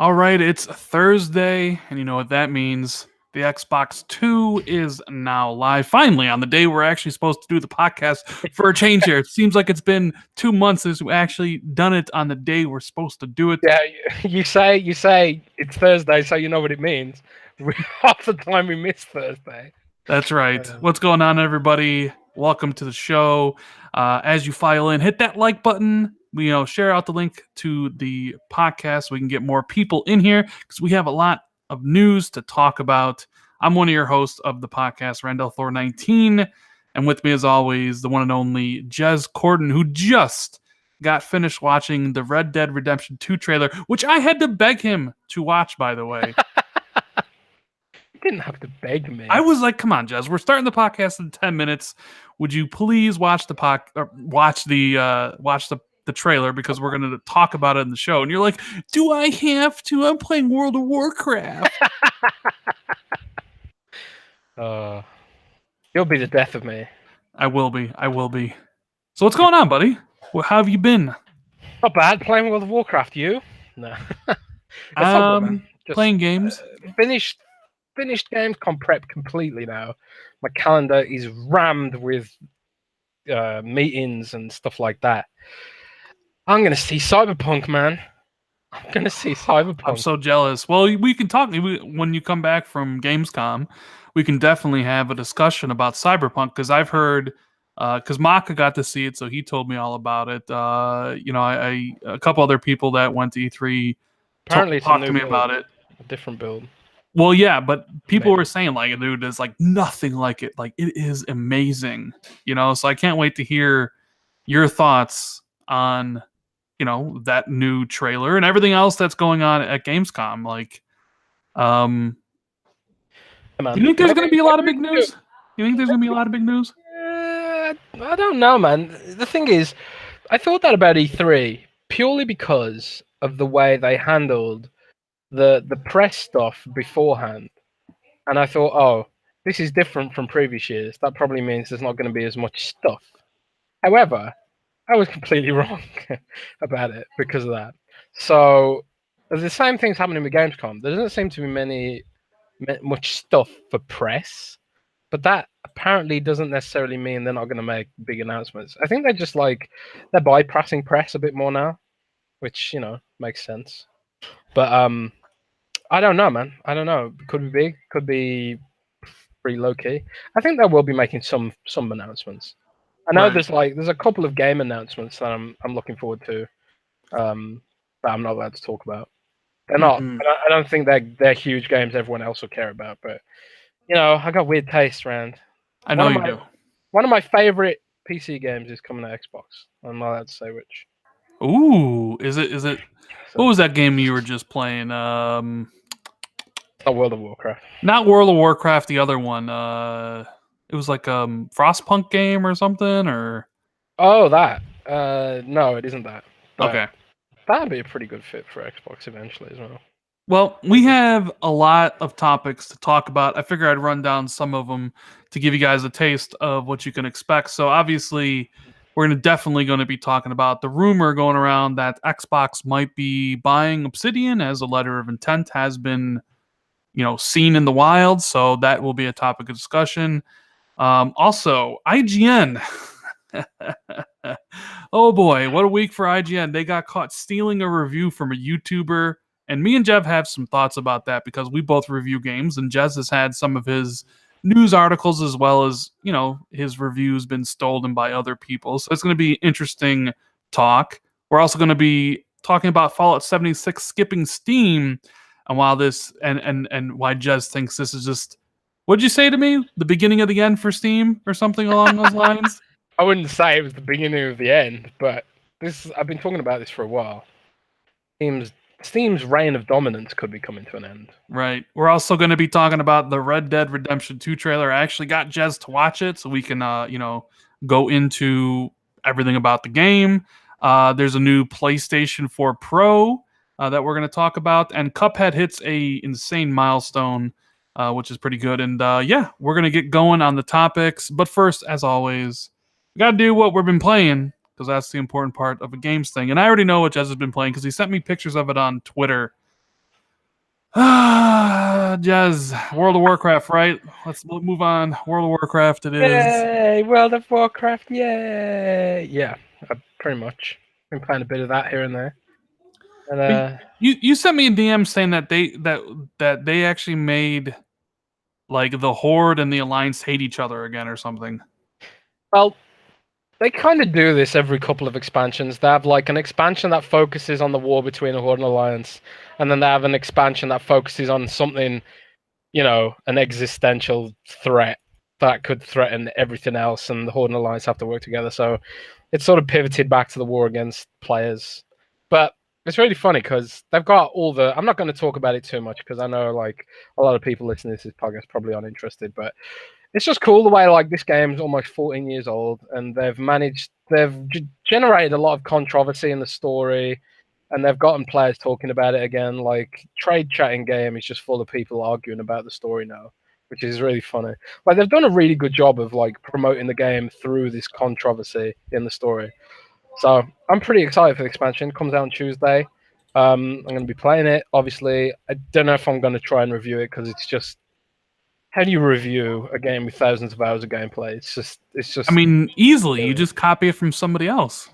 All right, it's Thursday, and you know what that means. The Xbox 2 is now live. Finally, on the day we're actually supposed to do the podcast for a change here. It seems like it's been 2 months since we actually done it on the day we're supposed to do it. Yeah, you say it's Thursday, so you know what it means. Half the time we miss Thursday. That's right. What's going on, everybody? Welcome to the show. As you file in, hit that like button. Share out the link to the podcast so we can get more people in here because we have a lot of news to talk about. I'm one of your hosts of the podcast, Randall Thor 19, and with me, as always, the one and only Jez Corden, who just got finished watching the Red Dead Redemption 2 trailer, which I had to beg him to watch, by the way. You didn't have to beg me. I was like, "Come on, Jez, we're starting the podcast in 10 minutes. Would you please watch the trailer because we're going to talk about it in the show?" And you're like, "Do I have to? I'm playing World of Warcraft." You'll be the death of me. I will be. So what's going on, buddy? Well, how have you been? Not bad. Playing World of Warcraft. You? No. Playing games. Finished games prep completely now. My calendar is rammed with meetings and stuff like that. I'm gonna see Cyberpunk, man. I'm gonna see Cyberpunk. I'm so jealous. Well, we can talk when you come back from Gamescom. We can definitely have a discussion about Cyberpunk because I've heard because Maka got to see it, so he told me all about it. A couple other people that went to E3 apparently talked to me about it. A different build. Well, yeah, but people were saying like, dude, it's like nothing like it. Like it is amazing, So I can't wait to hear your thoughts on, that new trailer and everything else that's going on at Gamescom. Like, do you think there's going to be a lot of big news? I don't know, man. The thing is, I thought that about E3 purely because of the way they handled the press stuff beforehand, and I thought, oh, this is different from previous years. That probably means there's not going to be as much stuff. However, I was completely wrong about it because of that. So the same thing's happening with Gamescom. There doesn't seem to be much stuff for press, but that apparently doesn't necessarily mean they're not going to make big announcements. I think they're bypassing press a bit more now, which makes sense. But I don't know, man. I don't know. Could be big. Could be pretty low key. I think they will be making some announcements. I know there's a couple of game announcements that I'm looking forward to, but I'm not allowed to talk about. They're not. I don't think they're huge games everyone else will care about. But I got weird taste, Rand. I know you do. One of my favorite PC games is coming to Xbox. I'm not allowed to say which. Ooh, is it? What was that game you were just playing? Not World of Warcraft. Not World of Warcraft. The other one. It was like a Frostpunk game or something, or. Oh, that. No, it isn't that. Okay. That'd be a pretty good fit for Xbox eventually as well. Well, we have a lot of topics to talk about. I figure I'd run down some of them to give you guys a taste of what you can expect. So obviously, we're definitely going to be talking about the rumor going around that Xbox might be buying Obsidian, as a letter of intent has been, seen in the wild. So that will be a topic of discussion. Also, IGN. Oh boy, what a week for IGN. They got caught stealing a review from a YouTuber. And me and Jeff have some thoughts about that because we both review games, and Jez has had some of his news articles as well as, his reviews been stolen by other people. So it's going to be interesting talk. We're also going to be talking about Fallout 76 skipping Steam, and while this and why Jez thinks this is just, what'd you say to me? The beginning of the end for Steam or something along those lines? I wouldn't say it was the beginning of the end, but I've been talking about this for a while. Steam's reign of dominance could be coming to an end. Right. We're also going to be talking about the Red Dead Redemption 2 trailer. I actually got Jez to watch it so we can, go into everything about the game. There's a new PlayStation 4 Pro that we're going to talk about. And Cuphead hits a insane milestone, which is pretty good. And we're going to get going on the topics. But first, as always, we got to do what we've been playing, because that's the important part of a games thing. And I already know what Jez has been playing because he sent me pictures of it on Twitter. Jazz, World of Warcraft, right? Let's move on. World of Warcraft it is. Yay! World of Warcraft, yay! Yeah, pretty much. Been playing a bit of that here and there. And But you sent me a DM saying that they actually made like the Horde and the Alliance hate each other again or something. well, they kind of do this every couple of expansions. They have like an expansion that focuses on the war between the Horde and Alliance, and then they have an expansion that focuses on something, an existential threat that could threaten everything else, and the Horde and Alliance have to work together. So it's sort of pivoted back to the war against players. But it's really funny because they've got all the. I'm not going to talk about it too much because I know like a lot of people listening to this podcast probably aren't interested, but it's just cool the way like this game's almost 14 years old and they've generated a lot of controversy in the story, and they've gotten players talking about it again. Like trade chatting game is just full of people arguing about the story now, which is really funny. Like they've done a really good job of like promoting the game through this controversy in the story. So I'm pretty excited for the expansion. It comes out on Tuesday. I'm going to be playing it. Obviously, I don't know if I'm going to try and review it because it's just, how do you review a game with thousands of hours of gameplay? It's just. I mean, easily. You just copy it from somebody else.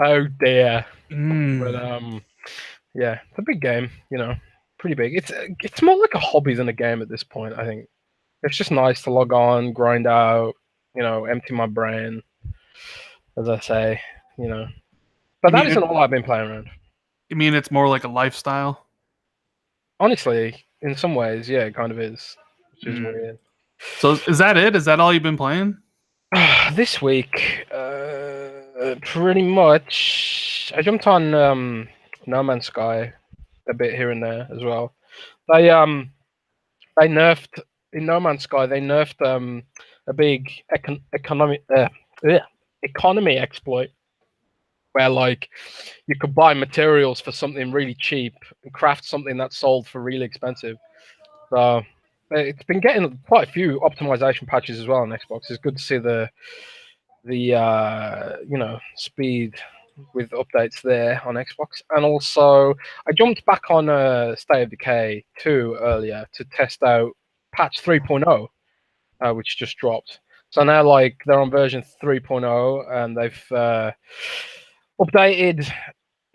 Oh dear. Mm. But yeah, it's a big game. Pretty big. It's more like a hobby than a game at this point. I think it's just nice to log on, grind out, empty my brain, as I say. But that isn't all I've been playing around. You mean it's more like a lifestyle? Honestly, in some ways, yeah, it kind of is. Which is weird. So is that it? Is that all you've been playing? This week, pretty much. I jumped on No Man's Sky a bit here and there as well. They nerfed in No Man's Sky. They nerfed a big economy exploit where like you could buy materials for something really cheap and craft something that's sold for really expensive. So it's been getting quite a few optimization patches as well on Xbox. It's good to see the speed with updates there on Xbox. And also I jumped back on State of Decay 2 earlier to test out patch 3.0, which just dropped. So now like they're on version 3.0 and they've updated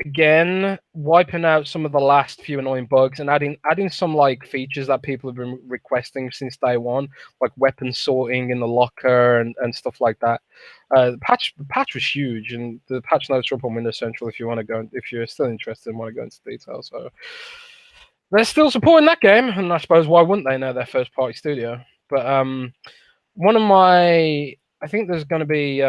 again, wiping out some of the last few annoying bugs and adding some like features that people have been requesting since day one, like weapon sorting in the locker and stuff like that. The patch was huge, and the patch notes are up on Windows Central if you want to go, if you're still interested and want to go into detail. So they're still supporting that game, and I suppose why wouldn't they know, their first party studio? But one of my, I think there's going to be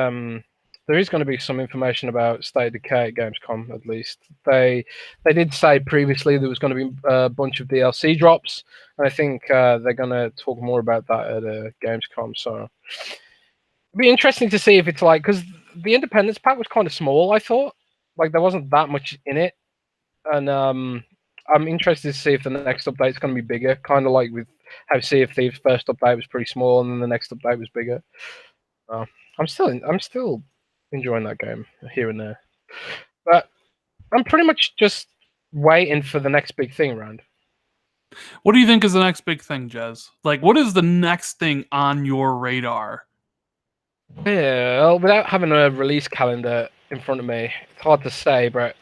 there is going to be some information about State of Decay at Gamescom, at least. They did say previously there was going to be a bunch of DLC drops, and I think they're going to talk more about that at Gamescom. So it'd be interesting to see if it's like, because the Independence pack was kind of small, I thought. Like there wasn't that much in it, and I'm interested to see if the next update is going to be bigger, kind of like with how Sea of Thieves' first update was pretty small, and then the next update was bigger. I'm still enjoying that game here and there, but I'm pretty much just waiting for the next big thing around. What do you think is the next big thing, Jez? Like, what is the next thing on your radar? Yeah, well, without having a release calendar in front of me, it's hard to say, but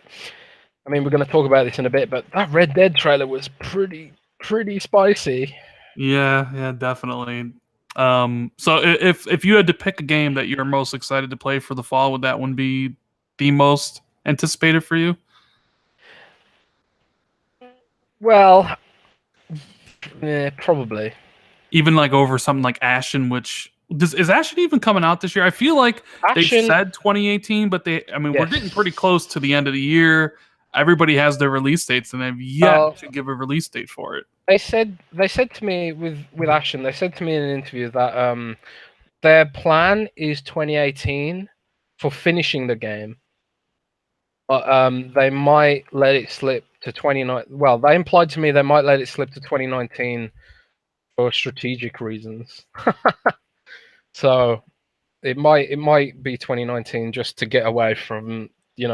I mean, we're going to talk about this in a bit, but that Red Dead trailer was pretty spicy. Yeah, definitely. So if you had to pick a game that you're most excited to play for the fall, would that one be the most anticipated for you? Well, yeah, probably. Even like over something like Ashen, which is Ashen even coming out this year? I feel like they've said 2018, but we're getting pretty close to the end of the year. Everybody has their release dates, and they've yet to give a release date for it. They said to me with Ashen, they said to me in an interview that their plan is 2018 for finishing the game. But they might let it slip to 2019. Well, they implied to me they might let it slip to 2019 for strategic reasons. So it might be 2019 just to get away from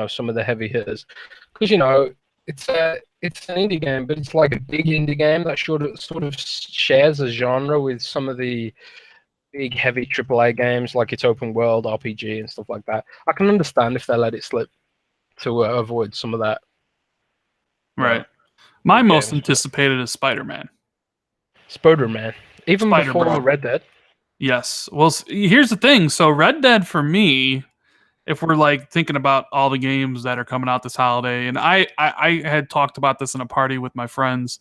some of the heavy hitters, because it's it's an indie game, but it's like a big indie game that sort of shares a genre with some of the big heavy AAA games, like its open world RPG and stuff like that. I can understand if they let it slip to avoid some of that. Right. Well, My big most games. anticipated is Spider-Man. Spider-Man, even before Spider-Man. Red Dead. Yes. Well, here's the thing. So Red Dead for me, if we're like thinking about all the games that are coming out this holiday, and I had talked about this in a party with my friends.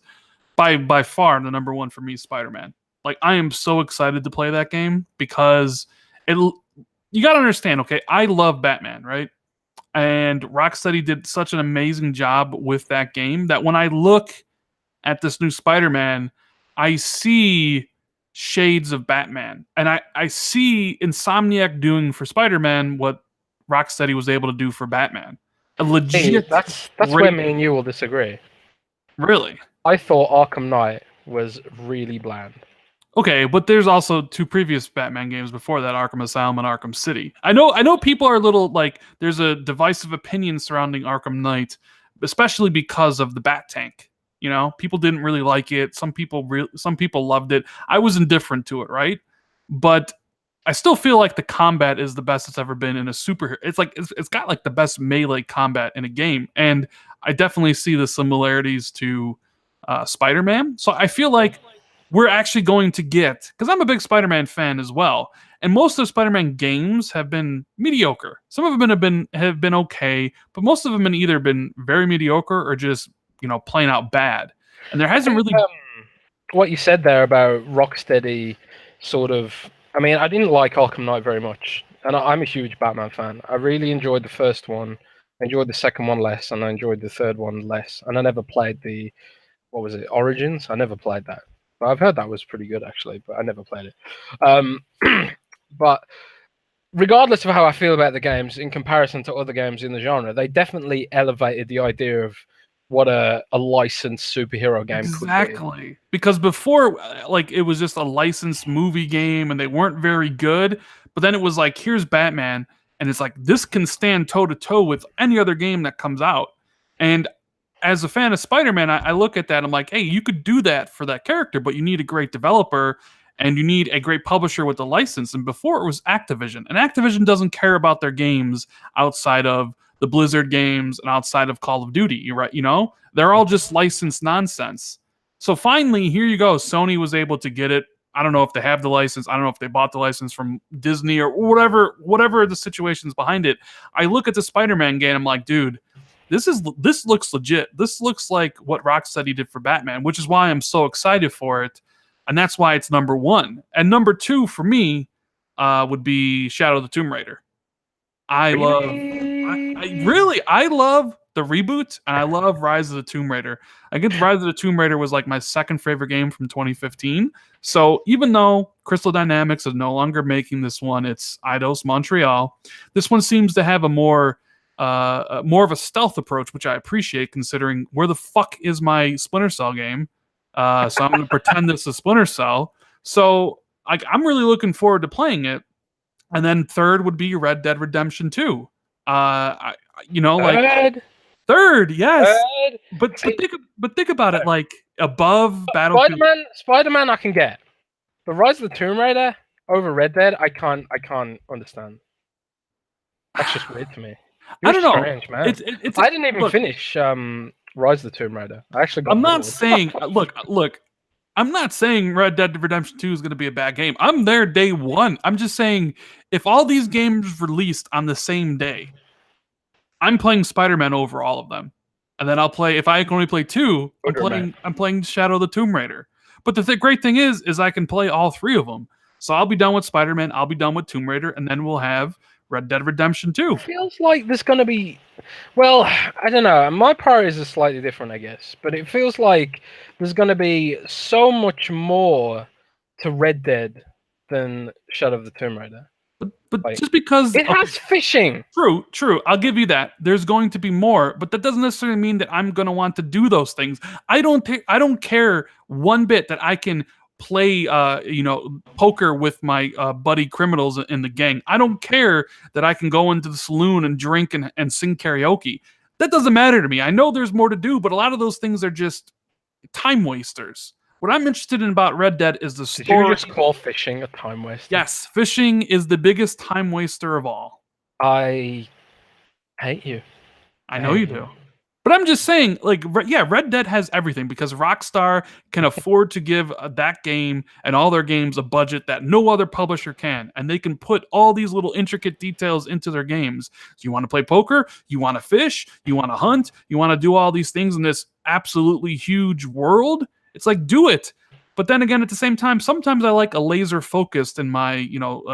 By far, the number one for me is Spider-Man. Like I am so excited to play that game because it. You got to understand, okay? I love Batman, right? And Rocksteady did such an amazing job with that game that when I look at this new Spider-Man, I see shades of Batman. And I see Insomniac doing for Spider-Man what Rocksteady was able to do for Batman. A See, legit that's where great me and you will disagree. really. I thought Arkham Knight was really bland. Okay, but there's also two previous Batman games before that, Arkham Asylum and Arkham City. I know people are a little like there's a divisive opinion surrounding Arkham Knight, especially because of the Bat Tank. You know, people didn't really like it. Some people loved it. I was indifferent to it, right? But I still feel like the combat is the best it's ever been in a superhero. It's got like the best melee combat in a game, and I definitely see the similarities to Spider-Man. So I feel like we're actually going to get, because I'm a big Spider-Man fan as well, and most of the Spider-Man games have been mediocre. Some of them have been okay, but most of them have either been very mediocre or just plain out bad. And there I hasn't think really. what you said there about Rocksteady sort of. I mean, I didn't like Arkham Knight very much, and I'm a huge Batman fan. I really enjoyed the first one, enjoyed the second one less, and I enjoyed the third one less. And I never played the what was it, Origins? I never played that. But I've heard that was pretty good actually, but I never played it. Um, but regardless of how I feel about the games in comparison to other games in the genre, they definitely elevated the idea of what a licensed superhero game could be. Exactly. Because before, like, it was just a licensed movie game and they weren't very good. But then it was like, here's Batman. And it's like, this can stand toe to toe with any other game that comes out. And as a fan of Spider-Man, I look at that. I'm like, hey, you could do that for that character, but you need a great developer and you need a great publisher with a license. And before it was Activision, and Activision doesn't care about their games outside of the Blizzard games and outside of Call of Duty. You're right, they're all just licensed nonsense. So finally, here you go. Sony was able to get it. I don't know if they have the license. I don't know if they bought the license from Disney or whatever the situation's behind it. I look at the Spider-Man game. I'm like, dude, this looks legit. This looks like what Rocksteady did for Batman, which is why I'm so excited for it, and that's why it's number one. And number two for me would be Shadow of the Tomb Raider. I love, I love the reboot, and I love Rise of the Tomb Raider. I guess Rise of the Tomb Raider was like my second favorite game from 2015. So even though Crystal Dynamics is no longer making this one, it's Eidos Montreal. This one seems to have a more of a stealth approach, which I appreciate considering where the fuck is my Splinter Cell game. So I'm going to pretend this is Splinter Cell. So I'm really looking forward to playing it. And then third would be Red Dead Redemption 2. Like Third, third, yes. third. But think about it, like above Battlefield. Spider-Man, I can get. The Rise of the Tomb Raider over Red Dead, I can't understand. That's just weird to me. I don't know. Strange, man. I didn't even finish Rise of the Tomb Raider. I actually got I'm not bored. saying look. I'm not saying Red Dead Redemption 2 is going to be a bad game. I'm there day one. I'm just saying if all these games released on the same day, I'm playing Spider-Man over all of them. And then I'll play, if I can only play two, I'm playing Shadow of the Tomb Raider. But the great thing is I can play all three of them. So I'll be done with Spider-Man, I'll be done with Tomb Raider, and then we'll have Red Dead Redemption 2. It feels like there's going to be... Well, I don't know. My priorities are slightly different, I guess. But it feels like there's going to be so much more to Red Dead than Shadow of the Tomb Raider. But just because it has fishing. True. I'll give you that. There's going to be more, but that doesn't necessarily mean that I'm going to want to do those things. I don't care one bit that I can play poker with my buddy criminals in the gang. I don't care that I can go into the saloon and drink and sing karaoke. That doesn't matter to me. I know there's more to do, but a lot of those things are just time wasters. What I'm interested in about Red Dead is the Did you story. just call fishing a time waster? Yes, fishing is the biggest time waster of all. I hate you. I know you do. But I'm just saying, like, yeah, Red Dead has everything because Rockstar can afford to give that game and all their games a budget that no other publisher can. And they can put all these little intricate details into their games. So you want to play poker? You want to fish? You want to hunt? You want to do all these things in this absolutely huge world? It's like, do it. But then again, at the same time, sometimes I like a laser focused in my,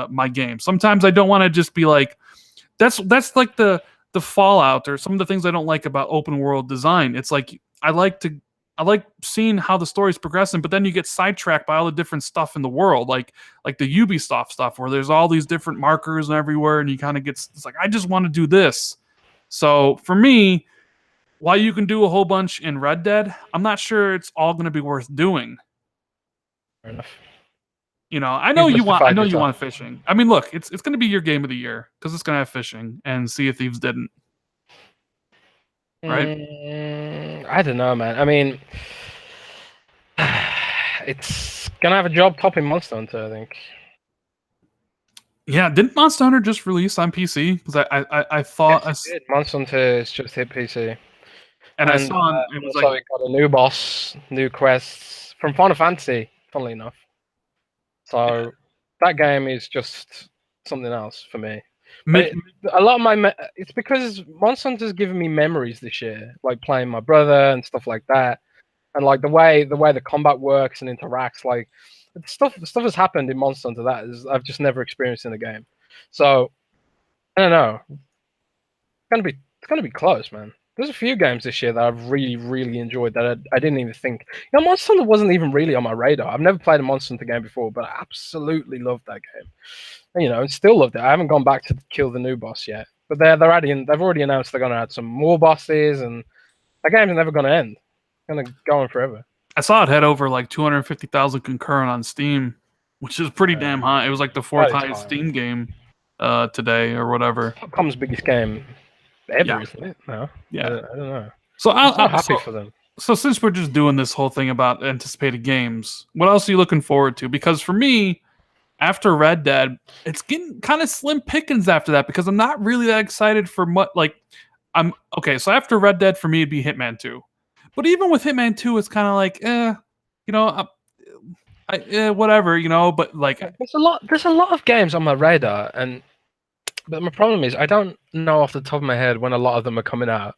my game. Sometimes I don't want to just be like, that's like the fallout or some of the things I don't like about open world design. It's like I like seeing how the story's progressing, but then you get sidetracked by all the different stuff in the world, like the Ubisoft stuff where there's all these different markers and everywhere, and you kind of it's like I just want to do this. So for me, while you can do a whole bunch in Red Dead, I'm not sure it's all going to be worth doing. Fair enough. I know you want fishing. I mean, look, it's going to be your game of the year because it's going to have fishing, and Sea of Thieves didn't. Right? I don't know, man. I mean, it's gonna have a job topping Monster Hunter, I think. Yeah, didn't Monster Hunter just release on PC? Because I thought Yes, it did. Monster Hunter has just hit PC, and I saw it was also it got a new boss, new quests from Final Fantasy. Funnily enough, so that game is just something else for me. A lot of my it's because Monster Hunter's given me memories this year, like playing my brother and stuff like that, and like the way the combat works and interacts. Like stuff has happened in Monster Hunter that I've just never experienced in the game. So I don't know. It's gonna be close, man. There's a few games this year that I've really enjoyed that I didn't even think. Monster Hunter wasn't even really on my radar. I've never played a Monster Hunter game before, but I absolutely loved that game. And still loved it. I haven't gone back to kill the new boss yet, but they've already announced they're gonna add some more bosses, and that game's never gonna end. It's gonna go on forever. I saw it had over like 250,000 concurrent on Steam, which is pretty damn high. It was like the fourth highest Steam game today or whatever. Capcom's biggest game ever, isn't it? No, yeah, I don't know. So I'm happy for them. So since we're just doing this whole thing about anticipated games, what else are you looking forward to? Because for me, after Red Dead, it's getting kind of slim pickings after that because I'm not really that excited for much. Like, so after Red Dead for me, it'd be Hitman 2. But even with Hitman 2, it's kind of like, whatever, But like, there's a lot of games on my radar, but my problem is I don't know off the top of my head when a lot of them are coming out.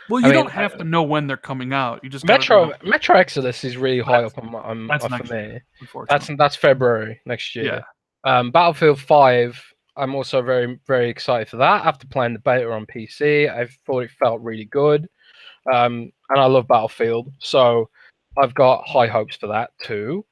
Well, you don't have to know when they're coming out. You just Metro Exodus is really high up on for me. That's February next year. Yeah. Battlefield 5. I'm also very excited for that. After playing the beta on PC, I thought it felt really good, and I love Battlefield, so I've got high hopes for that too.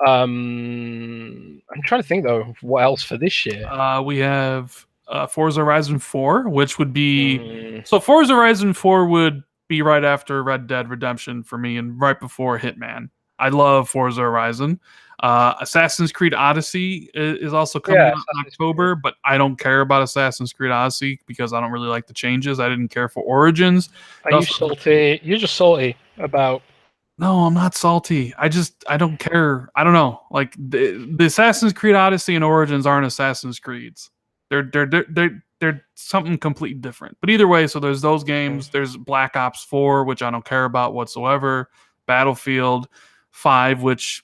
I'm trying to think though, what else for this year? We have Forza Horizon 4, which would be so Forza Horizon 4 would be right after Red Dead Redemption for me and right before Hitman. I love Forza Horizon. Assassin's Creed Odyssey is also coming out in October, but I don't care about Assassin's Creed Odyssey because I don't really like the changes. I didn't care for Origins. Are you salty? You're just salty about... No, I'm not salty. I don't care. I don't know. Like the Assassin's Creed Odyssey and Origins aren't Assassin's Creeds. They're something completely different. But either way, so there's those games. There's Black Ops 4, which I don't care about whatsoever. Battlefield 5, which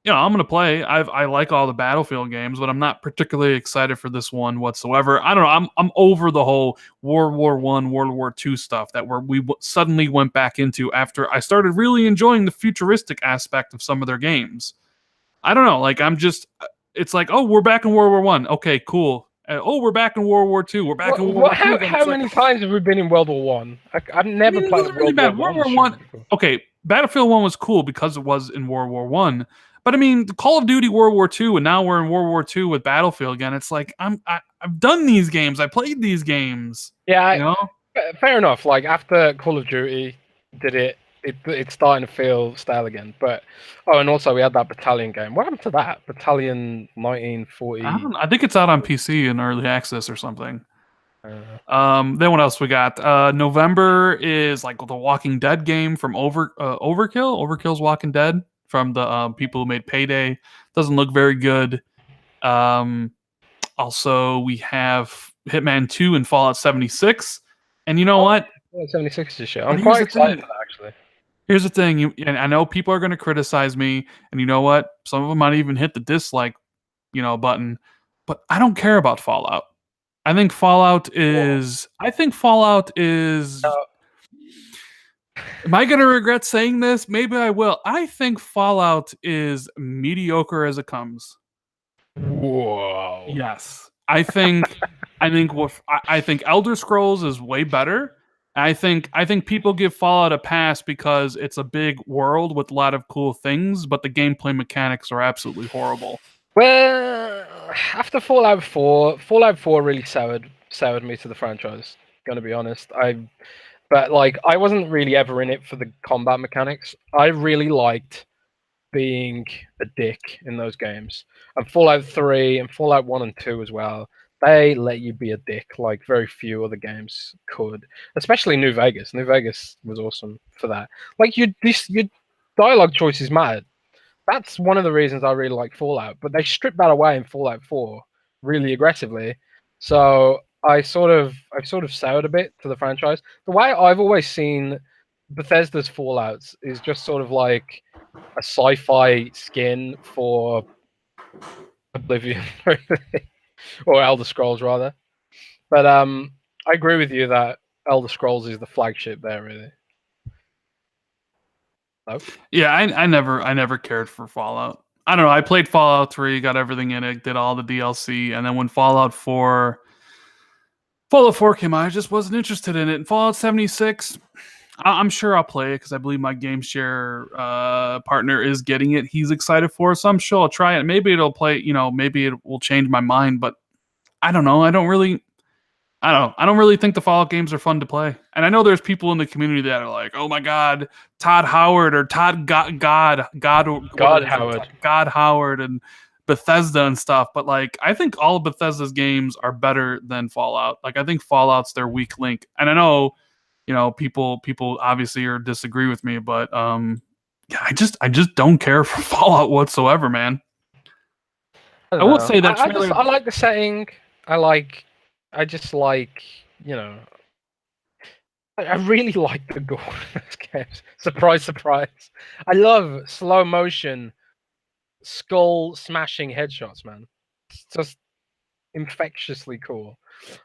I'm gonna play. I like all the Battlefield games, but I'm not particularly excited for this one whatsoever. I don't know. I'm over the whole World War I, World War II stuff that we suddenly went back into after I started really enjoying the futuristic aspect of some of their games. I don't know. Like it's like, oh, we're back in World War I. Okay, cool. Oh, we're back in World War II. We're back in World War II. How many times have we been in World War One? I've never played World War One. Okay, Battlefield 1 was cool because it was in World War One. But I mean, Call of Duty World War II, and now we're in World War II with Battlefield again. It's like I've done these games. I played these games. Yeah, fair enough. Like after Call of Duty did it's starting to feel stale again. But and also we had that Battalion game. What happened to that? Battalion 1940. I think it's out on PC in early access or something. Then what else we got? November is like the Walking Dead game from Overkill. Overkill's Walking Dead from the people who made Payday. Doesn't look very good. Also, we have Hitman 2 and Fallout 76. And you know what? 76 is a show. But I'm here's quite the excited thing. for that, actually. Here's the thing. And I know people are going to criticize me, and you know what? Some of them might even hit the dislike, button. But I don't care about Fallout. I think Fallout is. I think Fallout is. Am I going to regret saying this? Maybe I will. I think Fallout is mediocre as it comes. Whoa. Yes, I think Elder Scrolls is way better. I think people give Fallout a pass because it's a big world with a lot of cool things, but the gameplay mechanics are absolutely horrible. Well, after Fallout 4 really soured me to the franchise. Gonna be honest, but like I wasn't really ever in it for the combat mechanics. I really liked being a dick in those games. And Fallout 3 and Fallout 1 and 2 as well, they let you be a dick like very few other games could. Especially New Vegas. New Vegas was awesome for that. Like your dialogue choices mattered. That's one of the reasons I really like Fallout, but they stripped that away in Fallout 4 really aggressively. So I've sort of soured a bit to the franchise. The way I've always seen Bethesda's Fallouts is just sort of like a sci-fi skin for Oblivion, or Elder Scrolls rather. But I agree with you that Elder Scrolls is the flagship there, really. Oh? Yeah, I never cared for Fallout. I don't know. I played Fallout 3, got everything in it, did all the DLC, and then when Fallout 4 came out, I just wasn't interested in it. And Fallout 76, I'm sure I'll play it because I believe my game share partner is getting it. He's excited for it, so I'm sure I'll try it. Maybe it'll play, maybe it will change my mind, but I don't know. I don't really think the Fallout games are fun to play. And I know there's people in the community that are like, "Oh my God, Todd Howard or God Howard. God Howard and Bethesda and stuff." But like, I think all of Bethesda's games are better than Fallout. Like, I think Fallout's their weak link. And I know, people obviously are disagree with me, but yeah, I just don't care for Fallout whatsoever, man. I will say that trailer. I like the setting. I just like, you know, I really like the gore in those games. Surprise, surprise. I love slow motion, skull smashing headshots, man. It's just infectiously cool.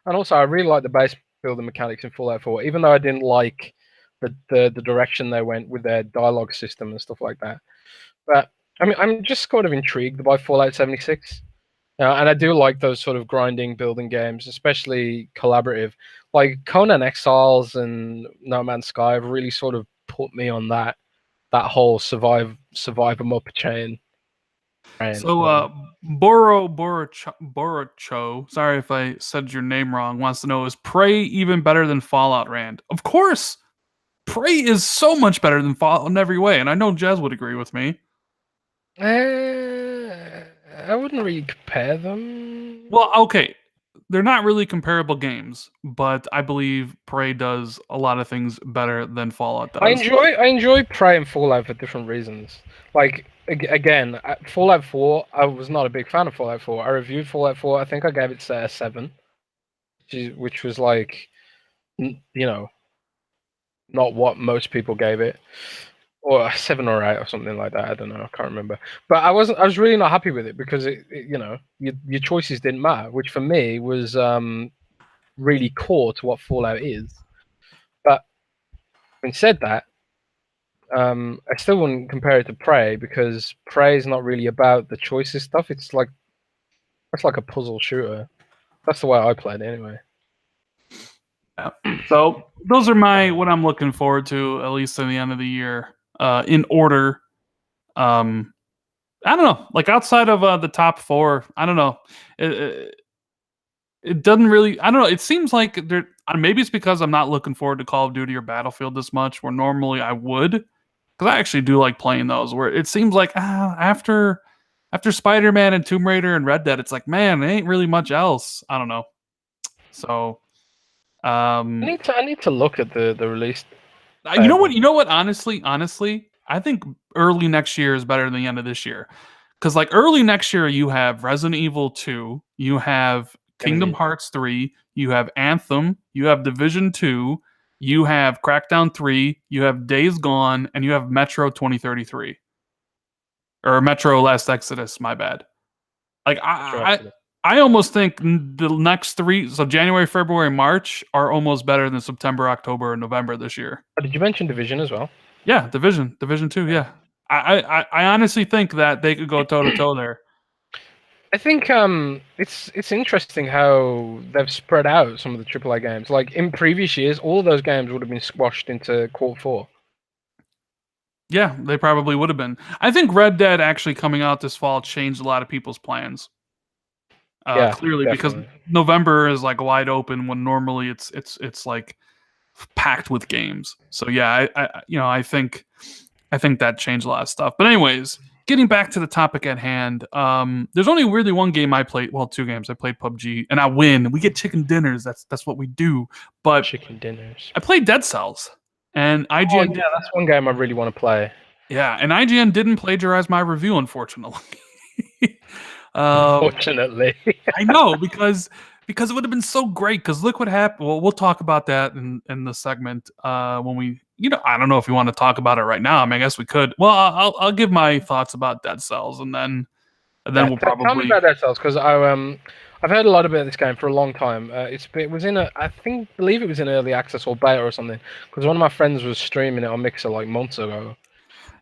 And also, I really like the base building mechanics in Fallout 4, even though I didn't like the direction they went with their dialogue system and stuff like that. But I mean, I'm just sort of intrigued by Fallout 76. And I do like those sort of grinding building games, especially collaborative. Like Conan Exiles and No Man's Sky have really sort of put me on that whole survive 'em up chain. So, Borocho, sorry if I said your name wrong, wants to know, is Prey even better than Fallout, Rand? Of course! Prey is so much better than Fallout in every way, and I know Jez would agree with me. I wouldn't really compare them. Well, okay, they're not really comparable games, but I believe Prey does a lot of things better than Fallout does. I enjoy Prey and Fallout for different reasons. Like again, Fallout 4, I was not a big fan of Fallout 4. I reviewed Fallout 4. I think I gave it a 7, which was like, you know, not what most people gave it, or a 7 or 8 or something like that. I don't know. I can't remember. But I was really not happy with it because your choices didn't matter, which for me was really core to what Fallout is. But having said that, I still wouldn't compare it to Prey because Prey is not really about the choices stuff. It's like a puzzle shooter. That's the way I played it anyway. Yeah. So those are what I'm looking forward to, at least in the end of the year. In order, I don't know. Like outside of the top 4, I don't know. It doesn't really. I don't know. It seems like maybe it's because I'm not looking forward to Call of Duty or Battlefield this much, where normally I would, because I actually do like playing those. Where it seems like after Spider-Man and Tomb Raider and Red Dead, it's like, man, there ain't really much else. I don't know. So I need to look at the release. You know what? You know what? Honestly, I think early next year is better than the end of this year. Because like early next year, you have Resident Evil 2, you have Kingdom Hearts 3, you have Anthem, you have Division 2, you have Crackdown 3, you have Days Gone, and you have Metro 2033. Or Metro Last Exodus, my bad. Like I almost think the next three, so January, February, March, are almost better than September, October, and November this year. Did you mention Division as well? Yeah, Division 2, yeah. I honestly think that they could go toe to toe there. I think it's interesting how they've spread out some of the AAA games. Like in previous years, all of those games would have been squashed into Quarter 4. Yeah, they probably would have been. I think Red Dead actually coming out this fall changed a lot of people's plans. Yeah, Clearly, definitely. because November is like wide open when normally it's like packed with games. So yeah, I think that changed a lot of stuff. But anyways, getting back to the topic at hand, there's only really one game I played. Well, two games. I played PUBG, and I win. We get chicken dinners. That's what we do. But chicken dinners. I played Dead Cells, and IGN. Oh, yeah, that's one game I really want to play. Yeah, and IGN didn't plagiarize my review, unfortunately. Unfortunately, I know because it would have been so great. Because look what happened. Well, we'll talk about that in the segment when we. I don't know if you want to talk about it right now. I mean, I guess we could. Well, I'll give my thoughts about Dead Cells, and then we'll probably tell me about Dead Cells because I've heard a lot about this game for a long time. It was in believe it was in early access or beta or something because one of my friends was streaming it on Mixer like months ago.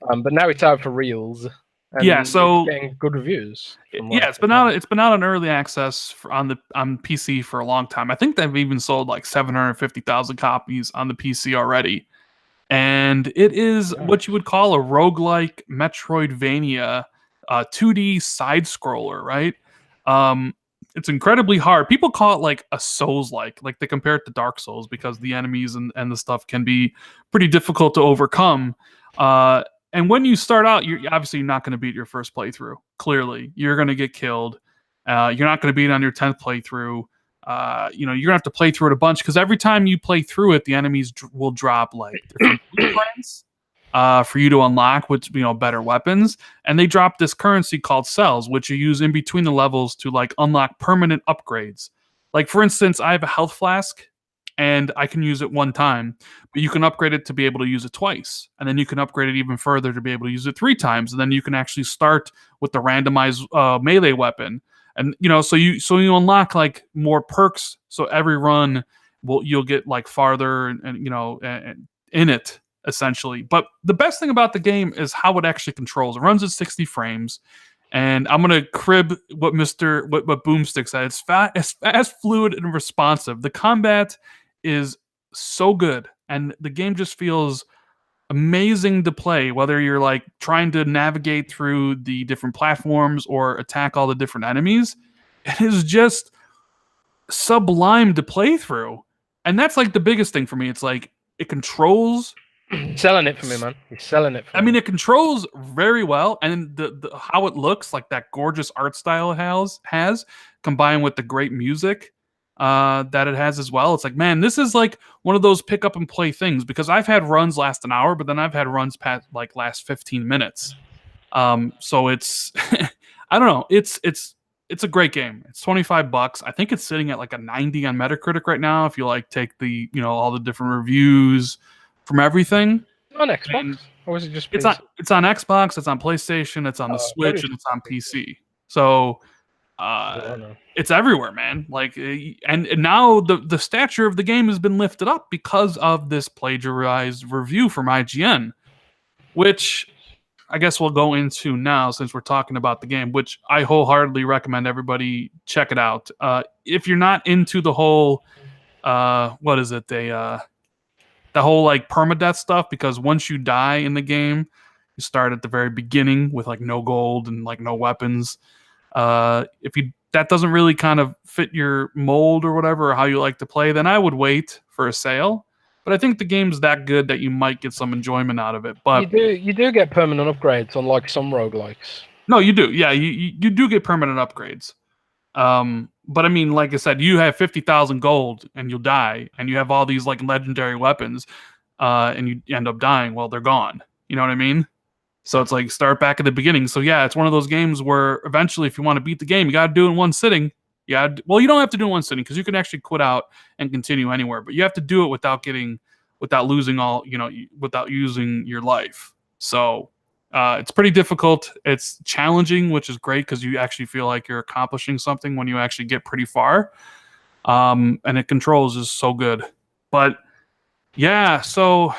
But now it's out for reals. And yeah, so it's getting good reviews. Yeah, it's been out in early access on PC for a long time. I think they've even sold like 750,000 copies on the PC already. And it is what you would call a roguelike Metroidvania 2D side scroller, right? It's incredibly hard. People call it like a Souls-like they compare it to Dark Souls because the enemies and the stuff can be pretty difficult to overcome. And when you start out, you're obviously not going to beat your first playthrough. Clearly, you're going to get killed. You're not going to beat it on your 10th playthrough. You're going to have to play through it a bunch because every time you play through it, the enemies will drop like different blueprints for you to unlock, which better weapons. And they drop this currency called cells, which you use in between the levels to like unlock permanent upgrades. Like for instance, I have a health flask. And I can use it one time, but you can upgrade it to be able to use it twice. And then you can upgrade it even further to be able to use it 3 times. And then you can actually start with the randomized melee weapon. And so you unlock like more perks. So every run you'll get like farther and in it essentially. But the best thing about the game is how it actually controls. It runs at 60 frames. And I'm gonna crib what Boomstick said. It's fast, fluid, and responsive. The combat is so good, and the game just feels amazing to play. Whether you're like trying to navigate through the different platforms or attack all the different enemies, it is just sublime to play through. And that's like the biggest thing for me. It's like it controls. He's selling it for me, man. He's selling it for me. I mean, it controls very well, and the how it looks, like that gorgeous art style it has combined with the great music that it has as well. It's like, man, this is like one of those pick up and play things because I've had runs last an hour, but then I've had runs past like last 15 minutes. So it's I don't know. It's a great game. It's $25. I think it's sitting at like a 90 on Metacritic right now. If you like take the all the different reviews from everything. On Xbox? Or is it just PC? It's on Xbox, it's on PlayStation, it's on the Switch, and it's on PC. So it's everywhere, man. Like and now the stature of the game has been lifted up because of this plagiarized review from IGN, which I guess we'll go into now since we're talking about the game, which I wholeheartedly recommend everybody check it out. If you're not into the whole what is it? The whole like permadeath stuff, because once you die in the game, you start at the very beginning with like no gold and like no weapons. That doesn't really kind of fit your mold or whatever, or how you like to play, then I would wait for a sale. But I think the game's that good that you might get some enjoyment out of it. But you do get permanent upgrades on like some roguelikes. No, you do. Yeah, you do get permanent upgrades. But I mean, like I said, you have 50,000 gold and you'll die, and you have all these like legendary weapons, and you end up dying. Well, they're gone. You know what I mean? So it's like start back at the beginning. So yeah, it's one of those games where eventually, if you want to beat the game, you got to do it in one sitting. Yeah, well, you don't have to do it in one sitting because you can actually quit out and continue anywhere, but you have to do it without losing all, without using your life. So it's pretty difficult. It's challenging, which is great because you actually feel like you're accomplishing something when you actually get pretty far. And it controls is so good. But yeah, so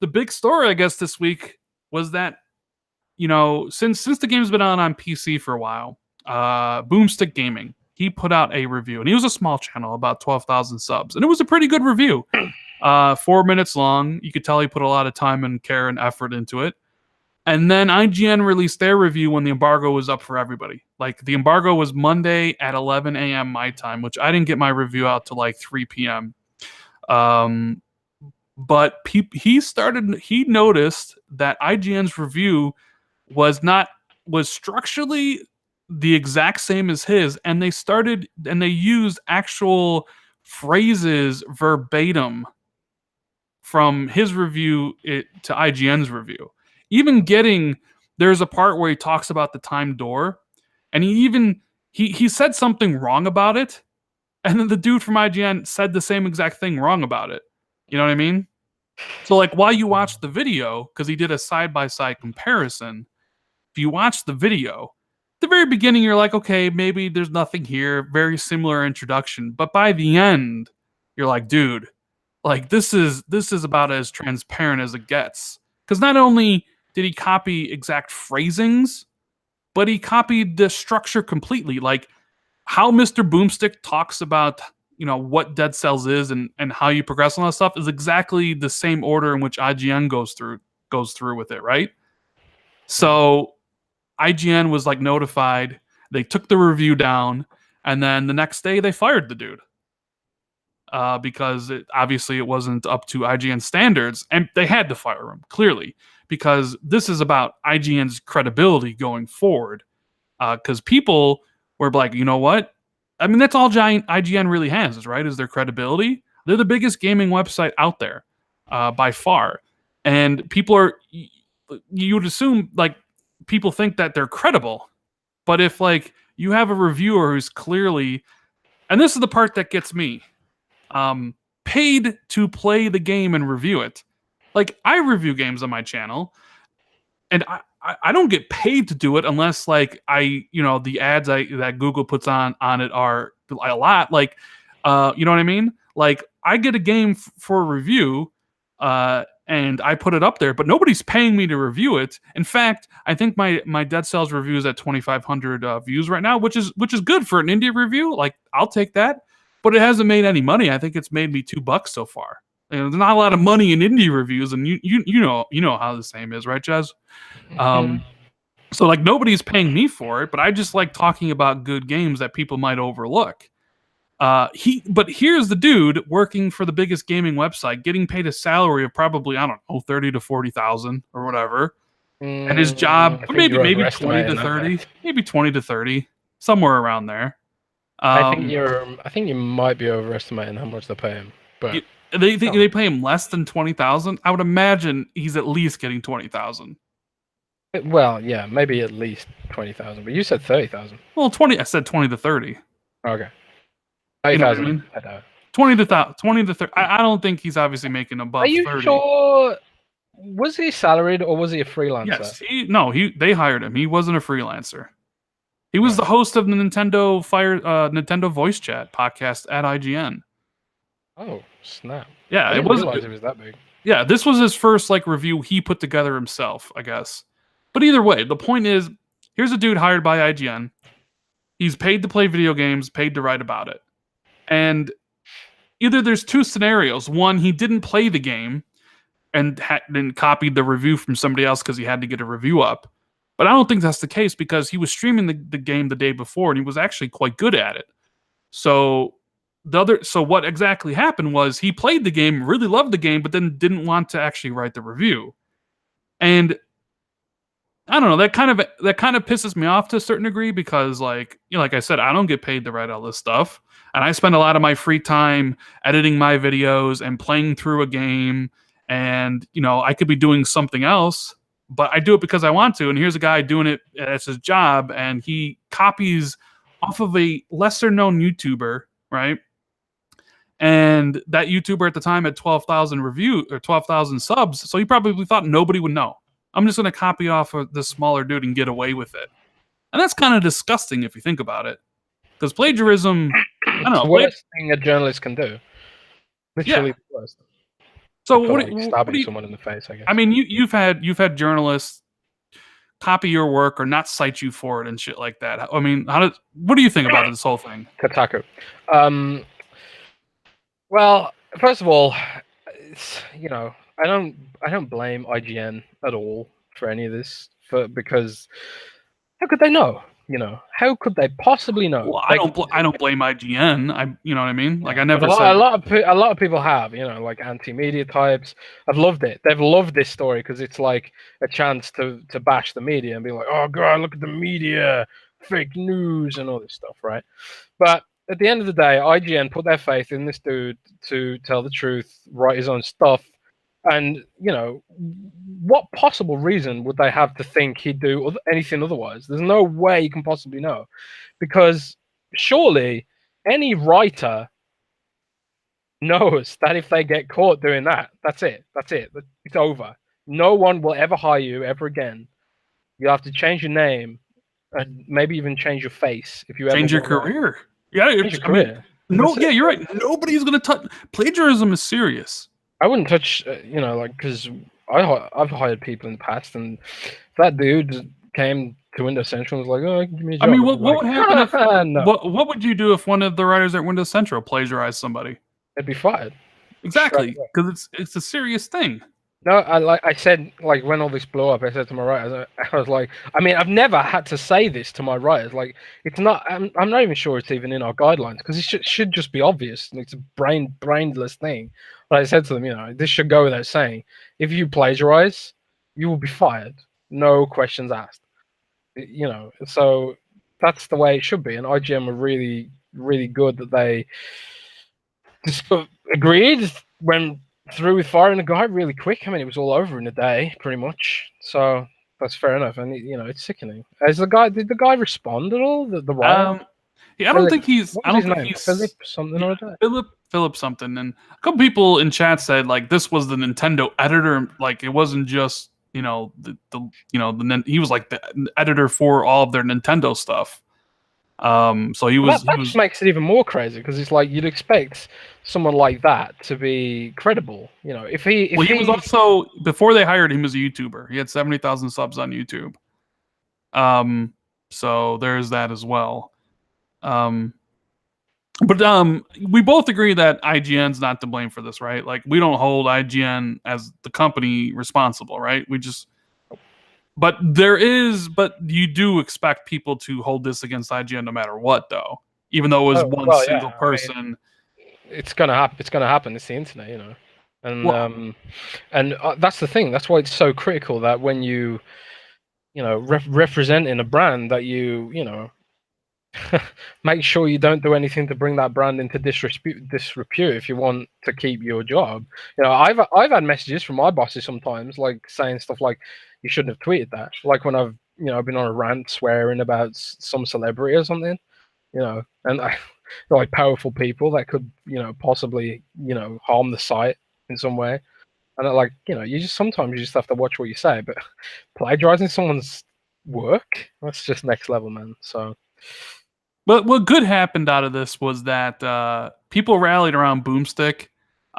the big story, I guess, this week was that since the game's been on PC for a while, Boomstick Gaming, he put out a review, and he was a small channel, about 12,000 subs, and it was a pretty good review. 4 minutes long. You could tell he put a lot of time and care and effort into it. And then IGN released their review when the embargo was up for everybody. Like, the embargo was Monday at 11 a.m. my time, which I didn't get my review out till like 3 p.m. But he noticed that IGN's review was structurally the exact same as his, and they used actual phrases verbatim from his review to IGN's review. Even there's a part where he talks about the time door, and he said something wrong about it, and then the dude from IGN said the same exact thing wrong about it. You know what I mean? So like while you watch the video, because he did a side-by-side comparison, if you watch the video, at the very beginning you're like, okay, maybe there's nothing here, very similar introduction. But by the end, you're like, dude, like this is about as transparent as it gets. Because not only did he copy exact phrasings, but he copied the structure completely. Like how Mr. Boomstick talks about what Dead Cells is and how you progress on that stuff is exactly the same order in which IGN goes through with it, right? So IGN was like notified. They took the review down, and then the next day they fired the dude because obviously it wasn't up to IGN standards, and they had to fire him clearly because this is about IGN's credibility going forward. Because people were like, you know what? I mean, that's all IGN really has, right? Is their credibility. They're the biggest gaming website out there by far, and you would assume like people think that they're credible, but if like you have a reviewer who's clearly, and this is the part that gets me, paid to play the game and review it. Like I review games on my channel, and I don't get paid to do it unless like the ads that Google puts on it are a lot. Like, you know what I mean? Like I get a game for a review, and I put it up there, but nobody's paying me to review it. In fact, I think my Dead Cells review is at 2,500 views right now, which is good for an indie review. Like I'll take that, but it hasn't made any money. I think it's made me $2 so far. There's not a lot of money in indie reviews, and you know how the same is, right, Jez? So like nobody's paying me for it, but I just like talking about good games that people might overlook. But here's the dude working for the biggest gaming website, getting paid a salary of probably, I don't know, 30 to 40,000 or whatever. And his job, maybe 20 to 30, maybe 20 to 30, somewhere around there. I think you might be overestimating how much they pay him. But they think they pay him less than 20,000. I would imagine he's at least getting 20,000. Well, yeah, maybe at least 20,000. But you said 30,000. Well, 20. I said 20 to 30. Okay. 30,000. You know what I mean? I know. 20 to 30. I don't think he's obviously making above 30. Are you sure? Was he salaried or was he a freelancer? Yes, they hired him. He wasn't a freelancer. He was the host of the Nintendo Voice Chat podcast at IGN. Oh, snap. Yeah, I didn't realize it was that big. Yeah, this was his first review he put together himself, I guess. But either way, the point is, here's a dude hired by IGN. He's paid to play video games, paid to write about it. And either there's two scenarios. One, he didn't play the game and then copied the review from somebody else because he had to get a review up. But I don't think that's the case because he was streaming the game the day before and he was actually quite good at it. So what exactly happened was he played the game, really loved the game, but then didn't want to actually write the review. And I don't know. That kind of pisses me off to a certain degree because, like, like I said, I don't get paid to write all this stuff, and I spend a lot of my free time editing my videos and playing through a game, and I could be doing something else, but I do it because I want to. And here's a guy doing it as his job, and he copies off of a lesser known YouTuber, right? And that YouTuber at the time had 12,000 reviews or 12,000 subs, so he probably thought nobody would know. I'm just going to copy off of this smaller dude and get away with it. And that's kind of disgusting if you think about it. Because plagiarism, I don't It's know. the worst thing a journalist can do. Literally the worst. So stabbing someone in the face, I guess. I mean, you've had journalists copy your work or not cite you for it and shit like that. I mean, what do you think about this whole thing? Kotaku. Well, first of all, it's, I don't blame IGN at all for any of this, because how could they know? How could they possibly know? Well, I don't blame IGN. You know what I mean? Like, I never but said a lot of people have, like anti-media types. I've loved it. They've loved this story because it's like a chance to bash the media and be like, oh god, look at the media, fake news and all this stuff, right? But at the end of the day, IGN put their faith in this dude to tell the truth, write his own stuff. And, what possible reason would they have to think he'd do anything otherwise? There's no way you can possibly know. Because surely any writer knows that if they get caught doing that, that's it. It's over. No one will ever hire you ever again. You have to change your name and maybe even change your face if you change your career. Yeah, change your career. Yeah, you're right. Nobody's gonna touch plagiarism. Is serious. I wouldn't touch, because I've hired people in the past, and that dude came to Windows Central and was like, "Oh, give me a job." I mean, what would happen if no. what would you do if one of the writers at Windows Central plagiarized somebody? They'd be fired. Exactly, because it's a serious thing. No, I said, like, when all this blew up, I said to my writers, I was like, I mean, I've never had to say this to my writers. Like, it's not, I'm not even sure it's even in our guidelines, because it should just be obvious. It's a brainless thing. But I said to them, this should go without saying. If you plagiarize, you will be fired. No questions asked. So that's the way it should be. And IGN were really, really good that they just agreed, went through with firing the guy really quick. I mean, it was all over in a day, pretty much. So that's fair enough. And it's sickening. Did the guy respond at all? The writer? Yeah, I don't think he's. I don't think he's Philip something or that. Philip something. And a couple people in chat said, like, this was the Nintendo editor. Like, it wasn't just he was like the editor for all of their Nintendo stuff. So he was. That just makes it even more crazy, because it's like you'd expect someone like that to be credible. If he was also, before they hired him, as a YouTuber. He had 70,000 subs on YouTube. So there's that as well. But we both agree that IGN's not to blame for this, right? Like, we don't hold IGN as the company responsible, right? But you do expect people to hold this against IGN no matter what, though. Even though it was single person. I mean, it's gonna happen. It's gonna happen. It's the internet, And that's the thing. That's why it's so critical that when you representing a brand, that you make sure you don't do anything to bring that brand into disrepute if you want to keep your job. I've had messages from my bosses sometimes, like, saying stuff like, you shouldn't have tweeted that. Like, when I've been on a rant swearing about some celebrity or something, and they're like powerful people that could possibly harm the site in some way. And they're like, sometimes you just have to watch what you say. But plagiarizing someone's work, that's just next level, man. So. But what good happened out of this was that people rallied around Boomstick.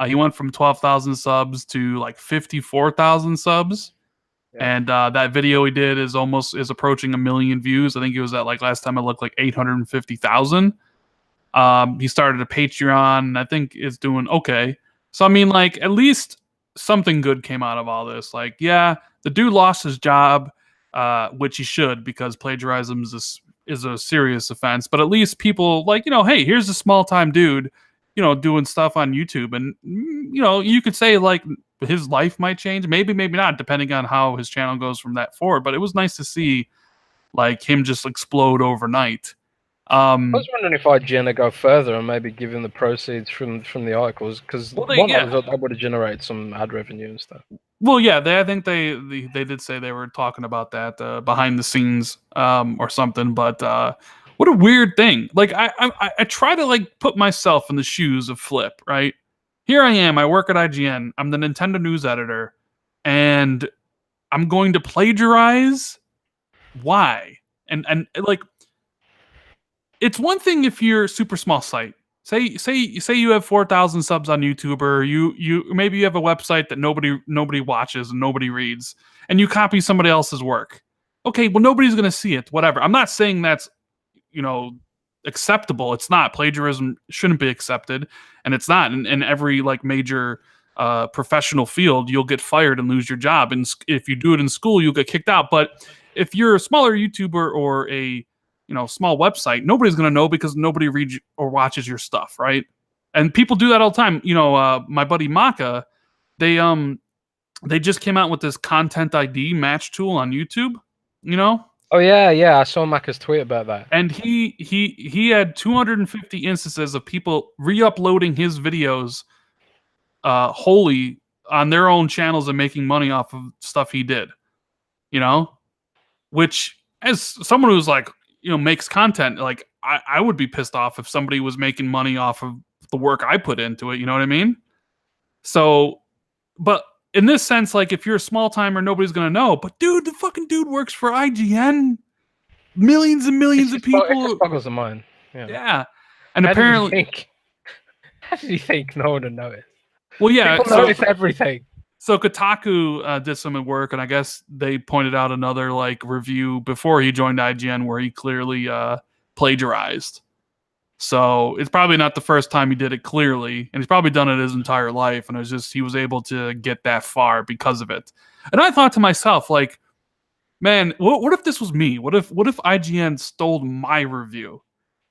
He went from 12,000 subs to like 54,000 subs. Yeah. And that video he did is approaching 1 million views. I think it was at, like, last time I looked, like 850,000. He started a Patreon, and I think it's doing okay. So, I mean, like, at least something good came out of all this. Like, yeah, the dude lost his job, which he should, because plagiarism is a serious offense. But at least people, like, hey, here's a small time dude, doing stuff on YouTube. And, you could say, like, his life might change. Maybe, maybe not, depending on how his channel goes from that forward. But it was nice to see like him just explode overnight. I was wondering if IGN go further and maybe give him the proceeds from the articles, because Well, that would have generated some ad revenue and stuff. Well, yeah, I think they did say they were talking about that behind the scenes or something. But what a weird thing! Like I try to like put myself in the shoes of Flip. Right here, I am. I work at IGN. I'm the Nintendo news editor, and I'm going to plagiarize. Why? And like, it's one thing if you're a super small site. Say you have 4,000 subs on YouTube, or you maybe you have a website that nobody watches and nobody reads, and you copy somebody else's work. Okay, well nobody's gonna see it. Whatever. I'm not saying that's you know acceptable. It's not. Plagiarism shouldn't be accepted, and it's not in every like major professional field. You'll get fired and lose your job, and if you do it in school, you'll get kicked out. But if you're a smaller YouTuber or a small website, nobody's going to know because nobody reads or watches your stuff, right? And people do that all the time. My buddy Maka, they just came out with this content ID match tool on YouTube, Oh yeah, I saw Maka's tweet about that. and he had 250 instances of people re-uploading his videos wholly on their own channels and making money off of stuff he did, which, as someone who's like makes content, like I would be pissed off if somebody was making money off of the work I put into it. You know what I mean? So, but in this sense, like if you're a small timer, nobody's gonna know. But dude, the fucking dude works for IGN. Millions and millions of people. It just boggles the mind. Yeah. And how apparently, how did you think no one would know it? Well, yeah. People notice everything. So Kotaku did some work, and I guess they pointed out another like review before he joined IGN where he clearly plagiarized. So it's probably not the first time he did it clearly, and he's probably done it his entire life, and it was just he was able to get that far because of it. And I thought to myself, like, man, what if this was me? What if IGN stole my review?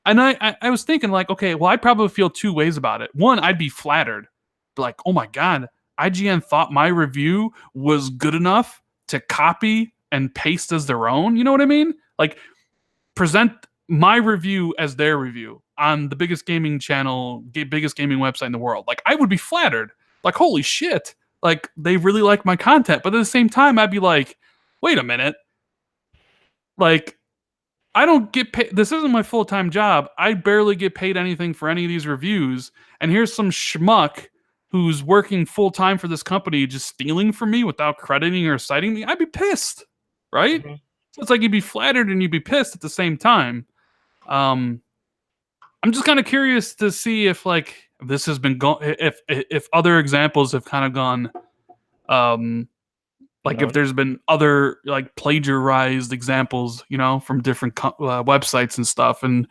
And I was thinking like, okay, well, I'd probably feel two ways about it. One, I'd be flattered, like, oh my god, IGN thought my review was good enough to copy and paste as their own. You know what I mean? Like, present my review as their review on the biggest gaming channel, biggest gaming website in the world. Like, I would be flattered. Like, holy shit. Like, they really like my content. But at the same time, I'd be like, wait a minute. Like, I don't get paid. This isn't my full-time job. I barely get paid anything for any of these reviews. And here's some schmuck who's working full-time for this company just stealing from me without crediting or citing me. I'd be pissed, right? Mm-hmm. So it's like you'd be flattered and you'd be pissed at the same time. I'm just kind of curious to see if like this has been if other examples have kind of gone like if there's been other like plagiarized examples, from different websites and stuff, and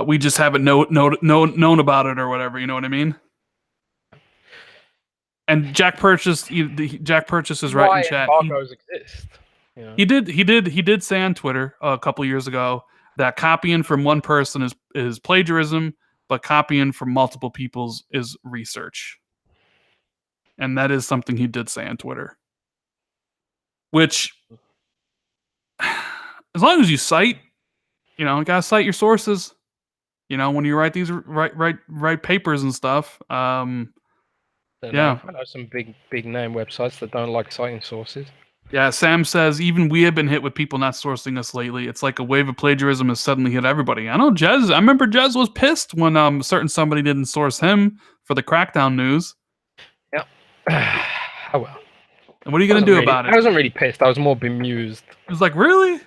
we just haven't known about it or whatever. You know what I mean? And Jack Purchase is right in chat. Embargoes exist. He did say on Twitter a couple years ago that copying from one person is plagiarism, but copying from multiple people's is research. And that is something he did say on Twitter. Which, as long as you cite, you gotta cite your sources. When you write these write papers and stuff. I know some big name websites that don't like citing sources. Yeah, Sam says even we have been hit with people not sourcing us lately. It's like a wave of plagiarism has suddenly hit everybody. I know Jez. I remember Jez was pissed when somebody didn't source him for the Crackdown news. Yeah. Oh well. And what are you gonna do about it? I wasn't really pissed. I was more bemused. It was like, really?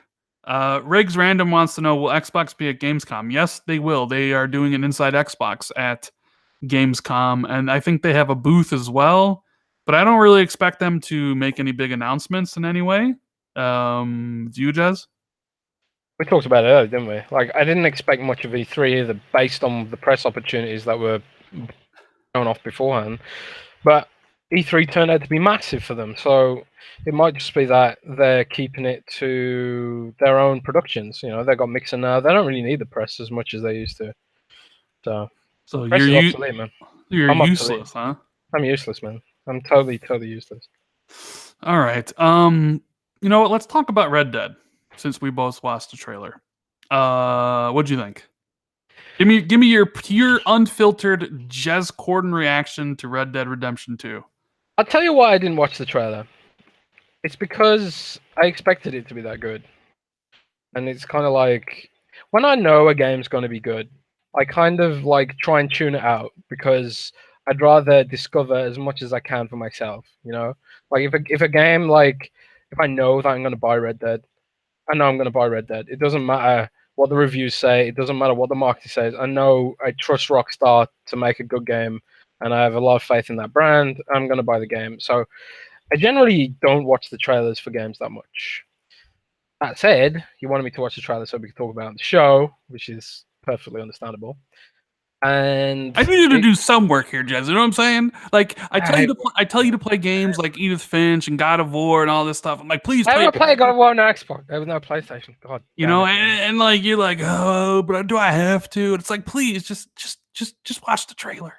Riggs Random wants to know, will Xbox be at Gamescom? Yes, they will. They are doing an Inside Xbox at Gamescom, and I think they have a booth as well. But I don't really expect them to make any big announcements in any way. Do you, Jez? We talked about it earlier, didn't we? Like, I didn't expect much of E3 either, based on the press opportunities that were going off beforehand. But E3 turned out to be massive for them, so it might just be that they're keeping it to their own productions. They've got Mixer now. They don't really need the press as much as they used to. So you're obsolete, man. You're useless, huh? I'm useless, man. I'm totally useless. All right. You know what? Let's talk about Red Dead since we both watched the trailer. What'd you think? Give me your pure, unfiltered Jez Corden reaction to Red Dead Redemption 2. I'll tell you why I didn't watch the trailer. It's because I expected it to be that good. And it's kind of like when I know a game's going to be good, I kind of like try and tune it out because I'd rather discover as much as I can for myself, you know? Like if a game like if I know that I'm going to buy Red Dead, I know I'm going to buy Red Dead. It doesn't matter what the reviews say, it doesn't matter what the marketing says. I know I trust Rockstar to make a good game and I have a lot of faith in that brand. I'm going to buy the game. So I generally don't watch the trailers for games that much. That said, you wanted me to watch the trailer so we could talk about it on the show, which is perfectly understandable. And I need you to do some work here, Jez. You know what I'm saying? Like I tell you to play games like Edith Finch and God of War and all this stuff. I'm like, please I play haven't it. played God of War on Xbox. There was no PlayStation. God You damn know, it. and like you're like, oh, but do I have to? And it's like, please, just watch the trailer.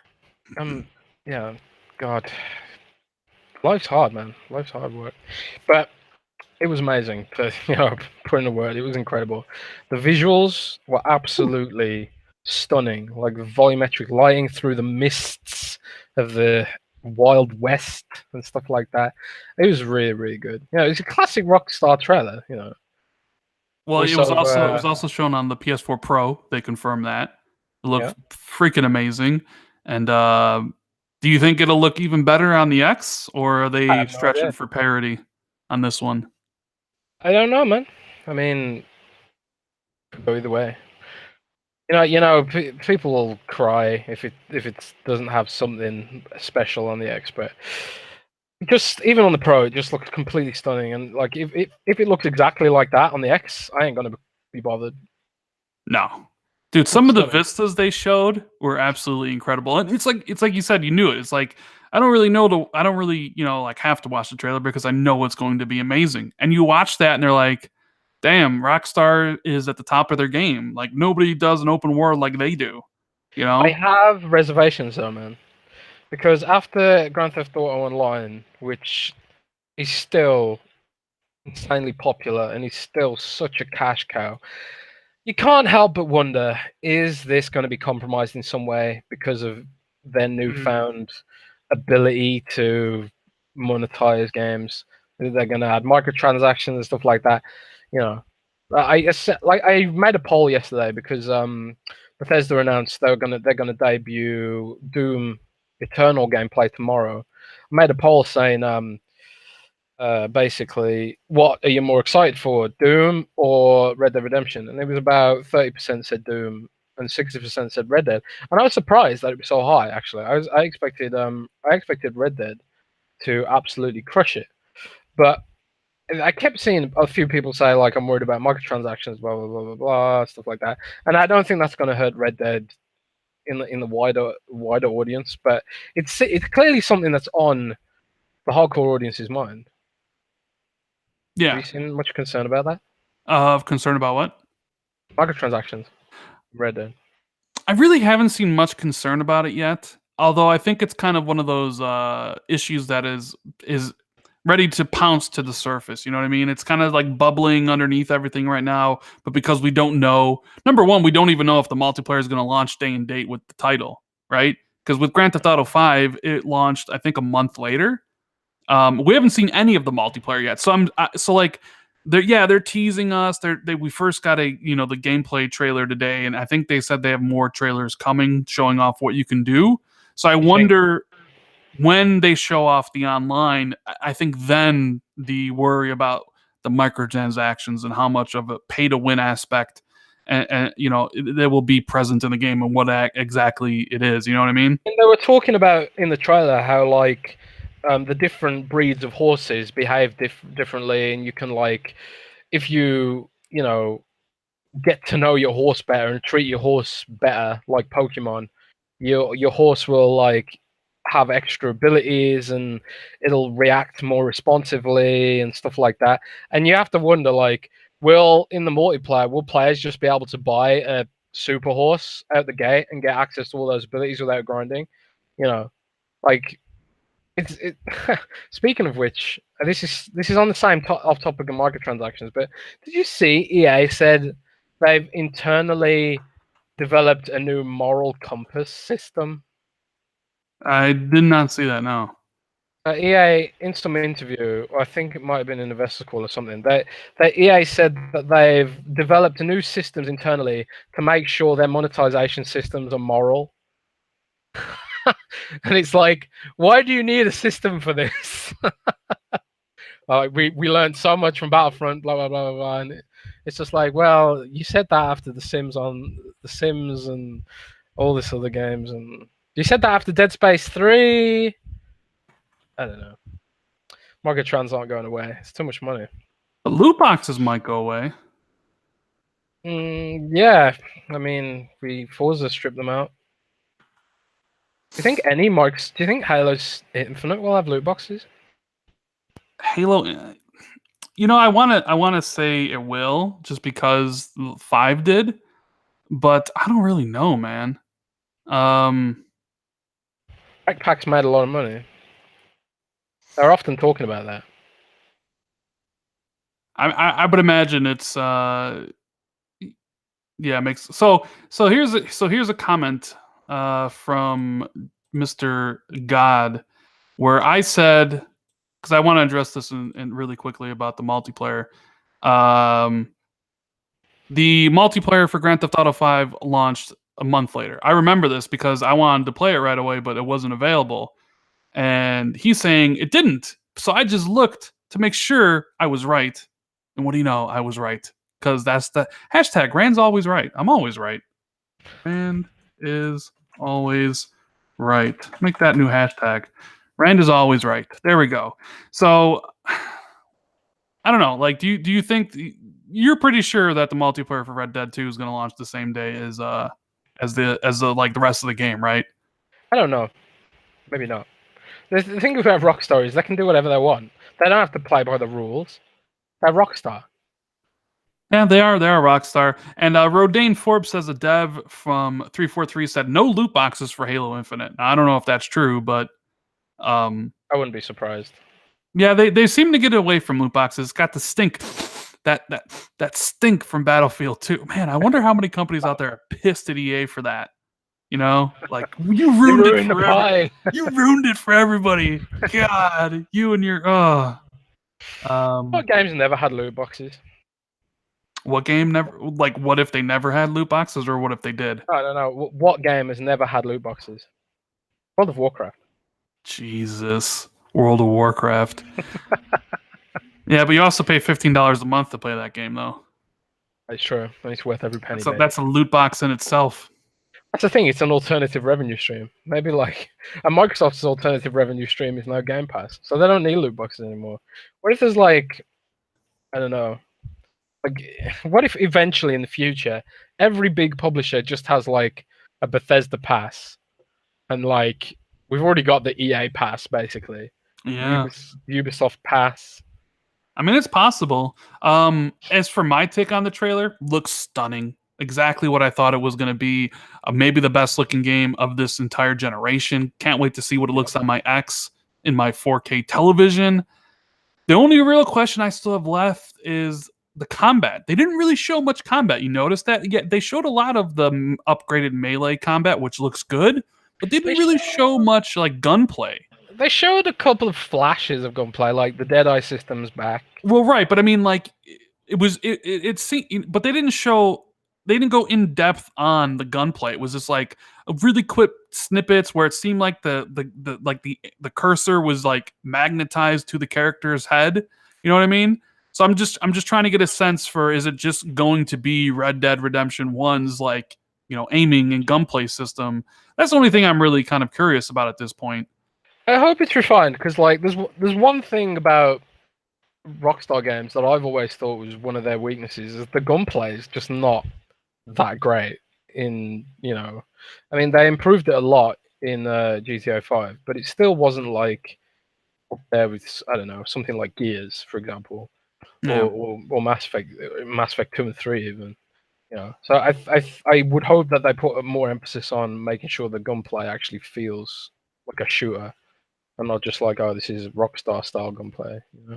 Yeah, God. Life's hard, man. Life's hard work. But it was amazing to put in a word. It was incredible. The visuals were absolutely stunning, like volumetric lighting through the mists of the Wild West and stuff like that. It was really, really good. It's a classic Rockstar trailer. Well, We sort of it was also shown on the PS4 Pro. They confirmed that. It yeah. looked freaking amazing. And do you think it'll look even better on the X, or are I they have no stretching idea. for parity on this one? I don't know, man. I mean, could go either way. People will cry if it doesn't have something special on the X, but just even on the Pro, it just looks completely stunning. And like if it looks exactly like that on the X, I ain't gonna be bothered. No. Dude, some Looks of the stunning. vistas they showed were absolutely incredible. And it's like you said, you knew it. It's like I don't really, like have to watch the trailer because I know it's going to be amazing. And you watch that and they're like, damn, Rockstar is at the top of their game. Like nobody does an open world like they do. You I know? have reservations though, man, because after Grand Theft Auto Online, which is still insanely popular and is still such a cash cow, you can't help but wonder: is this going to be compromised in some way because of their newfound ability to monetize games? They're going to add microtransactions and stuff like that. You know, I made a poll yesterday because Bethesda announced they're gonna debut Doom Eternal gameplay tomorrow. I made a poll saying basically, what are you more excited for, Doom or Red Dead Redemption? And it was about 30% said Doom and 60% said Red Dead. And I was surprised that it was so high. Actually, I expected Red Dead to absolutely crush it, but I kept seeing a few people say like I'm worried about microtransactions, blah blah blah blah blah, stuff like that. And I don't think that's going to hurt Red Dead in the wider audience, but it's clearly something that's on the hardcore audience's mind. Have Yeah. you seen much concern about that? Of concern about what? Microtransactions, Red Dead. I really haven't seen much concern about it yet. Although I think it's kind of one of those issues that is ready to pounce to the surface. You know what I mean? It's kind of like bubbling underneath everything right now. But because we don't know, number one, we don't even know if the multiplayer is going to launch day and date with the title, right? Because with Grand Theft Auto 5, it launched I think a month later. We haven't seen any of the multiplayer yet, so they're teasing us. We first got the gameplay trailer today, and I think they said they have more trailers coming, showing off what you can do. So I wonder when they show off the online. I think then the worry about the microtransactions and how much of a pay to win aspect, and there will be present in the game and what exactly it is. You know what I mean? And they were talking about in the trailer how like the different breeds of horses behave differently, and you can like if get to know your horse better and treat your horse better, like Pokemon, your horse will like have extra abilities and it'll react more responsively and stuff like that. And you have to wonder, like, in the multiplayer, will players just be able to buy a super horse out the gate and get access to all those abilities without grinding? You know, like Speaking of which, this is on the same off topic of microtransactions. But did you see EA said they've internally developed a new moral compass system? I did not see that. No. EA in some interview, or I think it might have been an investor call or something. They EA said that they've developed new systems internally to make sure their monetization systems are moral. And it's like, why do you need a system for this? We learned so much from Battlefront, blah blah blah blah blah, and it's just like, well, you said that after The Sims and all this other games, and you said that after Dead Space 3. I don't know. Microtrans aren't going away. It's too much money. The loot boxes might go away. Yeah, I mean, Forza stripped them out. Do you think Halo's Infinite will have loot boxes? Halo, I want to say it will, just because 5 did, but I don't really know, man. Backpacks made a lot of money. They're often talking about that. I would imagine it's yeah, it makes so here's a comment from Mr. God, where I said, because I want to address this in really quickly about the multiplayer. The multiplayer for Grand Theft Auto 5 launched a month later. I remember this because I wanted to play it right away, but it wasn't available. And he's saying it didn't. So I just looked to make sure I was right. And what do you know? I was right. Because that's the hashtag Rand's always right. I'm always right. Rand is always right. Make that new hashtag. Rand is always right. There we go. So I don't know. Like, do you think you're pretty sure that the multiplayer for Red Dead 2 is going to launch the same day as the like the rest of the game, right? I don't know. Maybe not. The thing about Rockstar is they can do whatever they want. They don't have to play by the rules. They're Rockstar. Yeah, they are. They are Rockstar. And Rodane Forbes says a dev from 343 said no loot boxes for Halo Infinite. Now, I don't know if that's true, but I wouldn't be surprised. yeah, they seem to get away from loot boxes. It's got the stink, that stink from Battlefield 2. Man, I wonder how many companies out there are pissed at EA for that. Like you ruined it for everybody. You ruined it for everybody. God, you and your What games never had loot boxes? What game never? Like, what if they never had loot boxes, or what if they did? I don't know. What game has never had loot boxes? World of Warcraft. Jesus, World of Warcraft. Yeah, but you also pay $15 a month to play that game, though. That's true. And it's worth every penny. That's a loot box in itself. That's the thing. It's an alternative revenue stream. Maybe like Microsoft's alternative revenue stream is now Game Pass, so they don't need loot boxes anymore. What if there's like, I don't know, like what if eventually in the future every big publisher just has like a Bethesda pass, and like we've already got the EA pass basically. Yeah. Ubisoft pass. I mean, it's possible. As for my take on the trailer, looks stunning. Exactly what I thought it was going to be. Maybe the best looking game of this entire generation. Can't wait to see what it looks on my X in my 4K television. The only real question I still have left is the combat. They didn't really show much combat. You noticed that? Yeah, they showed a lot of the upgraded melee combat, which looks good, but they didn't really show much like gunplay. They showed a couple of flashes of gunplay, like the Deadeye system's back. Well, right, but I mean, like it seemed, but they didn't show. They didn't go in depth on the gunplay. It was just like a really quick snippets where it seemed like the cursor was like magnetized to the character's head. You know what I mean? So I'm just trying to get a sense for, is it just going to be Red Dead Redemption 1's like, aiming and gunplay system? That's the only thing I'm really kind of curious about at this point. I hope it's refined, because like there's one thing about Rockstar games that I've always thought was one of their weaknesses, is the gunplay is just not that great. I mean, they improved it a lot in GTA 5, but it still wasn't like up there with, I don't know, something like Gears, for example, or Mass Effect 2 and 3 even. So I would hope that they put more emphasis on making sure the gunplay actually feels like a shooter. and not just like, oh, this is Rockstar style gunplay. You know?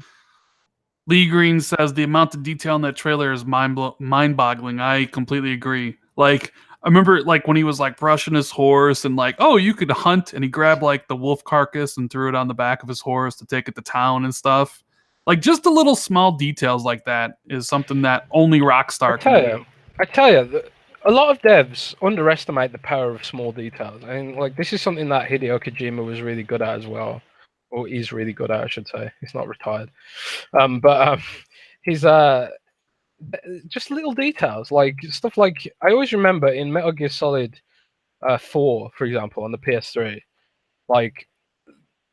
Lee Green says the amount of detail in that trailer is mind-boggling. I completely agree. Like I remember like when he was like brushing his horse and like, oh, you could hunt, and he grabbed like the wolf carcass and threw it on the back of his horse to take it to town and stuff. Like just the little small details like that is something that only I Rockstar can tell do. you, I tell you, a lot of devs underestimate the power of small details. I mean, like this is something that Hideo Kojima was really good at as well, or is really good at, I should say. He's not retired, but he's just little details, like stuff like I always remember in Metal Gear Solid 4, for example, on the PS3, like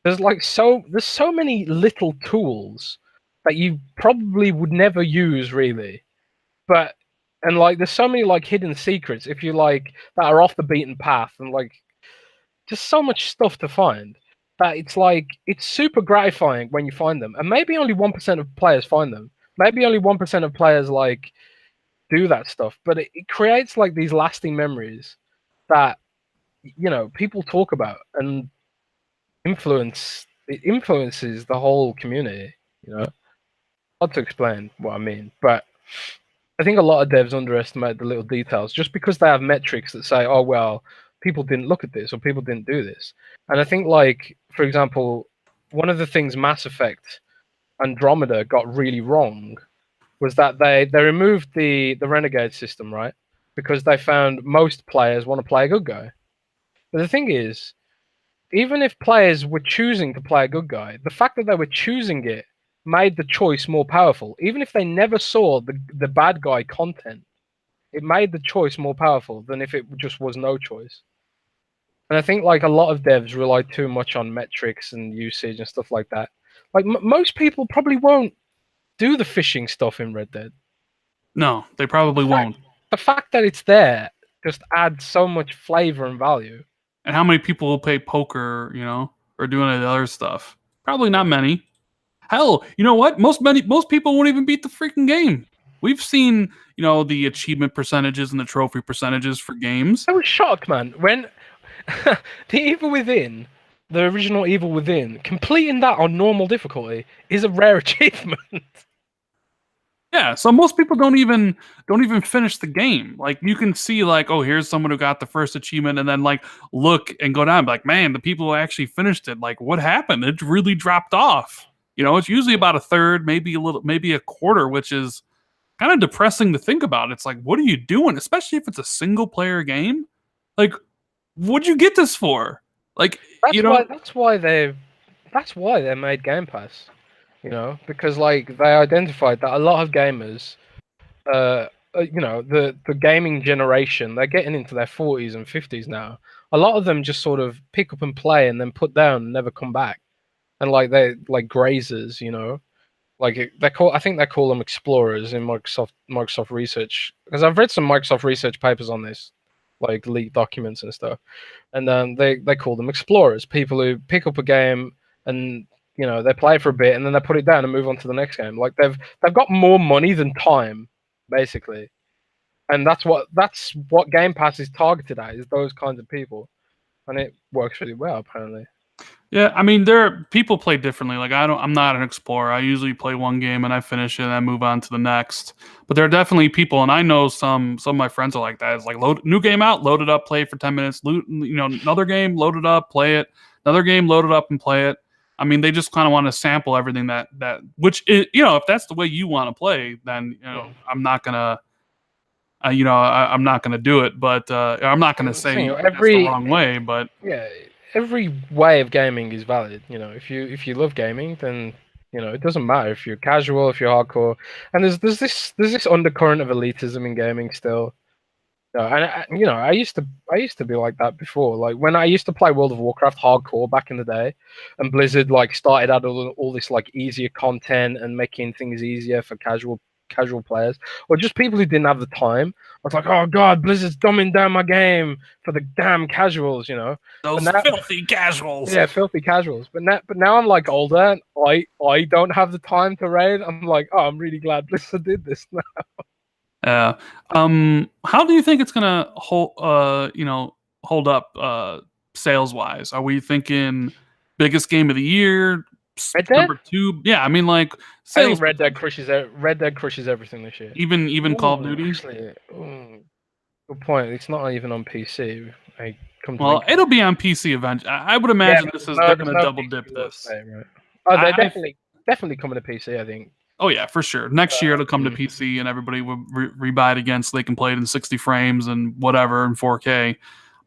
there's so many little tools that you probably would never use really, but and like there's so many like hidden secrets if you like that are off the beaten path, and like just so much stuff to find that it's like it's super gratifying when you find them, and maybe only 1% of players find them. Maybe only 1% of players like do that stuff, but it creates like these lasting memories that people talk about, and it influences the whole community. Hard to explain what I mean, but I think a lot of devs underestimate the little details just because they have metrics that say, oh well, people didn't look at this or people didn't do this. And I think, like, for example, one of the things Mass Effect Andromeda got really wrong was that they removed the renegade system, right? Because they found most players want to play a good guy. But the thing is, even if players were choosing to play a good guy, the fact that they were choosing it made the choice more powerful. Even if they never saw the bad guy content, it made the choice more powerful than if it just was no choice. And I think like a lot of devs rely too much on metrics and usage and stuff like that. Like most people probably won't do the phishing stuff in Red Dead. No, they probably won't. The fact that it's there just adds so much flavor and value. And how many people will play poker, or doing other stuff? Probably not many. Hell, you know what? Most people won't even beat the freaking game. We've seen, the achievement percentages and the trophy percentages for games. I was shocked, man, when the Evil Within, the original Evil Within, completing that on normal difficulty is a rare achievement. Yeah, so most people don't even finish the game. Like you can see like, oh, here's someone who got the first achievement, and then like look and go down, like, man, the people who actually finished it, like what happened? It really dropped off. It's usually about a third, maybe a quarter, which is kind of depressing to think about. It's like, what are you doing? Especially if it's a single player game. Like, what'd you get this for? Like, that's why they made Game Pass. Because like they identified that a lot of gamers, the gaming generation, they're getting into their 40s and 50s now. A lot of them just sort of pick up and play and then put down and never come back. And like they like grazers, like I think they call them explorers in Microsoft research, because I've read some Microsoft research papers on this, like leaked documents and stuff, and then they call them explorers, people who pick up a game and they play for a bit and then they put it down and move on to the next game. Like they've got more money than time, basically, and that's what Game Pass is targeted at, is those kinds of people, and it works really well apparently. Yeah, I mean, people play differently. Like I'm not an explorer. I usually play one game and I finish it and I move on to the next. But there are definitely people, and I know some of my friends are like that. It's like new game out, load it up, play it for 10 minutes. Another game, load it up, play it. Another game, load it up and play it. I mean, they just kind of want to sample everything that which is, if that's the way you want to play, then I'm not gonna. I'm not going to do it, but I'm not going to say that's the wrong way. But yeah, every way of gaming is valid. If you love gaming, then it doesn't matter if you're casual, if you're hardcore. And there's this undercurrent of elitism in gaming still. And I used to be like that before. Like when I used to play World of Warcraft hardcore back in the day, and Blizzard like started out all this like easier content and making things easier for casual players, or just people who didn't have the time. I was like, oh god, Blizzard's dumbing down my game for the damn casuals, Those filthy casuals. Yeah, filthy casuals. But now I'm like older, and I don't have the time to raid. I'm like, oh, I'm really glad Blizzard did this now. How do you think it's gonna hold up sales wise? Are we thinking biggest game of the year, Red Dead? number 2. Yeah, I mean, like, I sales think Red Dead potential. crushes everything this year. Even Call of Ooh, Duty. actually, good point. It's not even on PC. I come to Well, think. it'll be on PC eventually. I would Yeah, imagine but they're there's going to no double PC dip launch this. date, right? Oh, they're I definitely coming to PC. I think. Oh yeah, for sure. Next year it'll come to PC and everybody will rebuy it again so they can play it in 60 frames and whatever in 4K.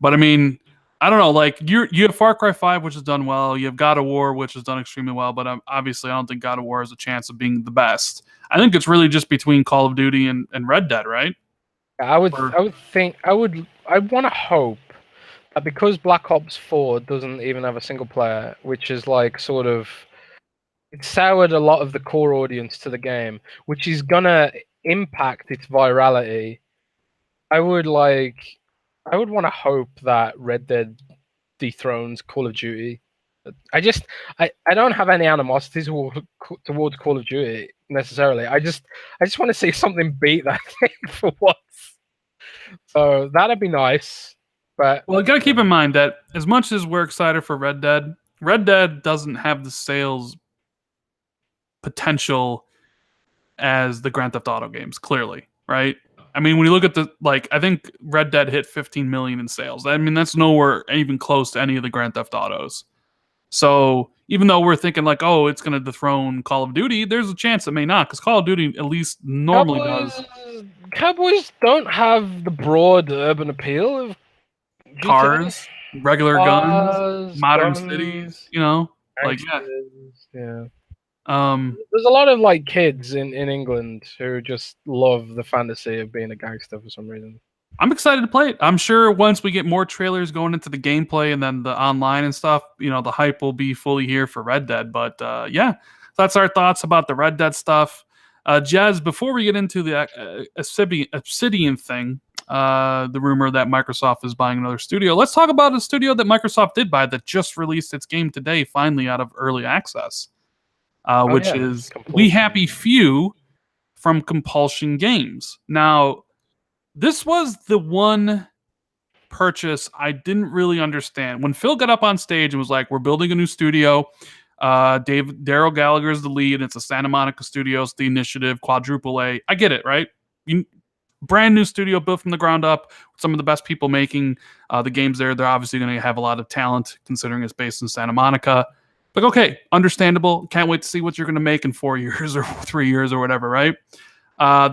But I mean, I don't know. Like you have Far Cry 5, which has done well. You have God of War, which has done extremely well. But obviously, I don't think God of War has a chance of being the best. I think it's really just between Call of Duty and Red Dead, right? I would think I want to hope that because Black Ops 4 doesn't even have a single player, which is like sort of it soured a lot of the core audience to the game, which is gonna impact its virality. I would want to hope that Red Dead dethrones Call of Duty. I don't have any animosity towards Call of Duty necessarily. I just want to see something beat that thing for once. So that'd be nice. But well, you got to keep in mind that as much as we're excited for Red Dead doesn't have the sales potential as the Grand Theft Auto games, clearly, right? I mean, when you look at I think Red Dead hit 15 million in sales. I mean, that's nowhere even close to any of the Grand Theft Autos. So even though we're thinking like, oh, it's going to dethrone Call of Duty, there's a chance it may not, because Call of Duty at least normally does. Cowboys don't have the broad urban appeal of GTA. Cars, regular guns, modern cities, like yeah. Um, There's a lot of like kids in England who just love the fantasy of being a gangster for some reason. I'm excited to play it. I'm sure once we get more trailers going into the gameplay and then the online and stuff, the hype will be fully here for Red Dead. But yeah, that's our thoughts about the Red Dead stuff. Jez, before we get into the Obsidian thing, the rumor that Microsoft is buying another studio, let's talk about a studio that Microsoft did buy that just released its game today, finally out of early access, which is We Happy Few from Compulsion Games. Now, this was the one purchase I didn't really understand. When Phil got up on stage and was like, we're building a new studio. Daryl Gallagher is the lead. It's a Santa Monica Studios, the initiative, quadruple A. I get it, right? Brand new studio built from the ground up. Some of the best people making the games there. They're obviously going to have a lot of talent considering it's based in Santa Monica. But okay, understandable. Can't wait to see what you're going to make in 4 years or 3 years or whatever, right?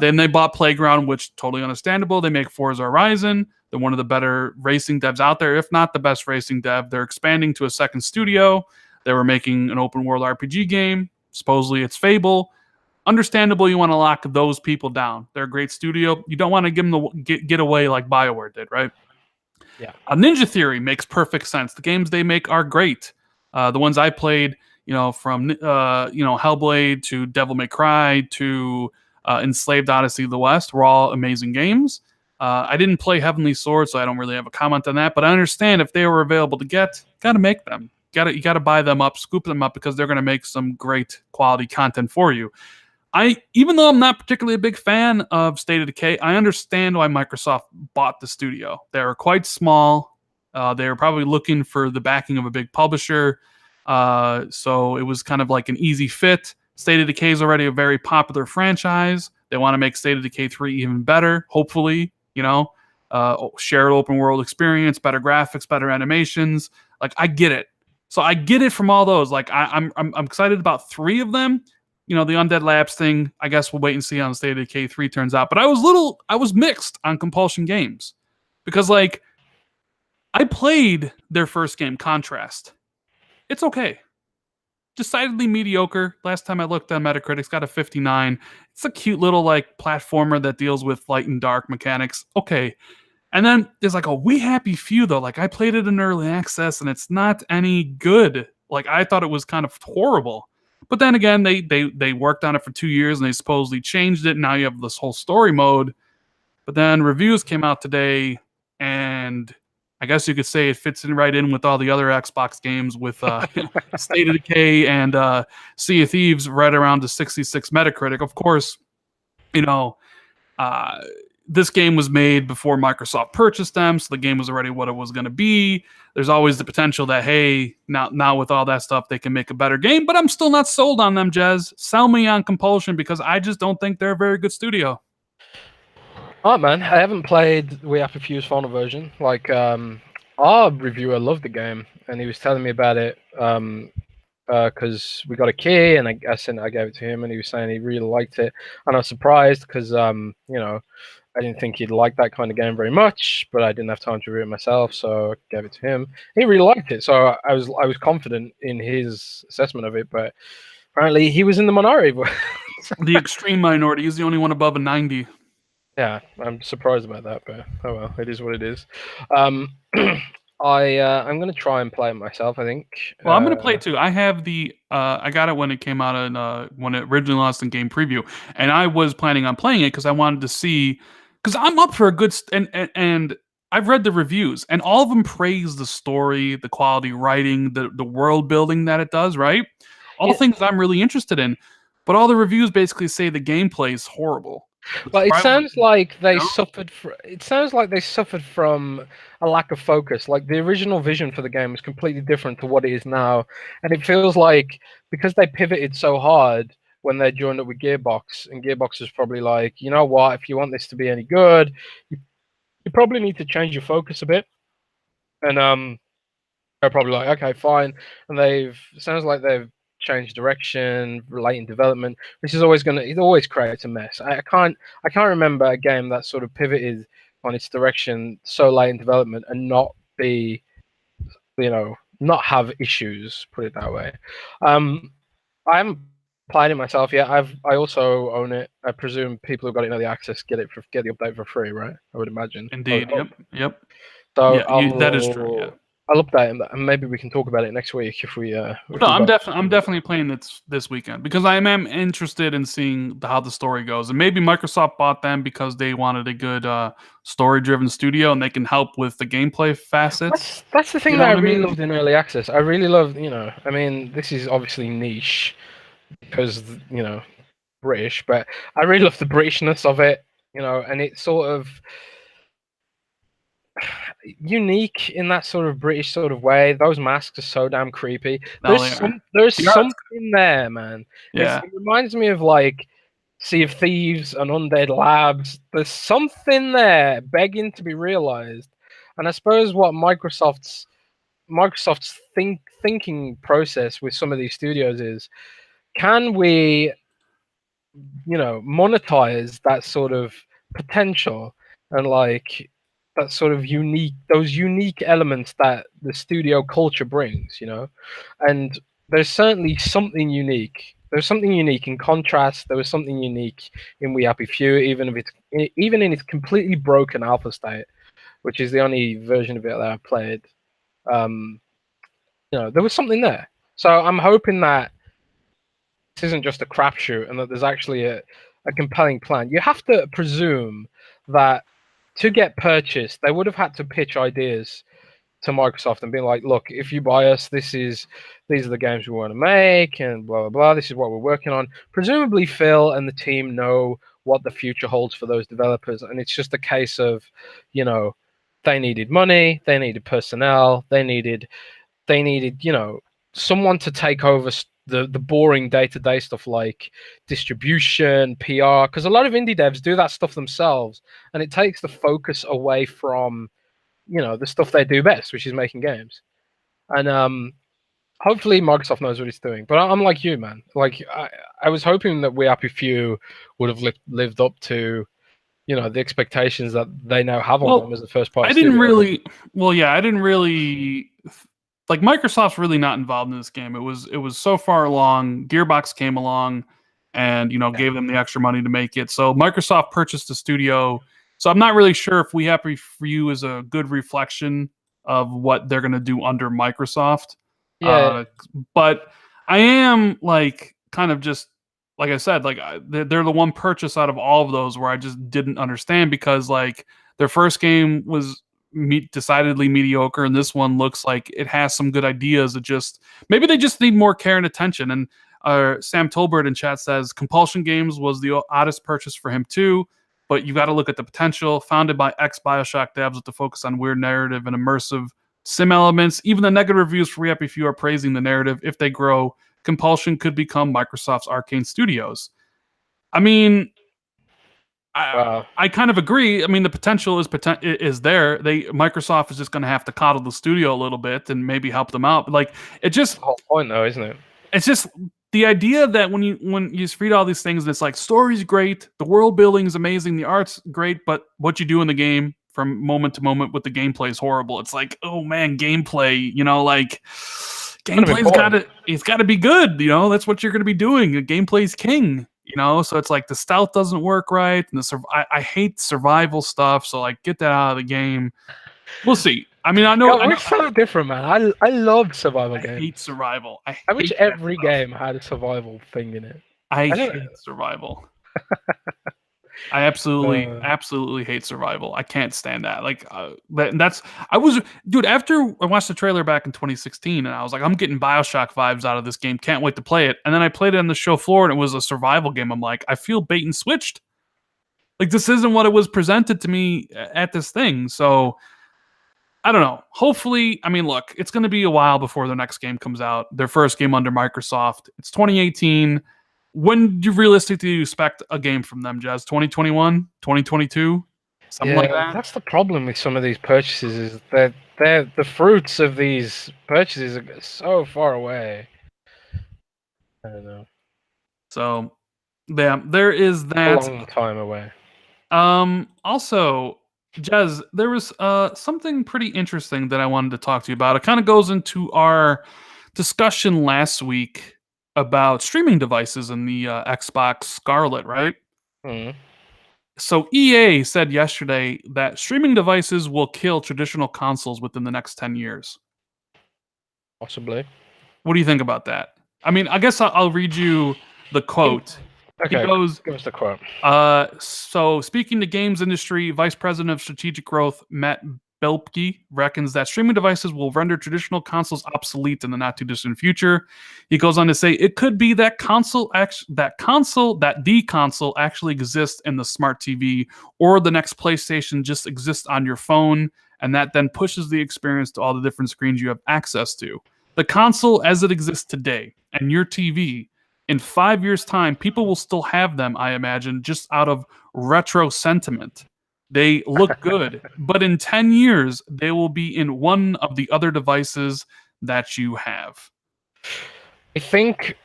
Then they bought Playground, which totally understandable. They make Forza Horizon. They're one of the better racing devs out there, if not the best racing dev. They're expanding to a second studio. They were making an open world RPG game. Supposedly it's Fable. Understandable, you want to lock those people down. They're a great studio. You don't want to give them the get away like BioWare did, right? Yeah. Ninja Theory makes perfect sense. The games they make are great. The ones I played, from Hellblade to Devil May Cry to Enslaved Odyssey of the West were all amazing games. I didn't play Heavenly Sword, so I don't really have a comment on that. But I understand if they were available to get, got to make them. You got to buy them up, scoop them up, because they're going to make some great quality content for you. Even though I'm not particularly a big fan of State of Decay, I understand why Microsoft bought the studio. They were quite small. They were probably looking for the backing of a big publisher. So it was kind of like an easy fit. State of Decay is already a very popular franchise. They want to make State of Decay 3 even better, hopefully, shared open world experience, better graphics, better animations. Like, I get it. So I get it from all those. Like, I'm excited about 3 of them. The Undead Labs thing, I guess we'll wait and see how State of Decay 3 turns out. But I was mixed on Compulsion Games because, like, I played their first game, Contrast. It's okay. Decidedly mediocre. Last time I looked on Metacritic's got a 59. It's a cute little platformer that deals with light and dark mechanics. Okay. And then there's a We Happy Few though. I played it in early access and it's not any good. I thought it was kind of horrible. But then again, they worked on it for 2 years and they supposedly changed it. Now you have this whole story mode. But then reviews came out today and I guess you could say it fits right in with all the other Xbox games with State of Decay and Sea of Thieves right around the 66 Metacritic. Of course, this game was made before Microsoft purchased them, so the game was already what it was going to be. There's always the potential that, hey, now with all that stuff, they can make a better game. But I'm still not sold on them, Jez. Sell me on Compulsion because I just don't think they're a very good studio. Alright, man. I haven't played We Happy Few's final version. Like, our reviewer loved the game, and he was telling me about it. Because we got a key, and I gave it to him, and he was saying he really liked it, and I was surprised because I didn't think he'd like that kind of game very much, but I didn't have time to review it myself, so I gave it to him. He really liked it, so I was confident in his assessment of it, but apparently he was in the minority. The extreme minority. He's the only one above a 90. Yeah, I'm surprised about that, but oh well, it is what it is. I'm gonna try and play it myself, I think. Well, I'm gonna play it too. I have I got it when it came out when it originally launched in Game Preview, and I was planning on playing it because I wanted to see, because I'm up for a good and I've read the reviews, and all of them praise the story, the quality writing, the world building that it does. Right, all things I'm really interested in, but all the reviews basically say the gameplay is horrible. Well, it sounds like they suffered. It sounds like they suffered from a lack of focus. Like the original vision for the game was completely different to what it is now, and it feels like because they pivoted so hard when they joined up with Gearbox, and Gearbox was probably like, you know what, if you want this to be any good, you probably need to change your focus a bit. And they're probably like, okay, fine. And it sounds like they've changed direction, late in development, which is it always creates a mess. I can't remember a game that sort of pivoted on its direction so late in development and not be, not have issues, put it that way. I haven't played it myself yet. I also own it. I presume people who've got it early access get the update for free, right? I would imagine. Indeed. Yep. So yeah, that is true. Yeah. I'll update them, and maybe we can talk about it next week if we. I'm definitely playing it this weekend because I am interested in seeing how the story goes, and maybe Microsoft bought them because they wanted a good story-driven studio, and they can help with the gameplay facets. That's the thing that I really loved in early access. I really loved, I mean, this is obviously niche because British, but I really love the Britishness of it, and it's sort of unique in that sort of British sort of way. Those masks are so damn creepy. There's something there, man. Yeah. It reminds me of like Sea of Thieves and Undead Labs. There's something there begging to be realized. And I suppose what Microsoft's thinking process with some of these studios is, can we monetize that sort of potential and like that sort of those unique elements that the studio culture brings, and there's certainly something unique. There's something unique in Contrast. There was something unique in We Happy Few, even in its completely broken alpha state, which is the only version of it that I've played. There was something there. So I'm hoping that this isn't just a crapshoot and that there's actually a compelling plan. You have to presume that to get purchased, they would have had to pitch ideas to Microsoft and be like, look, if you buy us, these are the games we want to make and blah, blah, blah. This is what we're working on. Presumably Phil and the team know what the future holds for those developers. And it's just a case of, they needed money, they needed personnel, they needed, someone to take over the boring day-to-day stuff like distribution, PR, because a lot of indie devs do that stuff themselves, and it takes the focus away from, the stuff they do best, which is making games. And hopefully Microsoft knows what it's doing. But I'm like you, man. Like I was hoping that We Happy Few would have lived up to, the expectations that they now have on them as the first part. I didn't really like Microsoft's really not involved in this game. It was so far along. Gearbox came along and gave them the extra money to make it. So Microsoft purchased the studio. So I'm not really sure if We Happy Few is a good reflection of what they're gonna do under Microsoft. Yeah. But I am like kind of just like I said, like they're the one purchase out of all of those where I just didn't understand because like their first game was decidedly mediocre, and this one looks like it has some good ideas. Maybe they just need more care and attention. And Sam Tolbert in chat says Compulsion Games was the oddest purchase for him too. but you got to look at the potential. Founded by ex-Bioshock devs with the focus on weird narrative and immersive sim elements. Even the negative reviews for Happy Few are praising the narrative. If they grow, Compulsion could become Microsoft's Arcane Studios. I mean, Wow. I kind of agree. I mean, the potential is there. Microsoft is just going to have to coddle the studio a little bit and maybe help them out. But like, it just The whole point, though, isn't it? it's just the idea that when you just read all these things, and it's like story's great, the world building is amazing, the art's great, but what you do in the game from moment to moment with the gameplay is horrible. It's like, oh man, gameplay, like gameplay's got to be good. That's what you're going to be doing. Gameplay's king. So it's like the stealth doesn't work right, and I hate survival stuff. So like, get that out of the game. We'll see. I mean, I know we're so different, man. I love survival games. I hate survival. I wish every game had a survival thing in it. I hate survival. I absolutely hate survival. I can't stand that. Like, dude, after I watched the trailer back in 2016, and I was like, I'm getting Bioshock vibes out of this game. Can't wait to play it. And then I played it on the show floor, and it was a survival game. I'm like, I feel bait and switched. Like, this isn't what it was presented to me at this thing. So, I don't know. Hopefully, I mean, look, it's going to be a while before their next game comes out. Their first game under Microsoft. It's 2018. When do you realistically expect a game from them, Jez? 2021? 2022? Something like that? That's the problem with some of these purchases, is that the fruits of these purchases are so far away. I don't know. So, yeah, there is that. A long time away. Also, Jez, there was something pretty interesting that I wanted to talk to you about. It kind of goes into our discussion last week about streaming devices in the Xbox Scarlet, right? Mm. So EA said yesterday that streaming devices will kill traditional consoles within the next 10 years. Possibly. What do you think about that? I mean, I guess I'll read you the quote. Okay, he goes, give us the quote. So speaking to games industry, Vice President of Strategic Growth, Matt Belpke, reckons that streaming devices will render traditional consoles obsolete in the not too distant future. He goes on to say it could be that the console actually exists in the smart TV, or the next PlayStation just exists on your phone, and that then pushes the experience to all the different screens you have access to. The console as it exists today and your TV, in 5 years' time, people will still have them, I imagine, just out of retro sentiment. They look good, but in 10 years, they will be in one of the other devices that you have. I think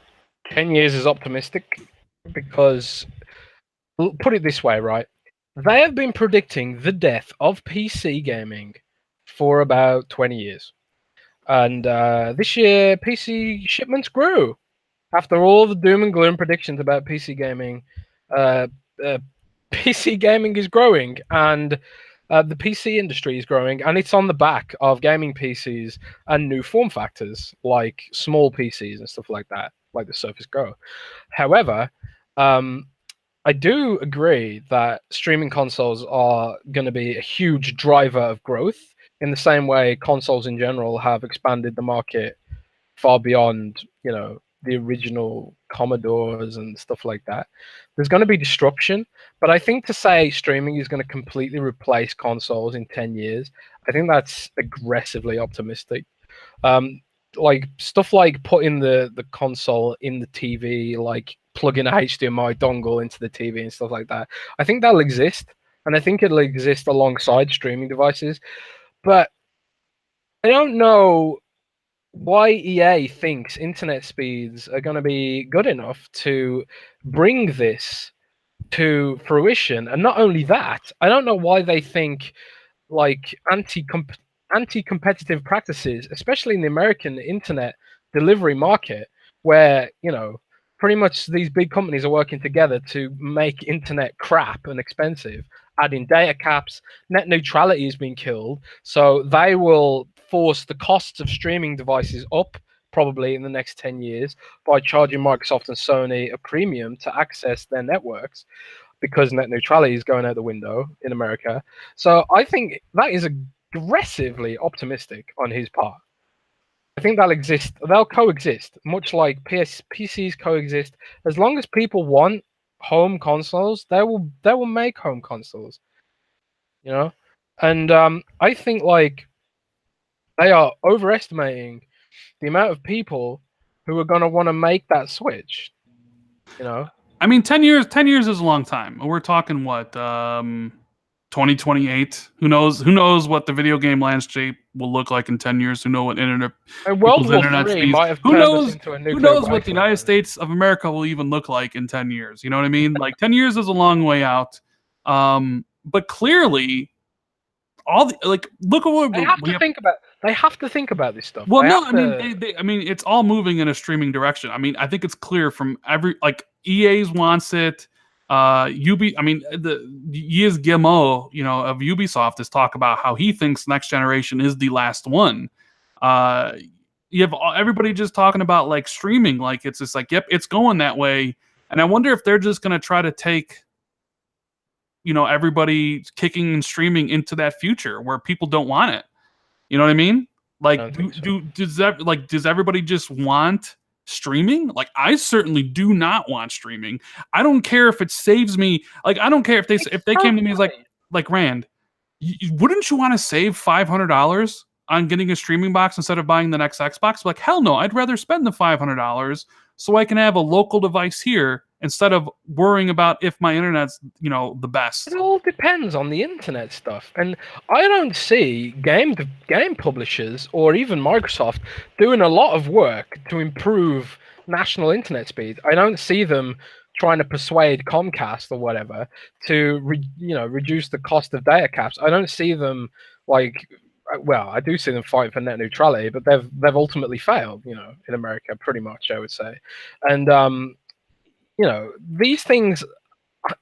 10 years is optimistic because, put it this way, right? They have been predicting the death of PC gaming for about 20 years. And this year, PC shipments grew. After all the doom and gloom predictions about PC gaming, PC gaming is growing, and the PC industry is growing, and it's on the back of gaming PCs and new form factors like small PCs and stuff like that, like the Surface Go. However, I do agree that streaming consoles are going to be a huge driver of growth, in the same way consoles in general have expanded the market far beyond, the original Commodores and stuff like that. There's going to be disruption, but I think to say streaming is going to completely replace consoles in 10 years, I think that's aggressively optimistic. Like stuff like putting the console in the TV, like plugging a HDMI dongle into the TV and stuff like that. I think that'll exist, and I think it'll exist alongside streaming devices. But I don't know why EA thinks internet speeds are going to be good enough to bring this to fruition. And not only that, I don't know why they think like anti-competitive practices, especially in the American internet delivery market, where, pretty much these big companies are working together to make internet crap and expensive, adding data caps. Net neutrality is being killed, so they will force the costs of streaming devices up probably in the next 10 years by charging Microsoft and Sony a premium to access their networks, because net neutrality is going out the window in America. So I think that is aggressively optimistic on his part. I think they'll coexist, much like PCs coexist. As long as people want home consoles, they will make home consoles, you know. And I think like they are overestimating the amount of people who are gonna want to make that switch, you know. I mean, 10 years is a long time. We're talking what, 2028? Who knows? Who knows what the video game landscape will look like in 10 years? Who know what And World people's War internet Three speeds? might have Who turned us knows? into a Who nuclear knows what the United wasteland. States of America will even look like in 10 years? You know what I mean? Like 10 years is a long way out. But clearly, all the, like, look at what They have we to have. think about. They have to think about this stuff. Well, They no, have I mean, to. I mean, it's all moving in a streaming direction. I mean, I think it's clear from every, like, EA's wants it. I mean, the Yves Guillemot, of Ubisoft, has talked about how he thinks next generation is the last one. Uh, you have everybody just talking about like streaming, like it's just like, yep, it's going that way. And I wonder if they're just gonna try to take, everybody kicking and streaming into that future where people don't want it. You know what I mean? I Like, don't think so. does everybody just want streaming? Like, I certainly do not want streaming. I don't care if it saves me. Like, I don't care if they came to me as like Rand, wouldn't you want to save $500 on getting a streaming box instead of buying the next Xbox? Like, hell no, I'd rather spend the $500 so I can have a local device here instead of worrying about if my internet's the best. It all depends on the internet stuff, and I don't see game publishers or even Microsoft doing a lot of work to improve national internet speed. I don't see them trying to persuade Comcast or whatever to reduce the cost of data caps. I don't see them like. Well, I do see them fighting for net neutrality, but they've ultimately failed. In America, pretty much, I would say, and these things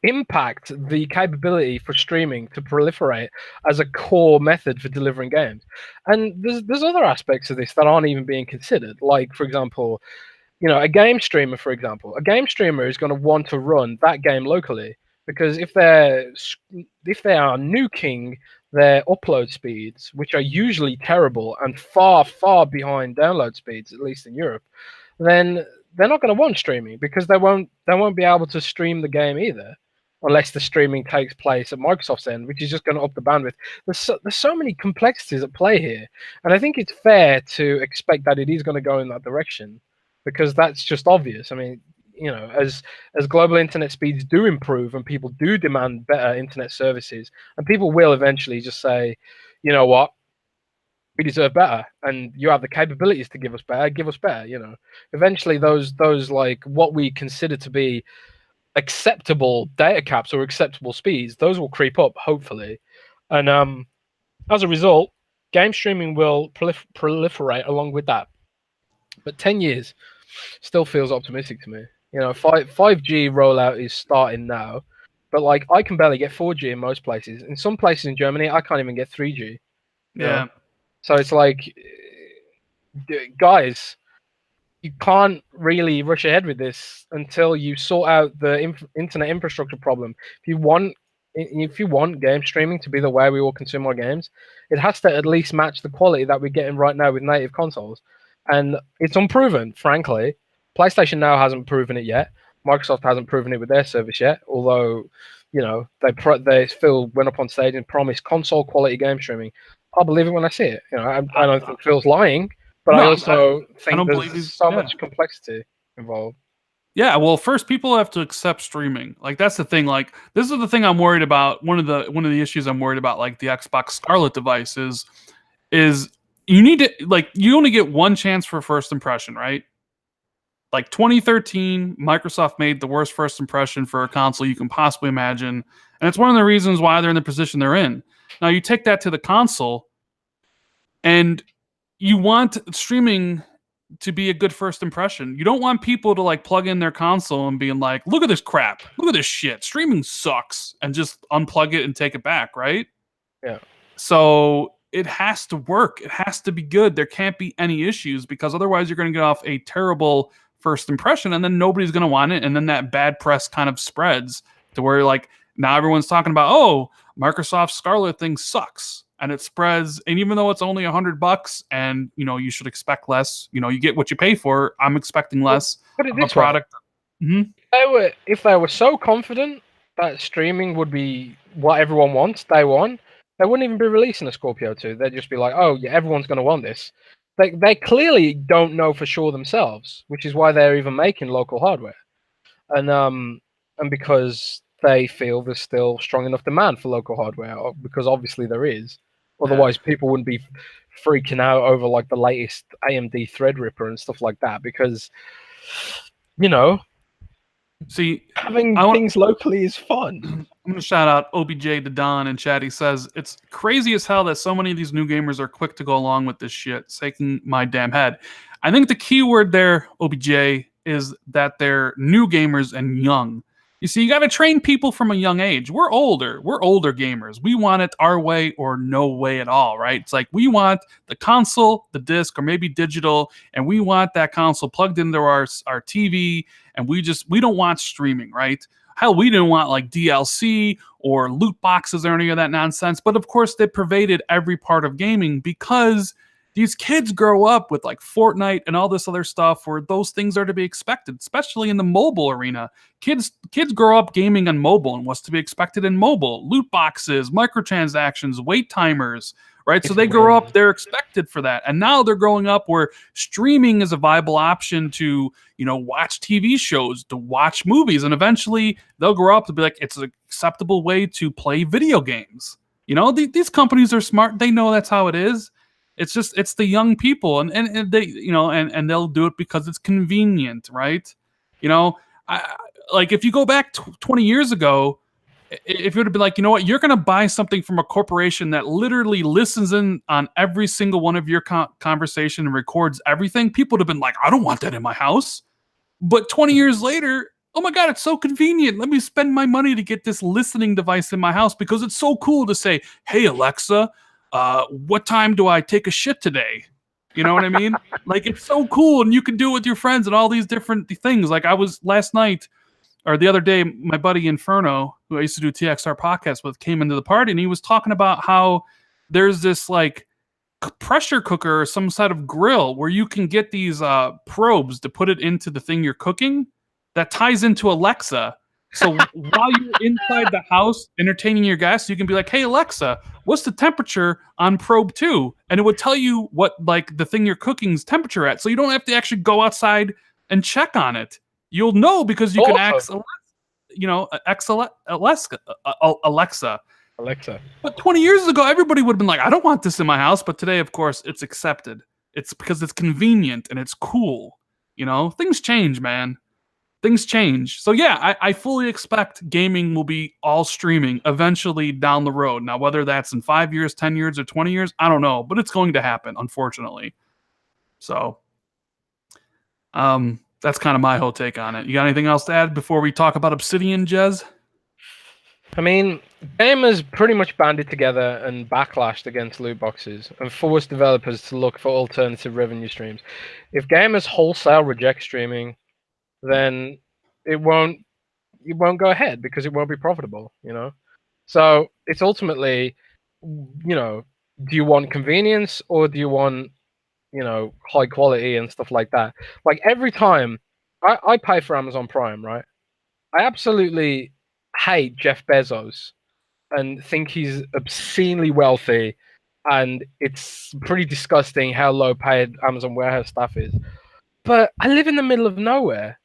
impact the capability for streaming to proliferate as a core method for delivering games. And there's other aspects of this that aren't even being considered. Like, for example, a game streamer, for example, a game streamer is going to want to run that game locally because if they are nuking their upload speeds, which are usually terrible and far, far behind download speeds, at least in Europe, then they're not going to want streaming because they won't be able to stream the game either, unless the streaming takes place at Microsoft's end, which is just going to up the bandwidth. There's so many complexities at play here, and I think it's fair to expect that it is going to go in that direction because that's just obvious. I mean, as global internet speeds do improve and people do demand better internet services, and people will eventually just say, you know what, we deserve better, and you have the capabilities to give us better. Give us better. Eventually, those like what we consider to be acceptable data caps or acceptable speeds, those will creep up, hopefully, and as a result, game streaming will proliferate along with that. But 10 years still feels optimistic to me. 5G rollout is starting now, but like I can barely get 4G in most places. In some places in Germany, I can't even get 3G. Yeah. So it's like, guys, you can't really rush ahead with this until you sort out the internet infrastructure problem. If you want game streaming to be the way we all consume our games, it has to at least match the quality that we're getting right now with native consoles. And it's unproven, frankly. PlayStation Now hasn't proven it yet. Microsoft hasn't proven it with their service yet, although, they Phil went up on stage and promised console quality game streaming. I'll believe it when I see it. I don't think Phil's lying, but I also think there's so much complexity involved. Yeah, well, first people have to accept streaming. Like, that's the thing. Like, this is the thing I'm worried about. One of the issues I'm worried about, like the Xbox Scarlet device is you need to, like, you only get one chance for first impression, right? Like 2013, Microsoft made the worst first impression for a console you can possibly imagine, and it's one of the reasons why they're in the position they're in. Now you take that to the console, and you want streaming to be a good first impression. You don't want people to like plug in their console and being like, look at this crap, look at this shit, streaming sucks, and just unplug it and take it back, right? Yeah. So it has to work. It has to be good. There can't be any issues because otherwise you're going to get off a terrible first impression and then nobody's going to want it. And then that bad press kind of spreads to where like now everyone's talking about, oh, Microsoft Scarlet thing sucks. And it spreads. And even though it's only $100 and, you should expect less, you get what you pay for. I'm expecting less of a product. Mhm. If they were so confident that streaming would be what everyone wants day one, they wouldn't even be releasing a Scorpio 2. They'd just be like, oh yeah, everyone's going to want this. They clearly don't know for sure themselves, which is why they're even making local hardware. And because they feel there's still strong enough demand for local hardware, because obviously there is. Otherwise, people wouldn't be freaking out over like the latest AMD Threadripper and stuff like that. Because you know, See, having I want. things locally is fun. I'm gonna shout out OBJ to Don in chat. He says it's crazy as hell that so many of these new gamers are quick to go along with this shit, shaking my damn head. I think the key word there, OBJ, is that they're new gamers and young. You see, you got to train people from a young age. We're older. We're older gamers. We want it our way or no way at all, right? It's like we want the console, the disc, or maybe digital, and we want that console plugged into our TV, and we don't want streaming, right? Hell, we didn't want like DLC or loot boxes or any of that nonsense. But of course, they pervaded every part of gaming because these kids grow up with like Fortnite and all this other stuff where those things are to be expected, especially in the mobile arena. Kids grow up gaming on mobile, and what's to be expected in mobile? Loot boxes, microtransactions, wait timers, right? So they grow up, they're expected for that. And now they're growing up where streaming is a viable option to, watch TV shows, to watch movies, and eventually they'll grow up to be like, it's an acceptable way to play video games. These companies are smart. They know that's how it is. It's the young people, and they, and they'll do it because it's convenient, right? I like if you go back 20 years ago, if it would have been like, you know what, you're going to buy something from a corporation that literally listens in on every single one of your conversation and records everything, people would have been like, I don't want that in my house. But 20 years later, oh my God, it's so convenient. Let me spend my money to get this listening device in my house because it's so cool to say, hey, Alexa, what time do I take a shit today? You know what I mean? Like, it's so cool, and you can do it with your friends and all these different things. Like, I was last night or the other day, my buddy Inferno, who I used to do TXR podcast with, came into the party, and he was talking about how there's this like pressure cooker or some sort of grill where you can get these probes to put it into the thing you're cooking that ties into Alexa. So while you're inside the house entertaining your guests, you can be like, hey, Alexa, what's the temperature on probe 2? And it would tell you what like the thing you're cooking's temperature at. So you don't have to actually go outside and check on it. You'll know because you can ask Alexa. But 20 years ago, everybody would have been like, I don't want this in my house. But today, of course, it's accepted. It's because it's convenient and it's cool. Things change, man. Things change. So yeah, I fully expect gaming will be all streaming eventually down the road. Now, whether that's in 5 years, 10 years, or 20 years, I don't know. But it's going to happen, unfortunately. So that's kind of my whole take on it. You got anything else to add before we talk about Obsidian, Jez? I mean, gamers pretty much banded together and backlashed against loot boxes and forced developers to look for alternative revenue streams. If gamers wholesale reject streaming, then it won't go ahead because it won't be profitable, So it's ultimately, do you want convenience or do you want, high quality and stuff like that? Like every time I pay for Amazon Prime, right? I absolutely hate Jeff Bezos and think he's obscenely wealthy, and it's pretty disgusting how low paid Amazon warehouse staff is. But I live in the middle of nowhere,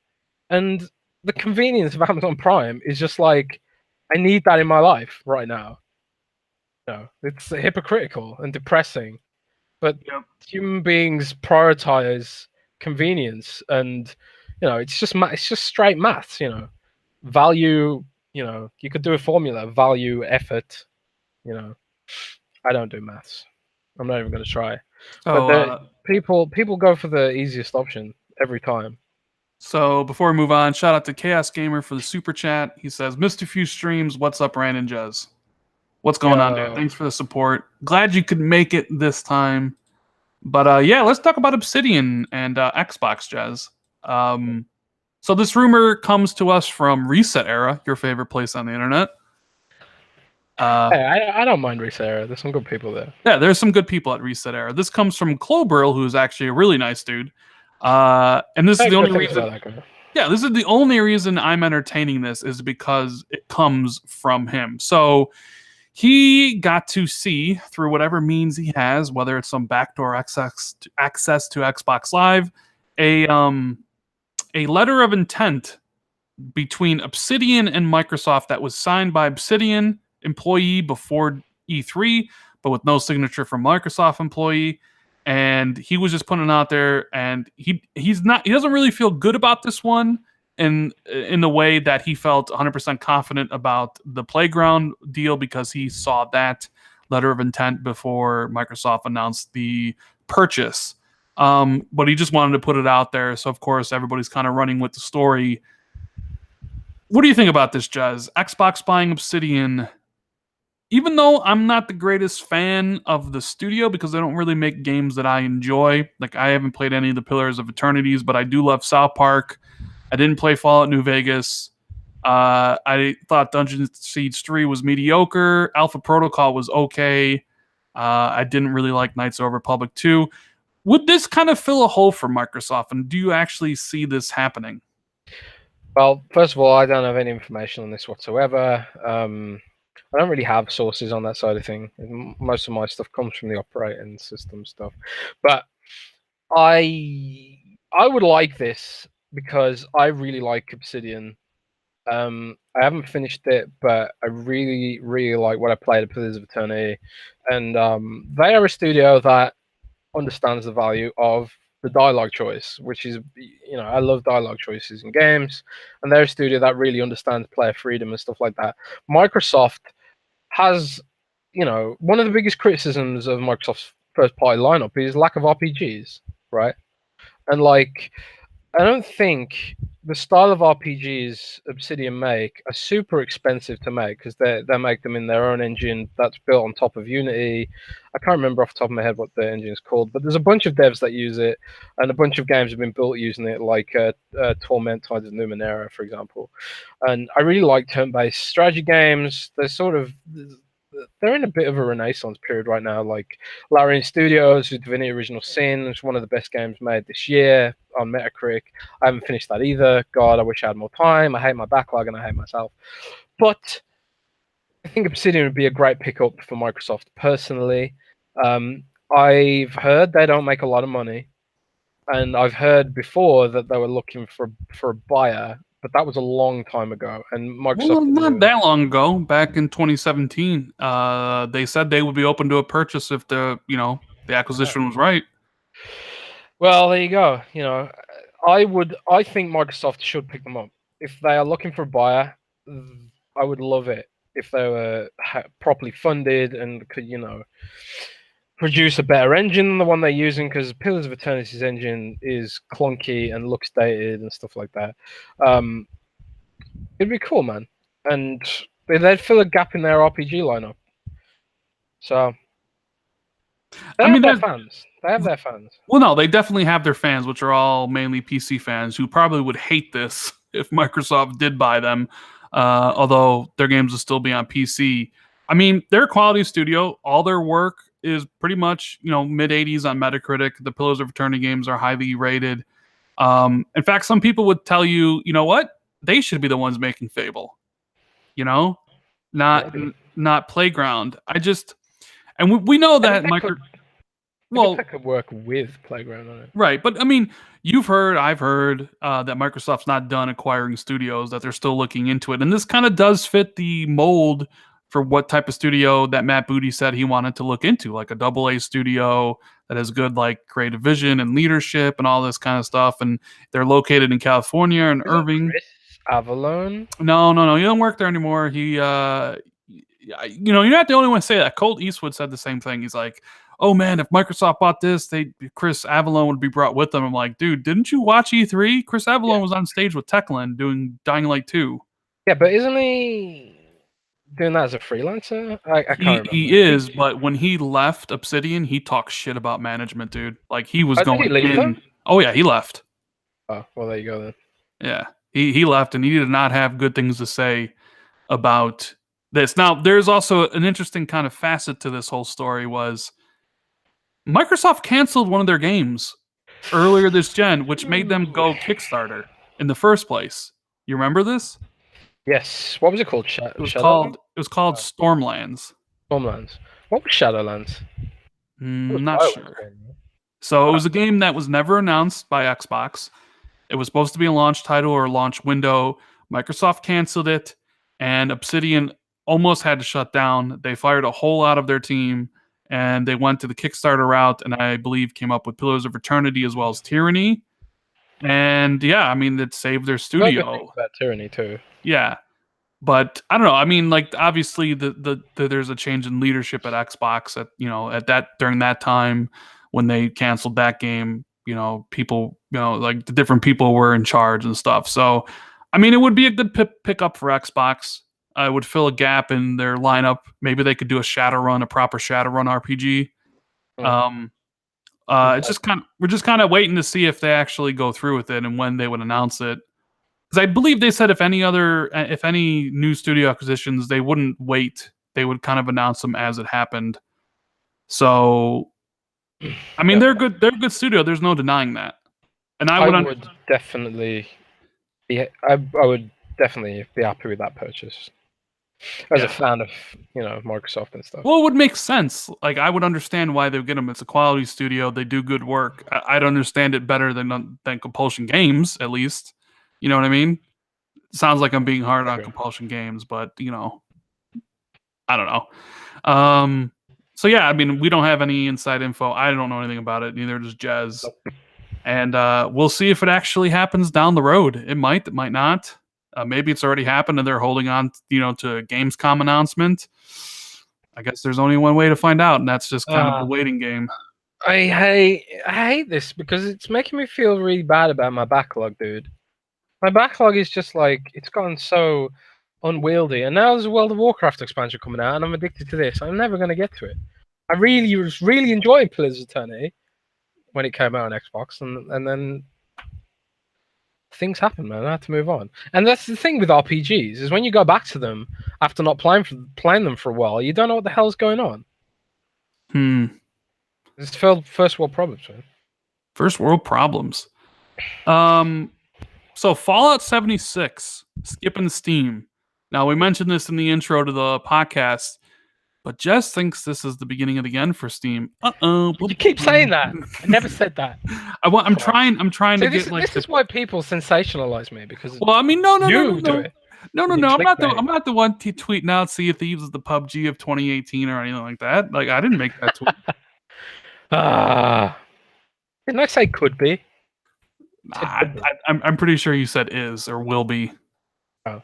and the convenience of Amazon Prime is just like, I need that in my life right now. It's hypocritical and depressing, but human beings prioritize convenience, and it's just straight maths. Value. You could do a formula: value, effort. I don't do maths. I'm not even going to try. But people go for the easiest option every time. So before we move on, shout out to Chaos Gamer for the super chat. He says, "Missed a few streams. What's up, Rand and Jez? What's going on, dude? Thanks for the support. Glad you could make it this time. But yeah, let's talk about Obsidian and Xbox, Jez. So this rumor comes to us from Reset Era, your favorite place on the internet. Hey, I don't mind Reset Era. There's some good people there. Yeah, there's some good people at Reset Era. This comes from Cloburl, who's actually a really nice dude. And this is the only reason. Yeah, this is the only reason I'm entertaining this is because it comes from him. So he got to see through whatever means he has, whether it's some backdoor access to Xbox Live, a um a letter of intent between Obsidian and Microsoft that was signed by Obsidian employee before E3, but with no signature from Microsoft employee. And he was just putting it out there, and he doesn't really feel good about this one in the way that he felt 100% confident about the Playground deal because he saw that letter of intent before Microsoft announced the purchase. But he just wanted to put it out there, so of course everybody's kind of running with the story. What do you think about this, Jez? Xbox buying Obsidian. Even though I'm not the greatest fan of the studio because they don't really make games that I enjoy. Like I haven't played any of the Pillars of Eternities, but I do love South Park. I didn't play Fallout New Vegas. I thought Dungeon Siege 3 was mediocre. Alpha Protocol was okay. I didn't really like Knights of the Republic 2. Would this kind of fill a hole for Microsoft? And do you actually see this happening? Well, first of all, I don't have any information on this whatsoever. I don't really have sources on that side of thing. Most of my stuff comes from the operating system stuff. But I would like this because I really like Obsidian. I haven't finished it, but I really, really like what I played at Pillars of Eternity. And they are a studio that understands the value of the dialogue choice, which is, I love dialogue choices in games, and they're a studio that really understands player freedom and stuff like that. Microsoft has, one of the biggest criticisms of Microsoft's first party lineup is lack of RPGs, right? And like, I don't think the style of RPGs Obsidian make are super expensive to make because they make them in their own engine that's built on top of Unity. I can't remember off the top of my head what the engine is called, but there's a bunch of devs that use it, and a bunch of games have been built using it, like Torment, Tides of Numenera, for example. And I really like turn-based strategy games. They're in a bit of a renaissance period right now. Like Larian Studios with Divinity Original Sin is one of the best games made this year on Metacritic. I haven't finished that either. God, I wish I had more time. I hate my backlog and I hate myself. But I think Obsidian would be a great pickup for Microsoft personally. I've heard they don't make a lot of money, and I've heard before that they were looking for a buyer, but that was a long time ago. And Microsoft, Well, not that long ago, back in 2017, they said they would be open to a purchase if the acquisition was right. Well, there you go. I think Microsoft should pick them up if they are looking for a buyer. I would love it if they were properly funded and could, produce a better engine than the one they're using, because Pillars of Eternity's engine is clunky and looks dated and stuff like that. It'd be cool, man, and they'd fill a gap in their RPG lineup. So they have their fans. They have their fans. Well, no, they definitely have their fans, which are all mainly PC fans who probably would hate this if Microsoft did buy them, although their games will still be on PC. I mean, they're a quality studio. All their work is pretty much, mid 80s on Metacritic. The Pillars of Eternity games are highly rated. In fact, some people would tell you, you know what? They should be the ones making Fable. Not Playground. And we know that that could work with Playground on it. Right, but I mean, I've heard that Microsoft's not done acquiring studios, that they're still looking into it. And this kind of does fit the mold for what type of studio that Matt Booty said he wanted to look into, like a AA studio that has good like creative vision and leadership and all this kind of stuff. And they're located in California and Irving. Chris Avallone? No, he doesn't work there anymore. You're not the only one to say that. Colt Eastwood said the same thing. He's like, oh man, if Microsoft bought this, Chris Avallone would be brought with them. I'm like, dude, didn't you watch E3? Chris Avallone was on stage with Techland doing Dying Light 2. Yeah, but isn't he doing that as a freelancer? I can't remember. He is, but when he left Obsidian, he talked shit about management, dude. Like he was going did he leave them? Oh yeah, he left. Oh, well, there you go then. Yeah, he left, and he did not have good things to say about this. Now, there's also an interesting kind of facet to this whole story was Microsoft canceled one of their games earlier this gen, which made them go Kickstarter. in the first place. You remember this? Yes. What was it called? It was Shadowlands? called Stormlands. Stormlands. What was Shadowlands? It was Not Bioware's sure. game, right? So it was a game that was never announced by Xbox. It was supposed to be a launch title or launch window. Microsoft canceled it, and Obsidian almost had to shut down. They fired a whole lot of their team, and they went to the Kickstarter route, and I believe came up with Pillars of Eternity as well as Tyranny. And yeah, I mean, it saved their I've heard good things studio. about Tyranny too. Yeah. But I don't know. I mean, like obviously there's a change in leadership at Xbox at that during that time when they canceled that game, people, like the different people were in charge and stuff. So, I mean, it would be a good pickup for Xbox. It would fill a gap in their lineup. Maybe they could do a proper Shadowrun RPG. Um, it's just we're just kind of waiting to see if they actually go through with it and when they would announce it. Because I believe they said if any new studio acquisitions, they wouldn't wait. They would kind of announce them as it happened. So, I mean, they're good. They're a good studio. There's no denying that. And I would definitely be. I would definitely be happy with that purchase. As a fan of Microsoft and stuff. Well, it would make sense. Like I would understand why they would get them. It's a quality studio. They do good work. I'd understand it better than Compulsion Games, at least. You know what I mean? Sounds like I'm being hard on Compulsion Games, but I don't know. So yeah, I mean, we don't have any inside info. I don't know anything about it. Neither does Jez. And we'll see if it actually happens down the road. It might not. Maybe it's already happened and they're holding on, to a Gamescom announcement. I guess there's only one way to find out, and that's just kind of the waiting game. I hate this because it's making me feel really bad about my backlog, dude. My backlog is just like, it's gotten so unwieldy. And now there's a World of Warcraft expansion coming out, and I'm addicted to this. I'm never going to get to it. I really was really enjoying Pillars of Eternity when it came out on Xbox, and then things happen, man. I had to move on. And that's the thing with RPGs, is when you go back to them after not playing them for a while, you don't know what the hell's going on. It's first world problems, man. First world problems. So Fallout 76, skipping Steam. Now, we mentioned this in the intro to the podcast, but Jess thinks this is the beginning of the end for Steam. You keep saying that. I never said that. I'm trying to get like. This is why people sensationalize me, because. Well, I mean, no. Do it. No. I'm not the one tweeting out Sea of Thieves is the PUBG of 2018 or anything like that. Like, I didn't make that tweet. Didn't I say could be? I'm pretty sure you said is or will be. Oh.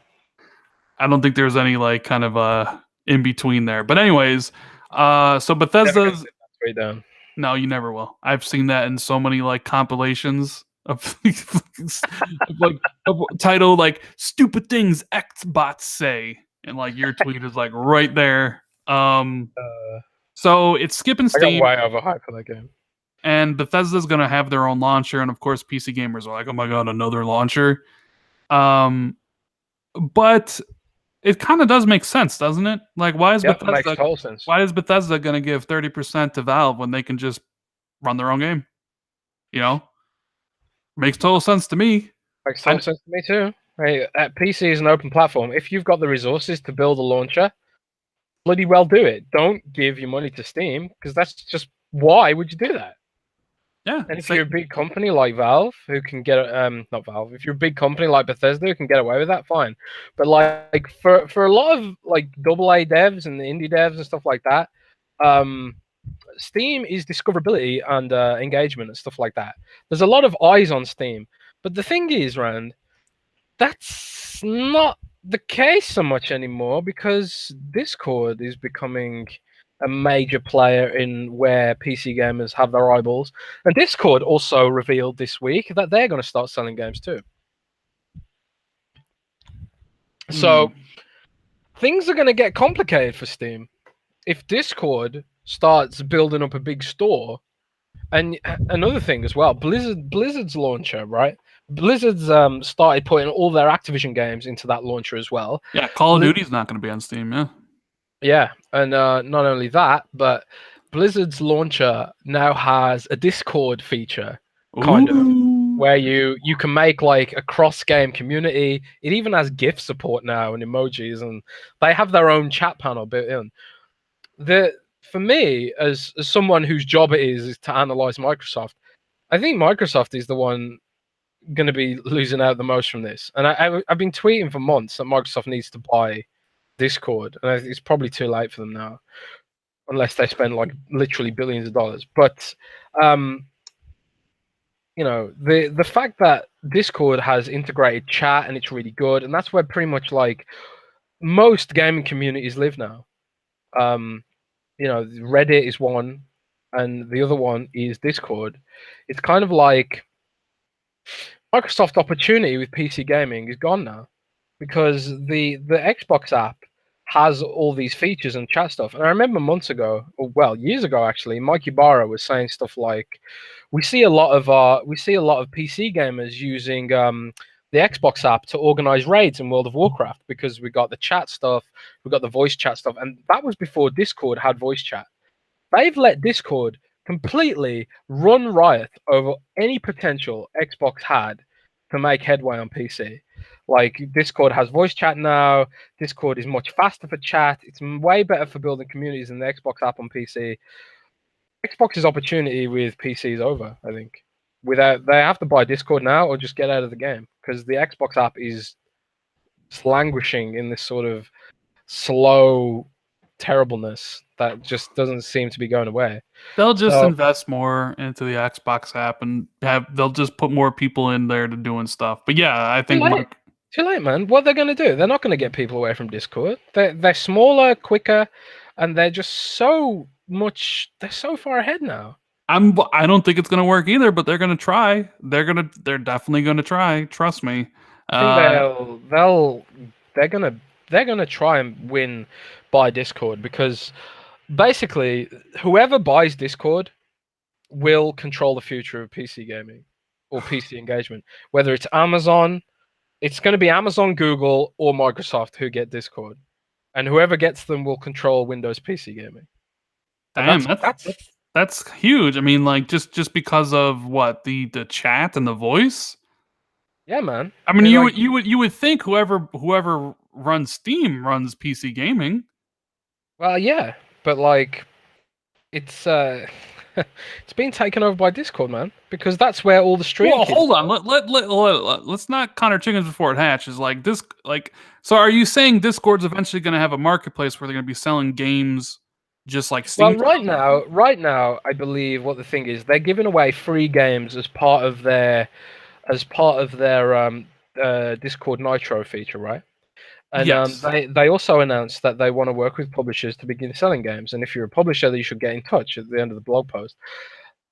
I don't think there's any like kind of in between there. But anyways, so Bethesda's way down. No, you never will. I've seen that in so many like compilations of like title like stupid things Xbots say, and like your tweet is like right there. So it's skipping Steam. I got way overhyped for that game. And Bethesda's gonna have their own launcher, and of course, PC gamers are like, "Oh my god, another launcher!" But it kind of does make sense, doesn't it? Like, why is Bethesda? Makes total sense. Why is Bethesda gonna give 30% to Valve when they can just run their own game? Makes total sense to me. Makes total sense to me too. Hey, PC is an open platform. If you've got the resources to build a launcher, bloody well do it. Don't give your money to Steam, because that's just, why would you do that? Yeah. And if you're a big company like Valve, who can get not Valve, if you're a big company like Bethesda who can get away with that, fine. But like for a lot of like AA devs and the indie devs and stuff like that, Steam is discoverability and engagement and stuff like that. There's a lot of eyes on Steam. But the thing is, Rand, that's not the case so much anymore, because Discord is becoming a major player in where PC gamers have their eyeballs. And Discord also revealed this week that they're going to start selling games too. So things are going to get complicated for Steam if Discord starts building up a big store. And another thing as well, Blizzard's launcher, right? Blizzard's started putting all their Activision games into that launcher as well. Yeah, Call of Duty's not going to be on Steam, yeah. Yeah, and not only that, but Blizzard's launcher now has a Discord feature, kind of. where you can make like a cross-game community. It even has GIF support now and emojis, and they have their own chat panel built in. For me, as someone whose job it is to analyze Microsoft, I think Microsoft is the one going to be losing out the most from this. And I've been tweeting for months that Microsoft needs to buy Discord, and it's probably too late for them now, unless they spend like literally billions of dollars. But you know, the fact that Discord has integrated chat and it's really good, and that's where pretty much like most gaming communities live now. You know, Reddit is one, and the other one is Discord. It's kind of like Microsoft opportunity with PC gaming is gone now, because the Xbox app has all these features and chat stuff. And I remember months ago, or well, years ago actually, Mike Ibarra was saying stuff like, we see a lot of PC gamers using the Xbox app to organize raids in World of Warcraft, because we got the chat stuff, we got the voice chat stuff, and that was before Discord had voice chat. They've let Discord completely run riot over any potential Xbox had to make headway on PC. Like, Discord has voice chat now. Discord is much faster for chat. It's way better for building communities than the Xbox app on PC. Xbox's opportunity with PC is over, I think. They have to buy Discord now or just get out of the game, because the Xbox app is languishing in this sort of slow terribleness that just doesn't seem to be going away. They'll just So invest more into the Xbox app and they'll just put more people in there to doing stuff. But yeah, I too think late. Too late, man. What they're going to do? They're not going to get people away from Discord. They're smaller, quicker, and they're just so much. They're so far ahead now. I don't think it's gonna work either, but they're gonna try. They're definitely gonna try. Trust me. I think they're gonna try and win by Discord, because basically whoever buys Discord will control the future of PC gaming or PC engagement. Whether it's Amazon, it's going to be Amazon, Google, or Microsoft who get Discord, and whoever gets them will control Windows PC gaming. And Damn, that's huge. I mean, like just because of what the chat and the voice. yeah, man. I mean, They're like, you would think whoever runs Steam runs PC gaming. well, yeah, but like it's it's being taken over by Discord, man, because that's where all the stream. Well, hold on. Let's not count our chickens before it hatches. Like this, like so. Are you saying Discord's eventually going to have a marketplace where they're going to be selling games, just like Steam? Well, right now, I believe what the thing is, they're giving away free games as part of their Discord Nitro feature, right? And Yes. they also announced that they want to work with publishers to begin selling games. And if you're a publisher, you should get in touch at the end of the blog post.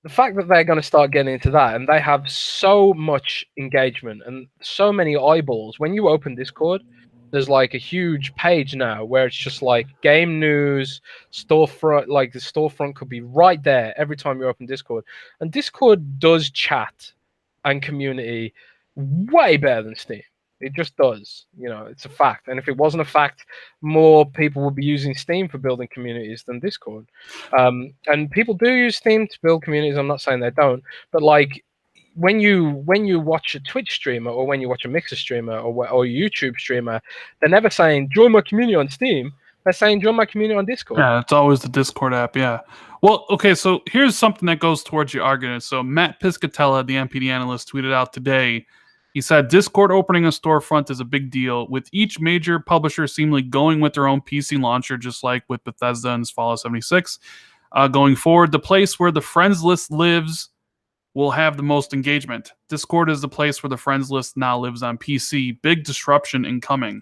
The fact that they're going to start getting into that, and they have so much engagement and so many eyeballs. When you open Discord, there's like a huge page now where it's just like game news, storefront. Like the storefront could be right there every time you open Discord. And Discord does chat and community way better than Steam. It just does. You know, it's a fact. And if it wasn't a fact, more people would be using Steam for building communities than Discord. And people do use Steam to build communities. I'm not saying they don't, but like when you watch a Twitch streamer, or when you watch a Mixer streamer, or a YouTube streamer, they're never saying join my community on Steam. They're saying join my community on Discord. Yeah, it's always the Discord app. Yeah. Well, okay. So here's something that goes towards your argument. So Matt Piscatella, the NPD analyst, tweeted out today. He said Discord opening a storefront is a big deal, with each major publisher seemingly going with their own PC launcher, just like with Bethesda and Fallout 76. Going forward, the place where the friends list lives will have the most engagement. Discord is the place where the friends list now lives on PC. Big disruption incoming.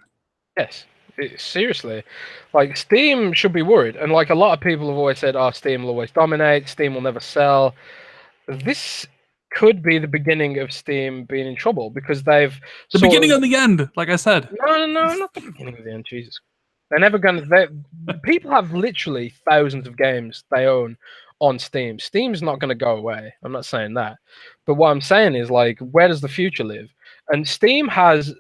Yes, seriously. Like, Steam should be worried. And like a lot of people have always said, oh, Steam will always dominate, Steam will never sell. This could be the beginning of Steam being in trouble, because they've The beginning of the end, like I said. No, not the beginning of the end. Jesus, they're never gonna. People have literally thousands of games they own on Steam. Steam's not gonna go away. I'm not saying that, but what I'm saying is, like, where does the future live? And Steam has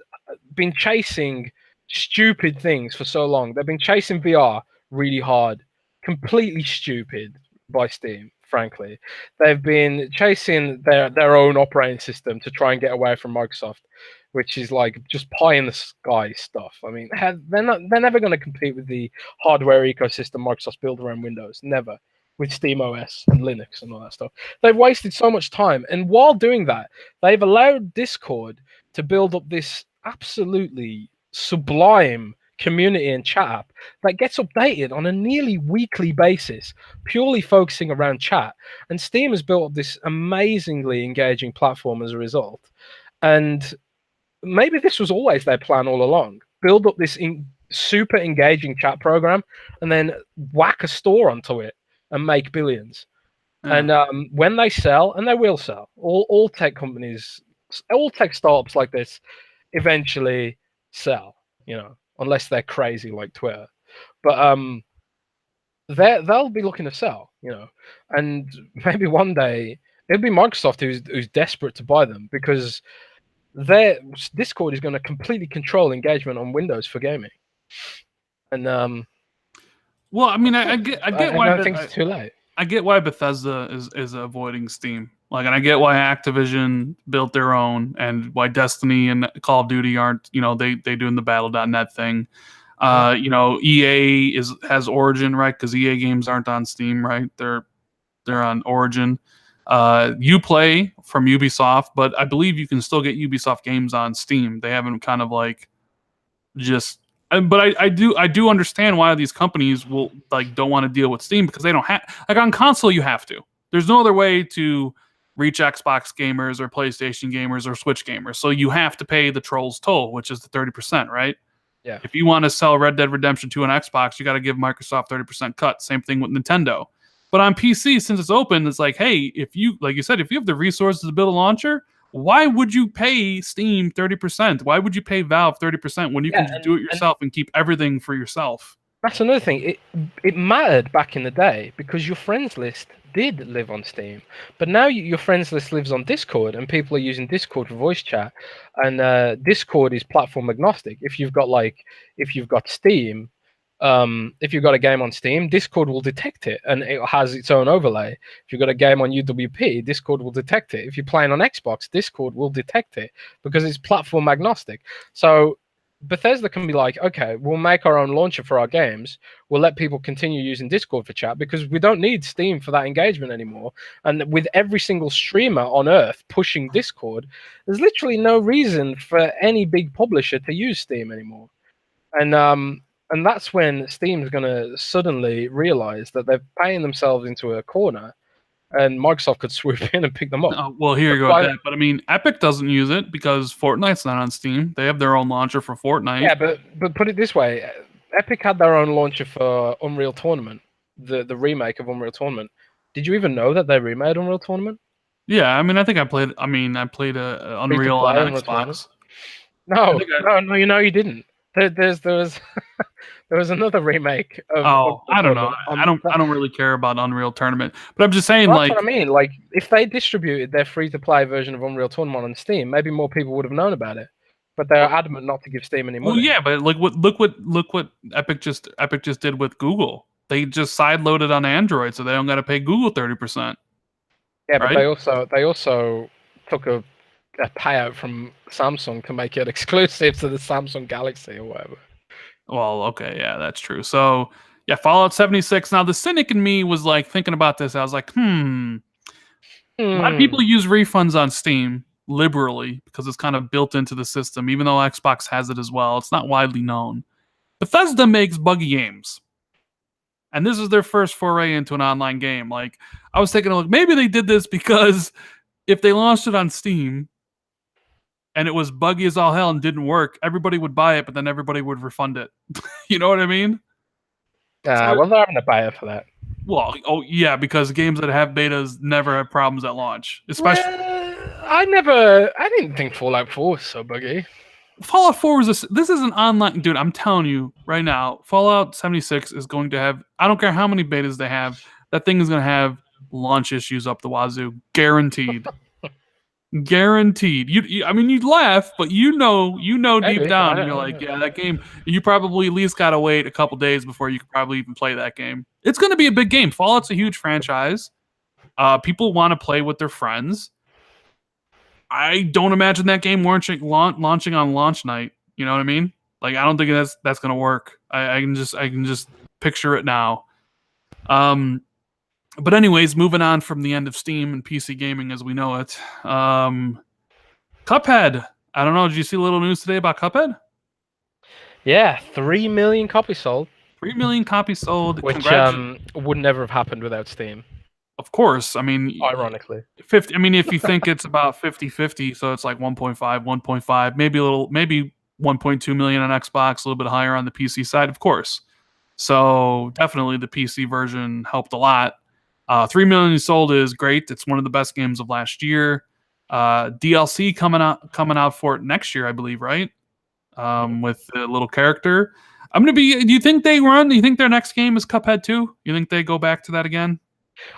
been chasing stupid things for so long. They've been chasing VR really hard, completely stupid by Steam frankly. They've been chasing their own operating system to try and get away from Microsoft, which is like just pie in the sky stuff. I mean, they're never going to compete with the hardware ecosystem Microsoft built around Windows. Never. With Steam OS and Linux and all that stuff. They've wasted so much time. And while doing that, they've allowed Discord to build up this absolutely sublime community and chat app that gets updated on a nearly weekly basis, purely focusing around chat. And Steam has built up this amazingly engaging platform as a result. And maybe this was always their plan all along. Build up this super engaging chat program and then whack a store onto it and make billions. Yeah. And when they sell, and they will sell, all tech companies, all tech startups like this eventually sell, unless they're crazy like Twitter. But they'll be looking to sell, and maybe one day it'll be Microsoft who's desperate to buy them, because their Discord is going to completely control engagement on Windows for gaming. And well, I mean, I get why. I don't think it's too late. I get why Bethesda is avoiding Steam. Like, and I get why Activision built their own, and why Destiny and Call of Duty aren't. They doing the Battle.net thing. EA has Origin, right? Because EA games aren't on Steam, right? They're on Origin. Uplay from Ubisoft, but I believe you can still get Ubisoft games on Steam. They haven't kind of like just. But I do understand why these companies will don't want to deal with Steam, because they don't have, on console you have to. There's no other way to reach Xbox gamers or PlayStation gamers or Switch gamers. So you have to pay the Trolls toll, which is the 30%, right? Yeah. If you want to sell Red Dead Redemption 2 on Xbox, you got to give Microsoft 30% cut. Same thing with Nintendo. But on PC, since it's open, it's like, hey, if you, like you said, if you have the resources to build a launcher, why would you pay Steam 30%? Why would you pay Valve 30% when you can just do it yourself and keep everything for yourself? That's another thing. It mattered back in the day because your friends list did live on Steam, but now your friends list lives on Discord, and people are using Discord for voice chat. And Discord is platform agnostic. If you've got Steam, if you've got a game on Steam, Discord will detect it, and it has its own overlay. If you've got a game on UWP, Discord will detect it. If you're playing on Xbox, Discord will detect it because it's platform agnostic. So Bethesda can be like, okay, we'll make our own launcher for our games. We'll let people continue using Discord for chat because we don't need Steam for that engagement anymore. And with every single streamer on Earth pushing Discord, there's literally no reason for any big publisher to use Steam anymore. And that's when Steam's going to suddenly realize that they're paying themselves into a corner, and Microsoft could swoop in and pick them up. Well, here you go with that. But I mean, Epic doesn't use it because Fortnite's not on Steam. They have their own launcher for Fortnite. Yeah, but put it this way. Epic had their own launcher for Unreal Tournament, the remake of Unreal Tournament. Did you even know that they remade Unreal Tournament? Yeah, I mean, I played Unreal on Xbox. No, you didn't. There was another remake of I don't know. I don't really care about Unreal Tournament, but I'm just saying, that's what I mean. Like, if they distributed their free-to-play version of Unreal Tournament on Steam, maybe more people would have known about it. But they're adamant not to give Steam any money. Well, yeah, but look what Epic just did with Google. They just sideloaded on Android, so they don't got to pay Google 30%. Yeah, but right? they also took a payout from Samsung to make it exclusive to the Samsung Galaxy or whatever. Well, okay, yeah, that's true. So, yeah, Fallout 76. Now, the cynic in me was like thinking about this. I was like, a lot of people use refunds on Steam liberally because it's kind of built into the system, even though Xbox has it as well. It's not widely known. Bethesda makes buggy games. And this is their first foray into an online game. Like, I was taking a look. Maybe they did this because if they launched it on Steam and it was buggy as all hell and didn't work, everybody would buy it, but then everybody would refund it. You know what I mean? Well, they're having a buyer for that. Well, yeah, because games that have betas never have problems at launch. Especially, I didn't think Fallout 4 was so buggy. Fallout 4 this is an online, dude, I'm telling you right now, Fallout 76 is going to have, I don't care how many betas they have, that thing is going to have launch issues up the wazoo. Guaranteed. Guaranteed. I mean, you'd laugh, but you know deep down, you're like, yeah, that game, you probably at least got to wait a couple days before you could probably even play that game. It's going to be a big game. Fallout's a huge franchise. People want to play with their friends. I don't imagine that game launching on launch night. You know what I mean? Like, I don't think that's gonna work. I can just picture it now. But anyways, moving on from the end of Steam and PC gaming as we know it. Cuphead. I don't know. Did you see a little news today about Cuphead? Yeah, 3 million copies sold. 3 million copies sold. Which would never have happened without Steam. Of course. I mean, ironically. 50. I mean, if you think it's about 50-50, so it's like 1.5, maybe 1.2 million on Xbox, a little bit higher on the PC side, of course. So definitely the PC version helped a lot. 3 million sold is great. It's one of the best games of last year. DLC coming out for it next year, I believe, right? With the little character. Do you think their next game is Cuphead 2? You think they go back to that again?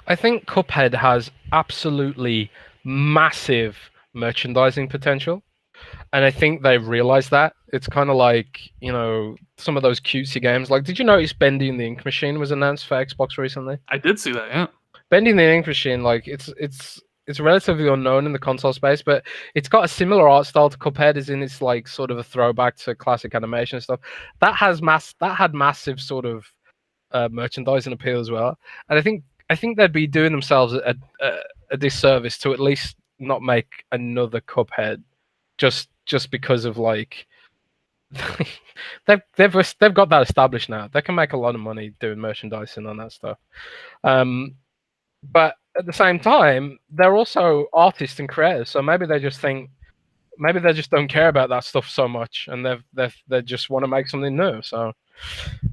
I think Cuphead has absolutely massive merchandising potential. And I think they've realized that. It's kind of like, some of those cutesy games. Like, did you notice Bendy and the Ink Machine was announced for Xbox recently? I did see that, yeah. Bendy and the Ink Machine, like, it's relatively unknown in the console space, but it's got a similar art style to Cuphead, as in it's like sort of a throwback to classic animation and stuff. That had massive sort of merchandising appeal as well. And I think they'd be doing themselves a disservice to at least not make another Cuphead just because of like they've got that established now. They can make a lot of money doing merchandising on that stuff. But at the same time, they're also artists and creators, so maybe they just don't care about that stuff so much, and they just want to make something new. So,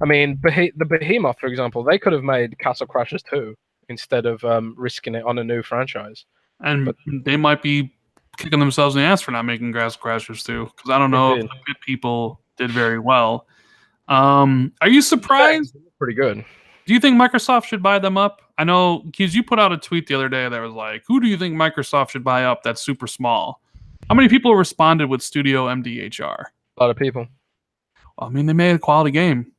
I mean, the Behemoth, for example, they could have made Castle Crashers 2 instead of risking it on a new franchise. And they might be kicking themselves in the ass for not making Castle Crashers 2, because I don't know if the good people did very well. Are you surprised? Pretty good. Do you think Microsoft should buy them up? I know, because you put out a tweet the other day that was like, who do you think Microsoft should buy up that's super small? How many people responded with Studio MDHR? A lot of people. Well, I mean, they made a quality game.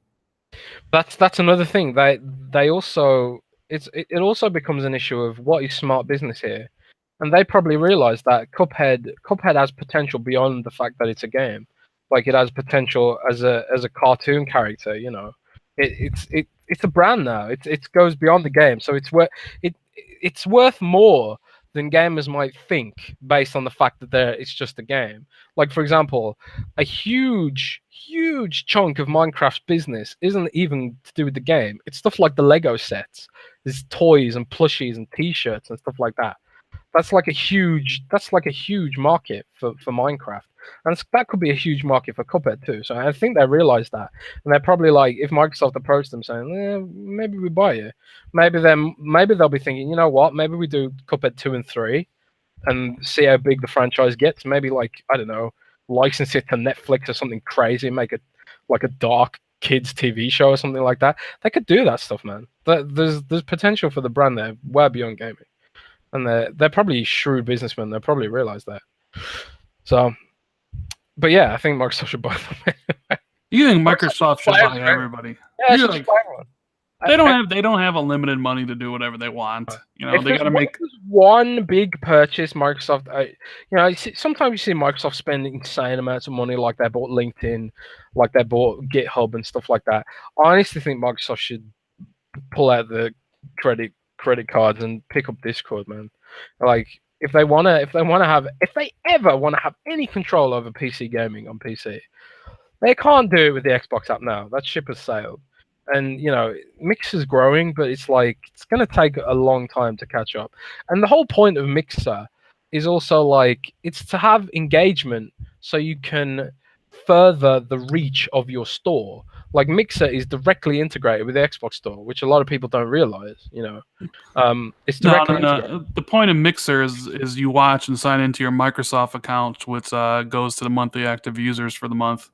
That's another thing. They also it also becomes an issue of what is smart business here, and they probably realize that Cuphead has potential beyond the fact that it's a game. Like, it has potential as a cartoon character. It's a brand now. It goes beyond the game, so it's worth more than gamers might think based on the fact that it's just a game. Like, for example, a huge chunk of Minecraft's business isn't even to do with the game. It's stuff like the Lego sets. There's toys and plushies and T-shirts and stuff like that. That's like a huge market for Minecraft. And that could be a huge market for Cuphead too. So I think they realize that. And they're probably like, if Microsoft approached them saying, maybe we buy it, maybe they'll be thinking, you know what, maybe we do Cuphead 2 and 3 and see how big the franchise gets. Maybe, like, I don't know, license it to Netflix or something crazy, make it like a dark kids TV show or something like that. They could do that stuff, man. There's potential for the brand there, way beyond gaming. And they're probably shrewd businessmen. They probably realize that. So, but yeah, I think Microsoft should buy them. You think Microsoft should buy everybody? Yeah, just buy one. They don't have unlimited money to do whatever they want. They got to make one big purchase. Microsoft, sometimes you see Microsoft spending insane amounts of money, like they bought LinkedIn, like they bought GitHub and stuff like that. I honestly think Microsoft should pull out the credit cards and pick up Discord, man. Like, if they ever want to have any control over PC gaming on PC, they can't do it with the Xbox app now. That ship has sailed. And Mixer's growing, but it's like it's gonna take a long time to catch up. And the whole point of Mixer is also like it's to have engagement so you can further the reach of your store. Like, Mixer is directly integrated with the Xbox store, which a lot of people don't realize. It's directly integrated. The point of Mixer is you watch and sign into your Microsoft account, which goes to the monthly active users for the month.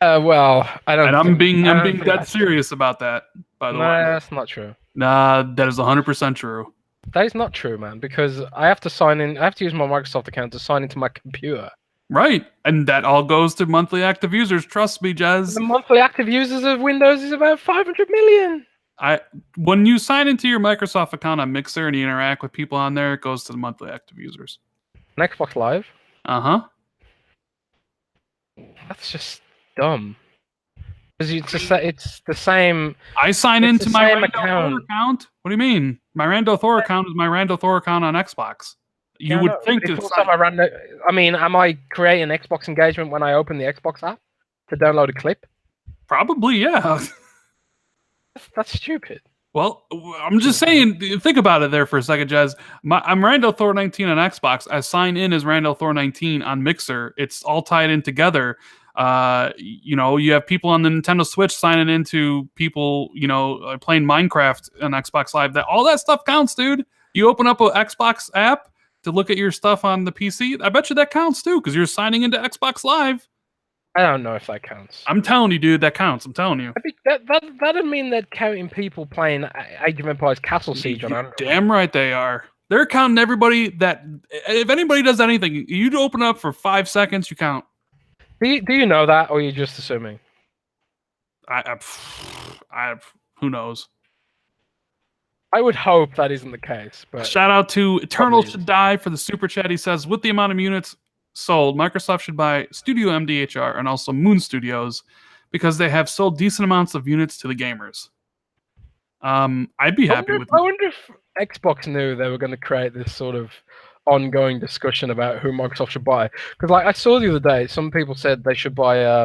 Well, I don't. And I'm being dead serious about that. By the way, that's not true. Nah, that is 100% true. That is not true, man. Because I have to sign in. I have to use my Microsoft account to sign into my computer. Right, and that all goes to monthly active users. Trust me, Jez. The monthly active users of Windows is about 500 million. When you sign into your Microsoft account on Mixer and you interact with people on there, it goes to the monthly active users. On Xbox Live? Uh-huh. That's just dumb. Because it's the same. I sign It's the into my same Rando Thor account. account. What do you mean? My Rando Thor account is my Rando Thor account on Xbox. You Yeah, I would know, think but it's it's also my random. I mean, am I creating Xbox engagement when I open the Xbox app to download a clip? probably, yeah. That's stupid. Well, I'm just saying, think about it there for a second, Jez. I'm Randall Thor 19 on Xbox. I sign in as Randall Thor 19 on Mixer. It's all tied in together. You have people on the Nintendo Switch signing into people, playing Minecraft on Xbox Live. All that stuff counts, dude. You open up an Xbox app to look at your stuff on the PC. I bet you that counts too, because you're signing into Xbox Live. I don't know if that counts. I'm telling you, dude, that counts. I'm telling you. I think that'd mean that counting people playing Age of Empires Castle Siege on Android. Damn right they are. They're counting everybody that if anybody does anything, you open up for 5 seconds, you count. Do you know that, or are you just assuming? Who knows? I would hope that isn't the case. But shout out to Eternal Should Die for the super chat. He says, with the amount of units sold, Microsoft should buy Studio MDHR and also Moon Studios because they have sold decent amounts of units to the gamers. I'd be happy with. I wonder if Xbox knew they were going to create this sort of ongoing discussion about who Microsoft should buy. Because, like, I saw the other day, some people said they should buy.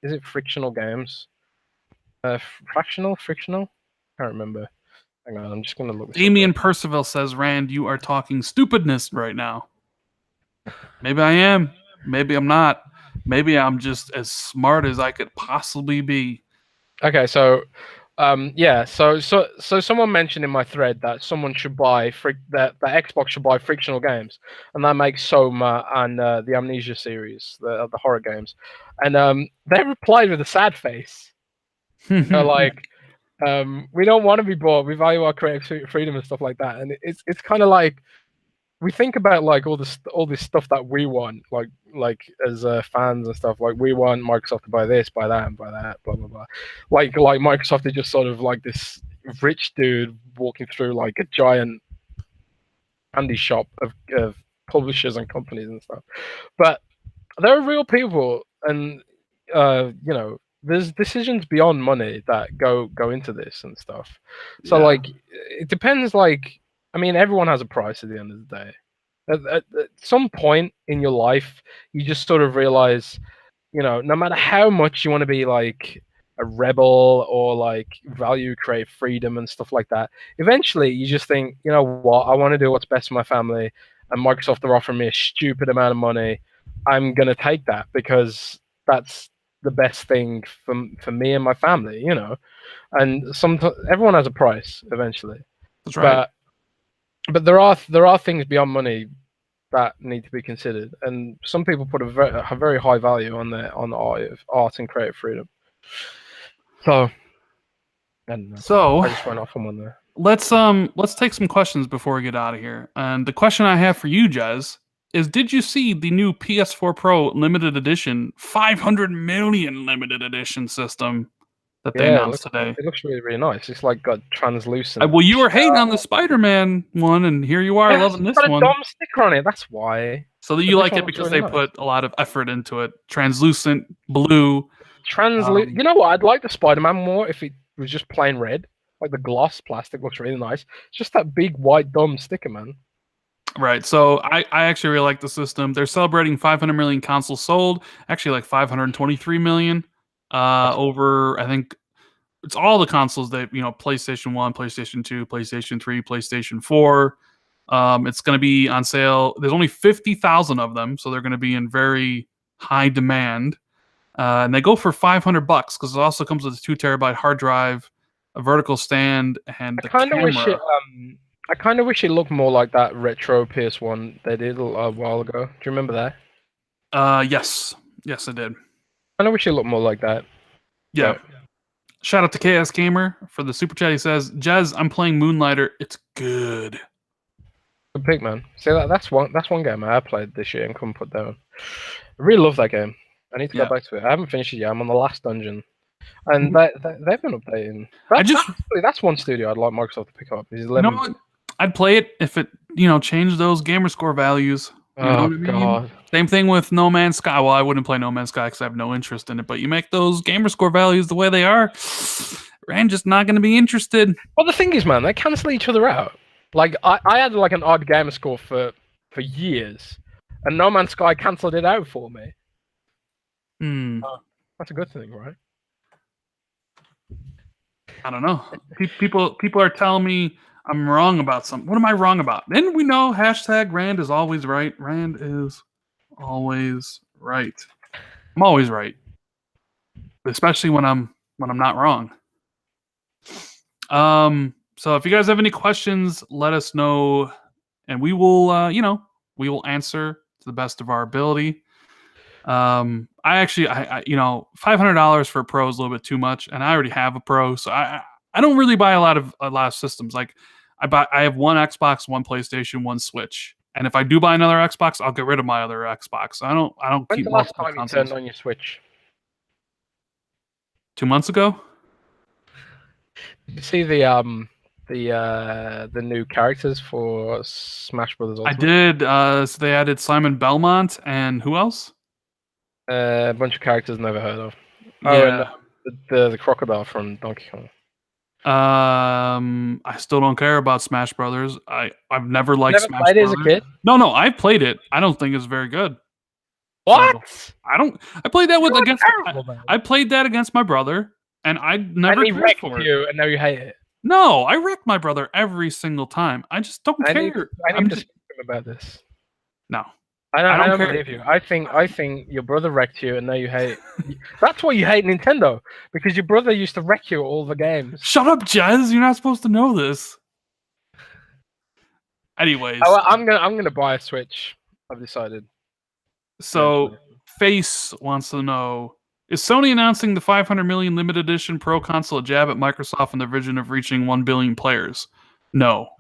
Is it Frictional Games? Frictional? I can't remember. Hang on, I'm just going to look. Damien Percival says, Rand, you are talking stupidness right now. Maybe I am. Maybe I'm not. Maybe I'm just as smart as I could possibly be. Okay, so so someone mentioned in my thread that someone should buy that Xbox should buy Frictional Games, and that makes Soma and the Amnesia series, the horror games, and they replied with a sad face. They're like, we don't want to be bought. We value our creative freedom and stuff like that, and it's kind of like. We think about like all this stuff that we want, like as fans and stuff. Like we want Microsoft to buy this, buy that, and buy that, blah blah blah. Like Microsoft is just sort of like this rich dude walking through like a giant candy shop of publishers and companies and stuff. But there are real people, and there's decisions beyond money that go into this and stuff. So like, it depends. Like, I mean, everyone has a price at the end of the day. At some point in your life, you just sort of realize, no matter how much you want to be like a rebel or like value create freedom and stuff like that, eventually you just think, you know what, I want to do what's best for my family, and Microsoft are offering me a stupid amount of money. I'm going to take that because that's the best thing for me and my family, And everyone has a price eventually. That's right. But there are things beyond money that need to be considered, and some people put a very high value on art and creative freedom. So, I just went off on one there. Let's take some questions before we get out of here. And the question I have for you, Jez, is: did you see the new PS4 Pro limited edition 500 million limited edition system that they announced today? It looks really, really nice. It's like got translucent. Well, you were hating on the Spider-Man one, and here you are loving this one. It's got a dumb sticker on it. That's why. So you like it because they put a lot of effort into it. Translucent blue. You know what? I'd like the Spider-Man more if it was just plain red. Like the gloss plastic looks really nice. It's just that big white dumb sticker, man. Right. So I actually really like the system. They're celebrating 500 million consoles sold. Actually, like 523 million. Over, I think it's all the consoles that, PlayStation 1, PlayStation 2, PlayStation 3, PlayStation 4. It's going to be on sale. There's only 50,000 of them, so they're going to be in very high demand. And they go for $500 because it also comes with a 2 terabyte hard drive, a vertical stand, and the camera. I kind of wish it looked more like that retro PS1 they did a while ago. Do you remember that? Yes, I did. I wish it looked more like that. Yeah. But shout out to KS Gamer for the super chat. He says, Jez, I'm playing Moonlighter. It's good. Good pick, man. See, that's one game I played this year and couldn't put down. I really love that game. I need to go back to it. I haven't finished it yet. I'm on the last dungeon. And they've been updating. That's one studio I'd like Microsoft to pick up. Is 11. You know what? I'd play it if it, changed those gamer score values. You know Oh what I mean? God. Same thing with No Man's Sky. Well, I wouldn't play No Man's Sky because I have no interest in it. But you make those gamer score values the way they are, I'm just not going to be interested. Well, the thing is, man, they cancel each other out. Like I had like an odd gamer score for years, and No Man's Sky cancelled it out for me. That's a good thing, right? I don't know. People are telling me I'm wrong about something. What am I wrong about? Then we know hashtag Rand is always right. Rand is always right. I'm always right, especially when I'm not wrong. So if you guys have any questions, let us know, and we will we will answer to the best of our ability. I actually, $500 for a pro is a little bit too much, and I already have a pro, so I don't really buy a lot of systems. Like I have one Xbox, one PlayStation, one Switch, and if I do buy another Xbox, I'll get rid of my other Xbox. I don't When's keep the last multiple time you consoles. turned on your Switch? 2 months ago. Did you see the new characters for Smash Brothers Ultimate? I did. So they added Simon Belmont and who else? A bunch of characters never heard of. Yeah. The crocodile from Donkey Kong. I still don't care about Smash Brothers. I've never liked Never Smash played it Brothers. as a kid? No, I've played it. I don't think it's very good. What? So, I played that with You're against. terrible, man. I played that against my brother, and I never And he cared wrecked for it. you, and now you hate it. No, I wrecked my brother every single time. I just don't care. I need to speak to him about this. No. I don't care. believe you. I think your brother wrecked you, and now you hate. That's why you hate Nintendo, because your brother used to wreck you at all the games. Shut up, Jez. You're not supposed to know this. Anyways, I'm gonna buy a Switch. I've decided. So Face wants to know: is Sony announcing the 500 million limited edition Pro console a jab at Microsoft and their vision of reaching 1 billion players? No,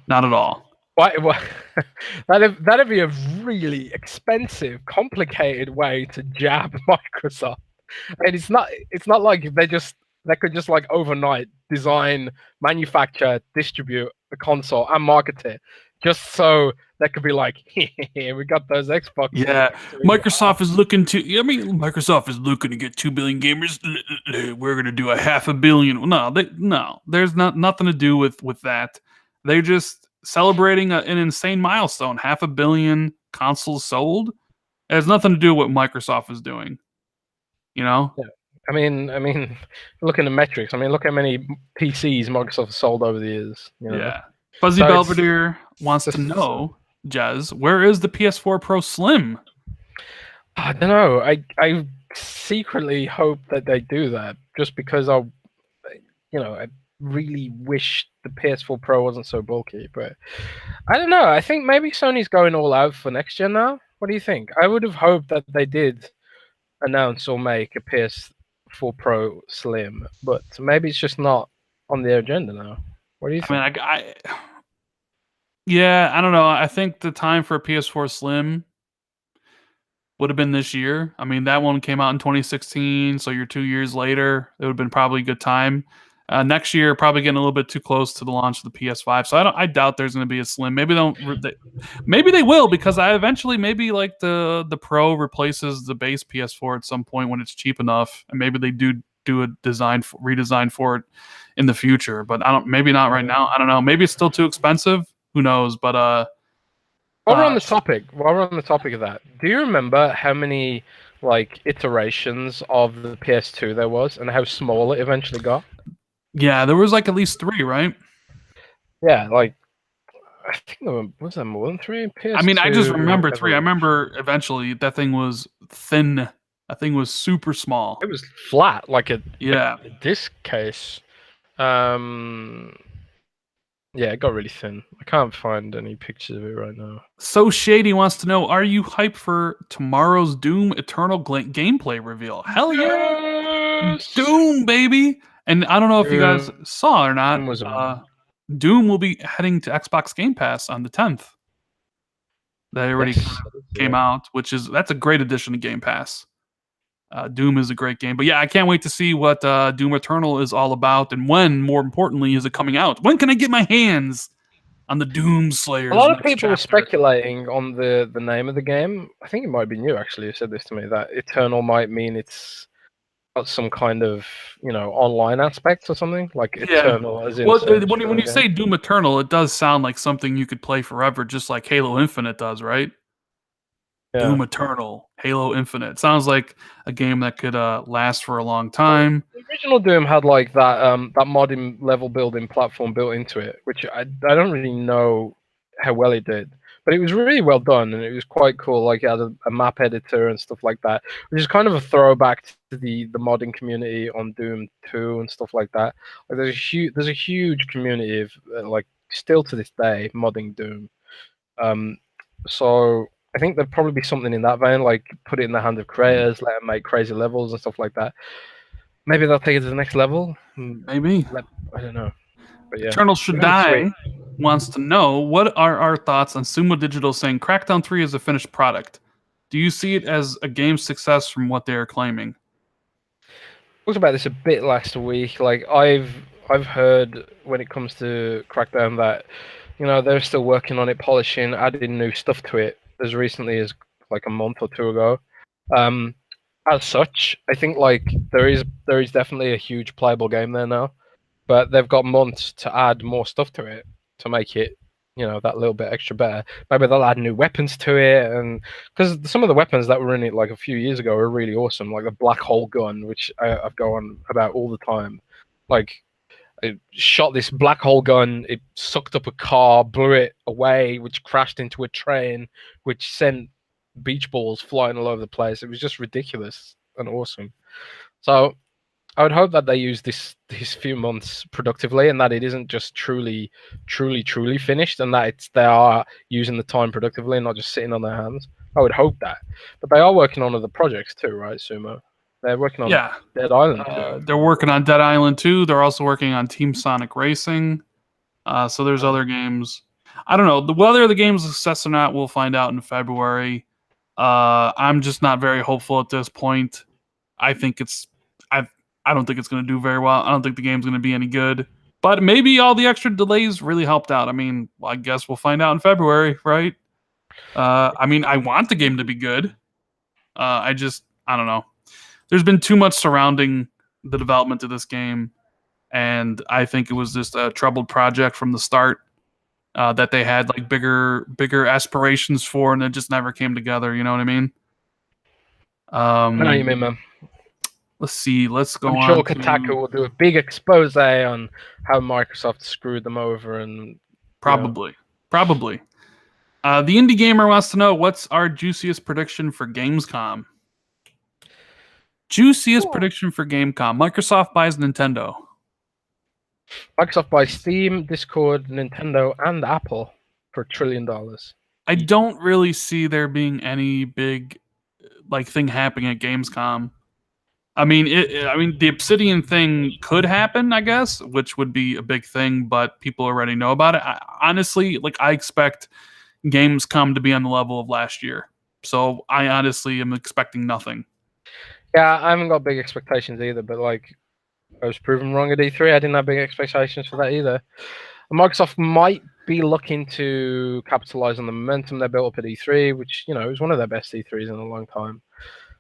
not at all. Why? That'd be a really expensive, complicated way to jab Microsoft. And it's not like they could just like overnight design, manufacture, distribute a console and market it just so they could be like, we got those Xbox. Yeah, Microsoft is looking to. Microsoft is looking to get 2 billion gamers. We're gonna do a 500 million. No, there's nothing to do with that. They're just celebrating an insane milestone. 500 million consoles sold. It has nothing to do with what Microsoft is doing. Yeah. I mean, look at the metrics. Look how many PCs Microsoft has sold over the years. Yeah. Fuzzy Belvedere wants to know, Jez, where is the PS4 Pro Slim? I don't know. I secretly hope that they do that, just because I really wish the PS4 Pro wasn't so bulky. But I don't know. I think maybe Sony's going all out for next gen now. What do you think? I would have hoped that they did announce or make a PS4 Pro Slim, but maybe it's just not on their agenda now. What do you think? I don't know. I think the time for a PS4 Slim would have been this year. That one came out in 2016, so you're 2 years later. It would have been probably a good time. Next year, probably getting a little bit too close to the launch of the PS5. So I doubt there's going to be a Slim. Maybe they will, because eventually maybe like the Pro replaces the base PS4 at some point when it's cheap enough, and maybe they do a redesign for it in the future. But maybe not right now. I don't know. Maybe it's still too expensive. Who knows? But while we're on the topic of that, do you remember how many iterations of the PS2 there was, and how small it eventually got? Yeah, there was at least 3, right? Yeah, I think was there more than 3 in PS2? I just remember 3. I remember eventually that thing was thin. That thing was super small. It was flat, like a disc case. Yeah, it got really thin. I can't find any pictures of it right now. So Shady wants to know: are you hyped for tomorrow's Doom Eternal gameplay reveal? Hell yeah! Yes! Doom, baby! And I don't know if you guys saw or not. Doom will be heading to Xbox Game Pass on the 10th. They already came out, that's a great addition to Game Pass. Doom is a great game, but yeah, I can't wait to see what Doom Eternal is all about, and when, more importantly, is it coming out? When can I get my hands on the Doom A Slayer's lot of next people were chapter? speculating on the name of the game. I think it might be you actually who said this to me, that Eternal might mean it's got some kind of, online aspect or something, like Yeah. Eternal as in Well, Surge when Film you game. say Doom Eternal, it does sound like something you could play forever, just like Halo Infinite does, right? Yeah. Doom Eternal, Halo Infinite. Sounds like a game that could last for a long time. The original Doom had like that modding level building platform built into it, which I don't really know how well it did, but it was really well done and it was quite cool. Like it had a map editor and stuff like that, which is kind of a throwback to the modding community on Doom 2 and stuff like that. Like there's a huge community of like still to this day modding Doom. Um, so I think there'd probably be something in that vein, like put it in the hands of creators, let them make crazy levels and stuff like that. Maybe they'll take it to the next level. Maybe. I don't know, but yeah, Eternal Should very sweet. Die wants to know what are our thoughts on Sumo Digital saying Crackdown 3 is a finished product? Do you see it as a game success from what they are claiming? Talked about this a bit last week. Like I've heard when it comes to Crackdown that they're still working on it, polishing, adding new stuff to it as recently as like a month or two ago. Um, as such, I think like there is definitely a huge playable game there now, but they've got months to add more stuff to it to make it that little bit extra better. Maybe they'll add new weapons to it, and because some of the weapons that were in it like a few years ago are really awesome, like the black hole gun, which I've go on about all the time. Like it shot this black hole gun, it sucked up a car, blew it away, which crashed into a train, which sent beach balls flying all over the place. It was just ridiculous and awesome. So I would hope that they use these few months productively, and that it isn't just truly finished, and that they are using the time productively and not just sitting on their hands. I would hope that, but they are working on other projects too, right, Sumo? They're working on Yeah. Dead Island too. They're working on Dead Island 2. They're also working on Team Sonic Racing. So there's other games. I don't know. Whether the game's a success or not, we'll find out in February. I'm just not very hopeful at this point. I think it's I don't think it's going to do very well. I don't think the game's going to be any good. But maybe all the extra delays really helped out. I mean, I guess we'll find out in February, right? I mean, I want the game to be good. I don't know. There's been too much surrounding the development of this game, and I think it was just a troubled project from the start that they had like bigger aspirations for, and it just never came together. You know what I mean? I know what you mean, man. Let's see. Let's go I'm on sure Kotaku to will do a big expose on how Microsoft screwed them over, and probably. The indie gamer wants to know what's our juiciest prediction for Gamescom. Juiciest prediction for Gamescom. Microsoft buys Nintendo. Microsoft buys Steam, Discord, Nintendo, and Apple for $1 trillion. I don't really see there being any big thing happening at Gamescom. I mean, the Obsidian thing could happen, I guess, which would be a big thing, but people already know about it. Honestly, I expect Gamescom to be on the level of last year. So I honestly am expecting nothing. Yeah, I haven't got big expectations either, but I was proven wrong at E3. I didn't have big expectations for that either. And Microsoft might be looking to capitalize on the momentum they built up at E3, which was one of their best E3s in a long time.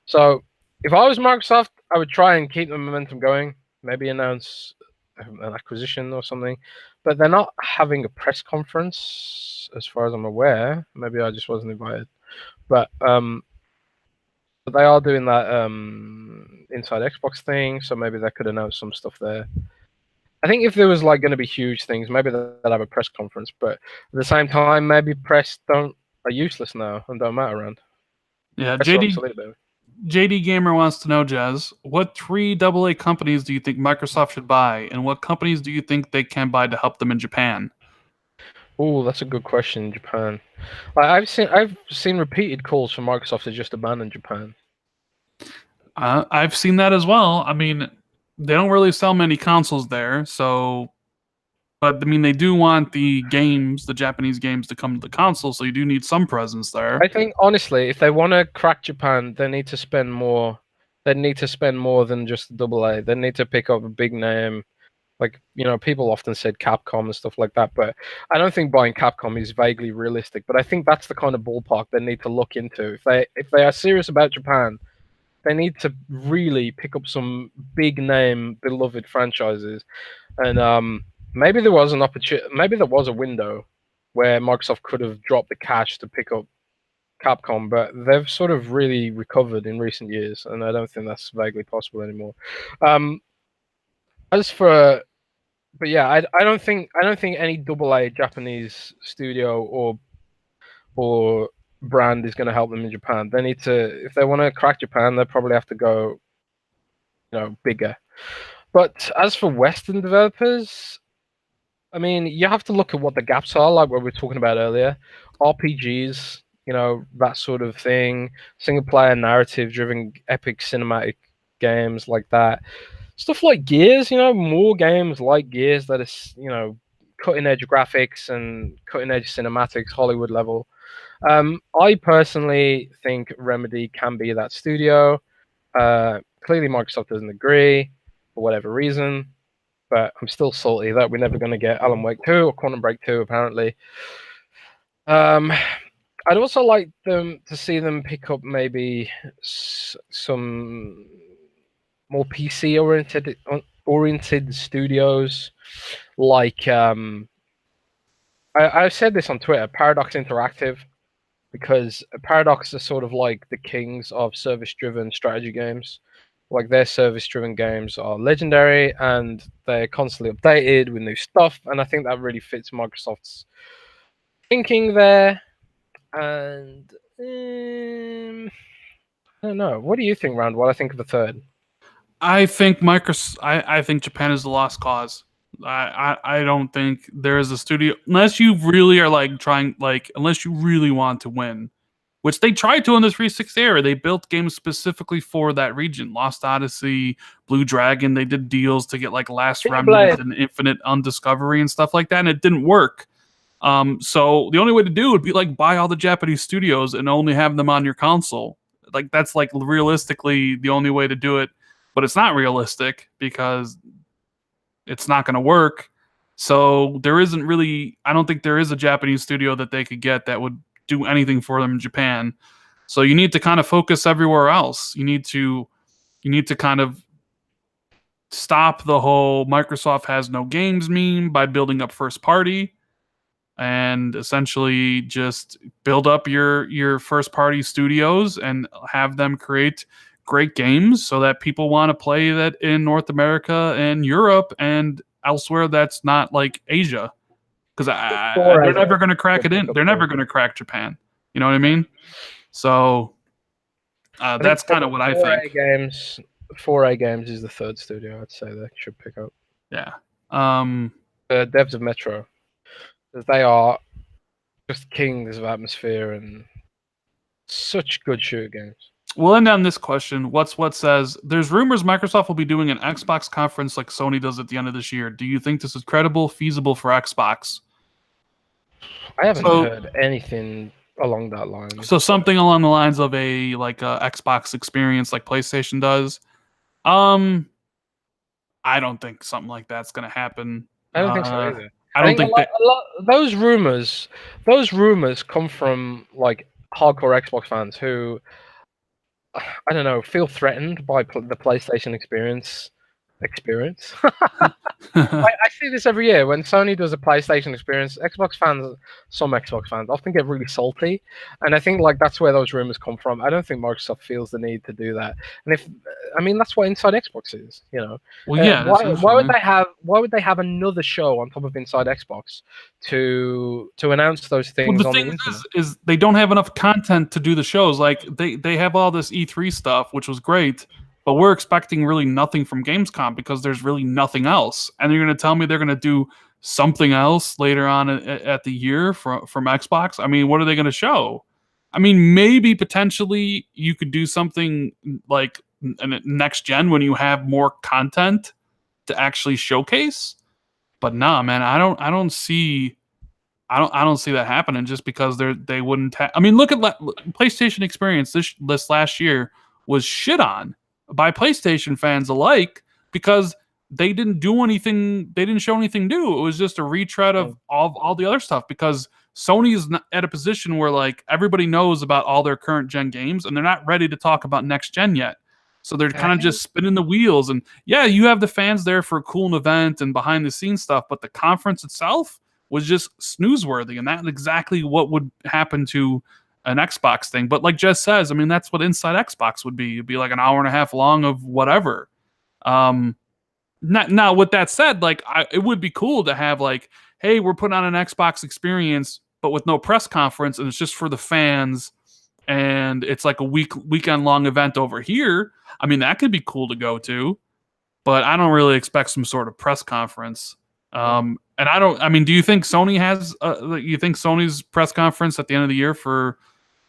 So if I was Microsoft, I would try and keep the momentum going. Maybe announce an acquisition or something. But they're not having a press conference, as far as I'm aware. Maybe I just wasn't invited. But they are doing that inside Xbox thing, so maybe they could announce some stuff there. I think if there was going to be huge things, maybe they'll have a press conference. But at the same time, maybe press are useless now and don't matter around. Yeah, Press are obsolete, baby. JD Gamer wants to know, Jez, what 3 AA companies do you think Microsoft should buy, and what companies do you think they can buy to help them in Japan? Oh, that's a good question. In Japan, I've seen repeated calls for Microsoft to just abandon Japan. I've seen that as well. I mean, they don't really sell many consoles there, so. But I mean, they do want the Japanese games, to come to the console, so you do need some presence there. I think honestly, if they want to crack Japan, they need to spend more. they need to spend more than just AA. They need to pick up a big name. Like, people often said Capcom and stuff like that, but I don't think buying Capcom is vaguely realistic. But I think that's the kind of ballpark they need to look into. If they are serious about Japan, they need to really pick up some big name, beloved franchises. And maybe there was an opportunity, maybe there was a window where Microsoft could have dropped the cash to pick up Capcom, but they've sort of really recovered in recent years, and I don't think that's vaguely possible anymore. As for But yeah, I don't think any AA Japanese studio or brand is going to help them in Japan. They need to, if they want to crack Japan, they probably have to go, bigger. But as for Western developers, I mean, you have to look at what the gaps are, like what we were talking about earlier. RPGs, that sort of thing, single player narrative driven epic cinematic games like that. Stuff like Gears, more games like Gears that is, cutting edge graphics and cutting edge cinematics, Hollywood level. I personally think Remedy can be that studio. Clearly, Microsoft doesn't agree for whatever reason, but I'm still salty that we're never going to get Alan Wake 2 or Quantum Break 2, apparently. I'd also like them to see them pick up maybe some more PC oriented studios, like I've said this on Twitter, Paradox Interactive, because Paradox is sort of like the kings of service-driven strategy games. Like, their service-driven games are legendary and they're constantly updated with new stuff, and I think that really fits Microsoft's thinking there. And I don't know. What do you think, Rand? What I think of the third? I think I think Japan is the lost cause. I don't think there is a studio unless you really are unless you really want to win, which they tried to in the 360 era. They built games specifically for that region. Lost Odyssey, Blue Dragon. They did deals to get like Last Remnant and Infinite Undiscovery and stuff like that, and it didn't work. So the only way to do it would be like buy all the Japanese studios and only have them on your console. Like, that's like realistically the only way to do it, but it's not realistic because it's not going to work. So there isn't really, I don't think there is a Japanese studio that they could get that would do anything for them in Japan. So you need to kind of focus everywhere else. You need to kind of stop the whole Microsoft has no games meme by building up first party, and essentially just build up your first party studios and have them create great games so that people want to play that in North America and Europe and elsewhere that's not like Asia. Because they're never going to crack it in. They're never going to crack Japan. You know what I mean? So that's kind of what I think. 4A Games is the third studio I'd say they should pick up. Yeah. The devs of Metro. They are just kings of atmosphere and such good shooter games. We'll end on this question. What says, there's rumors Microsoft will be doing an Xbox conference like Sony does at the end of this year. Do you think this is credible, feasible for Xbox? I haven't heard anything along that line. So something along the lines of a Xbox experience like PlayStation does. I don't think something like that's going to happen. I don't think so either. I don't think those rumors come from like hardcore Xbox fans who, I don't know, feel threatened by the PlayStation experience. I see this every year when Sony does a PlayStation experience. Some Xbox fans often get really salty, and I think like that's where those rumors come from. I don't think Microsoft feels the need to do that, and that's what Inside Xbox is. Well, yeah. Why would they have another show on top of Inside Xbox to announce those things? Well, the thing is they don't have enough content to do the shows. Like they have all this E3 stuff, which was great. But we're expecting really nothing from Gamescom because there's really nothing else. And you're going to tell me they're going to do something else later on at the year from Xbox? I mean, what are they going to show? I mean, maybe potentially you could do something like next gen when you have more content to actually showcase. But nah, man, I don't see that happening just because they wouldn't. I mean, look at PlayStation Experience this last year was shit on. by PlayStation fans alike because they didn't do anything. They didn't show anything new. It was just a retread of all the other stuff because Sony is at a position where like everybody knows about all their current gen games and they're not ready to talk about next gen yet. So they're kind of just spinning the wheels. And yeah, you have the fans there for a cool event and behind the scenes stuff, but the conference itself was just snoozeworthy. And that's exactly what would happen to an Xbox thing. But like Jess says, I mean, that's what Inside Xbox would be. It'd be like an hour and a half long of whatever. Now, with that said, like it would be cool to have like, hey, we're putting on an Xbox experience, but with no press conference, and it's just for the fans, and it's like a weekend long event over here. I mean, that could be cool to go to, but I don't really expect some sort of press conference. And I don't. I mean, do you think Sony has? You think Sony's press conference at the end of the year for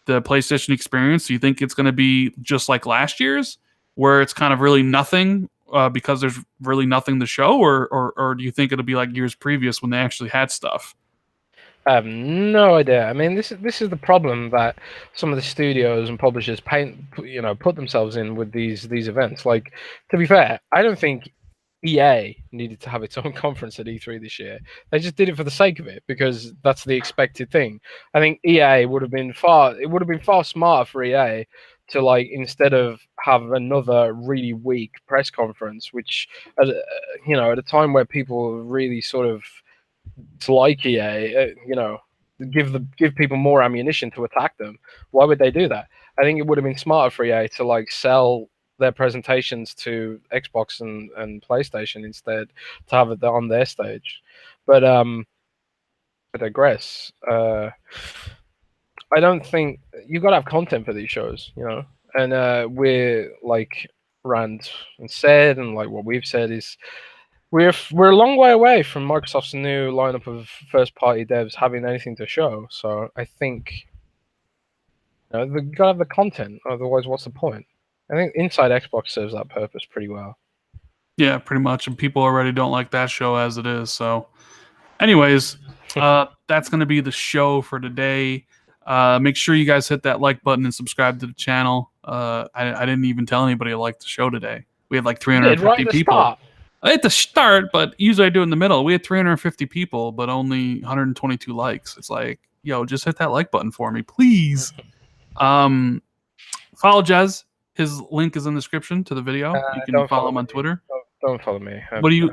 the PlayStation experience? Do you think it's going to be just like last year's, where it's kind of really nothing? Because there's really nothing to show, or do you think it'll be like years previous when they actually had stuff? I have no idea. I mean, this is the problem that some of the studios and publishers put themselves in with these events. Like, to be fair, I don't think EA needed to have its own conference at E3 this year. They just did it for the sake of it because that's the expected thing. I think EA would have been far smarter for EA to, like, instead of have another really weak press conference, which at a time where people really sort of dislike EA, give people more ammunition to attack them. Why would they do that? I think it would have been smarter for EA to like sell their presentations to Xbox and PlayStation instead, to have it on their stage. But I digress. I don't think you gotta have content for these shows, and we're like Rand and said, and like what we've said is we're a long way away from Microsoft's new lineup of first-party devs having anything to show. So I think you gotta have the content. Otherwise, what's the point? I think Inside Xbox serves that purpose pretty well. Yeah, pretty much. And people already don't like that show as it is. So, anyways, that's going to be the show for today. Make sure you guys hit that like button and subscribe to the channel. I didn't even tell anybody I liked the show today. We had like 350 people. At the start, but usually I do it in the middle. We had 350 people, but only 122 likes. It's like, yo, just hit that like button for me, please. Follow Jez. His link is in the description to the video. You can follow him on Twitter. Don't follow me. What do you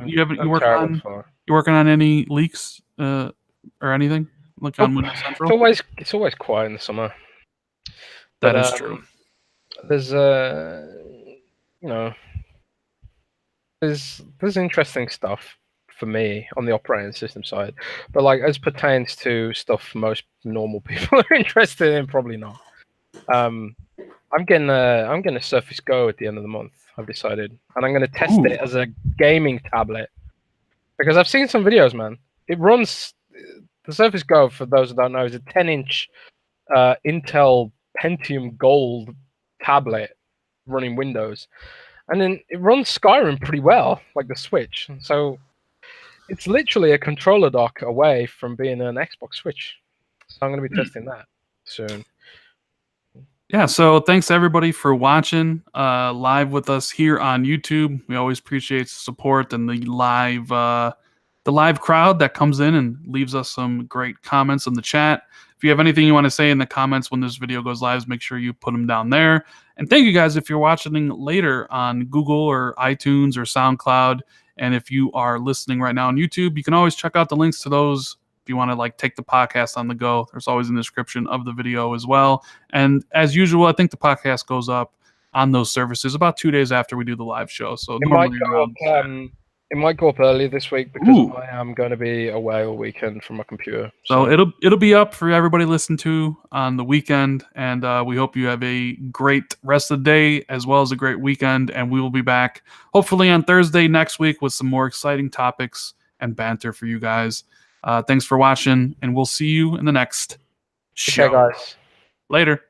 working on any leaks or anything? Like on Windows Central? It's always quiet in the summer. That is true. There's there's interesting stuff for me on the operating system side, but like as pertains to stuff most normal people are interested in, probably not. I'm getting a Surface Go at the end of the month, I've decided, and I'm going to test it as a gaming tablet because I've seen some videos, man. It runs the Surface Go, for those who don't know, is a 10-inch Intel Pentium Gold tablet running Windows, and then it runs Skyrim pretty well, like the Switch. So it's literally a controller dock away from being an Xbox Switch. So I'm going to be testing that soon. Yeah, so thanks everybody for watching live with us here on YouTube. We always appreciate the support and the live crowd that comes in and leaves us some great comments in the chat. If you have anything you want to say in the comments when this video goes live, make sure you put them down there. And thank you guys if you're watching later on Google or iTunes or SoundCloud. And if you are listening right now on YouTube, you can always check out the links to those. If you want to like take the podcast on the go, there's always in the description of the video as well. And as usual, I think the podcast goes up on those services about 2 days after we do the live show. So it might go up early this week because I am going to be away all weekend from my computer. So it'll be up for everybody to listen to on the weekend. And we hope you have a great rest of the day as well as a great weekend. And we will be back hopefully on Thursday next week with some more exciting topics and banter for you guys. Thanks for watching, and we'll see you in the next show. Okay, guys. Later.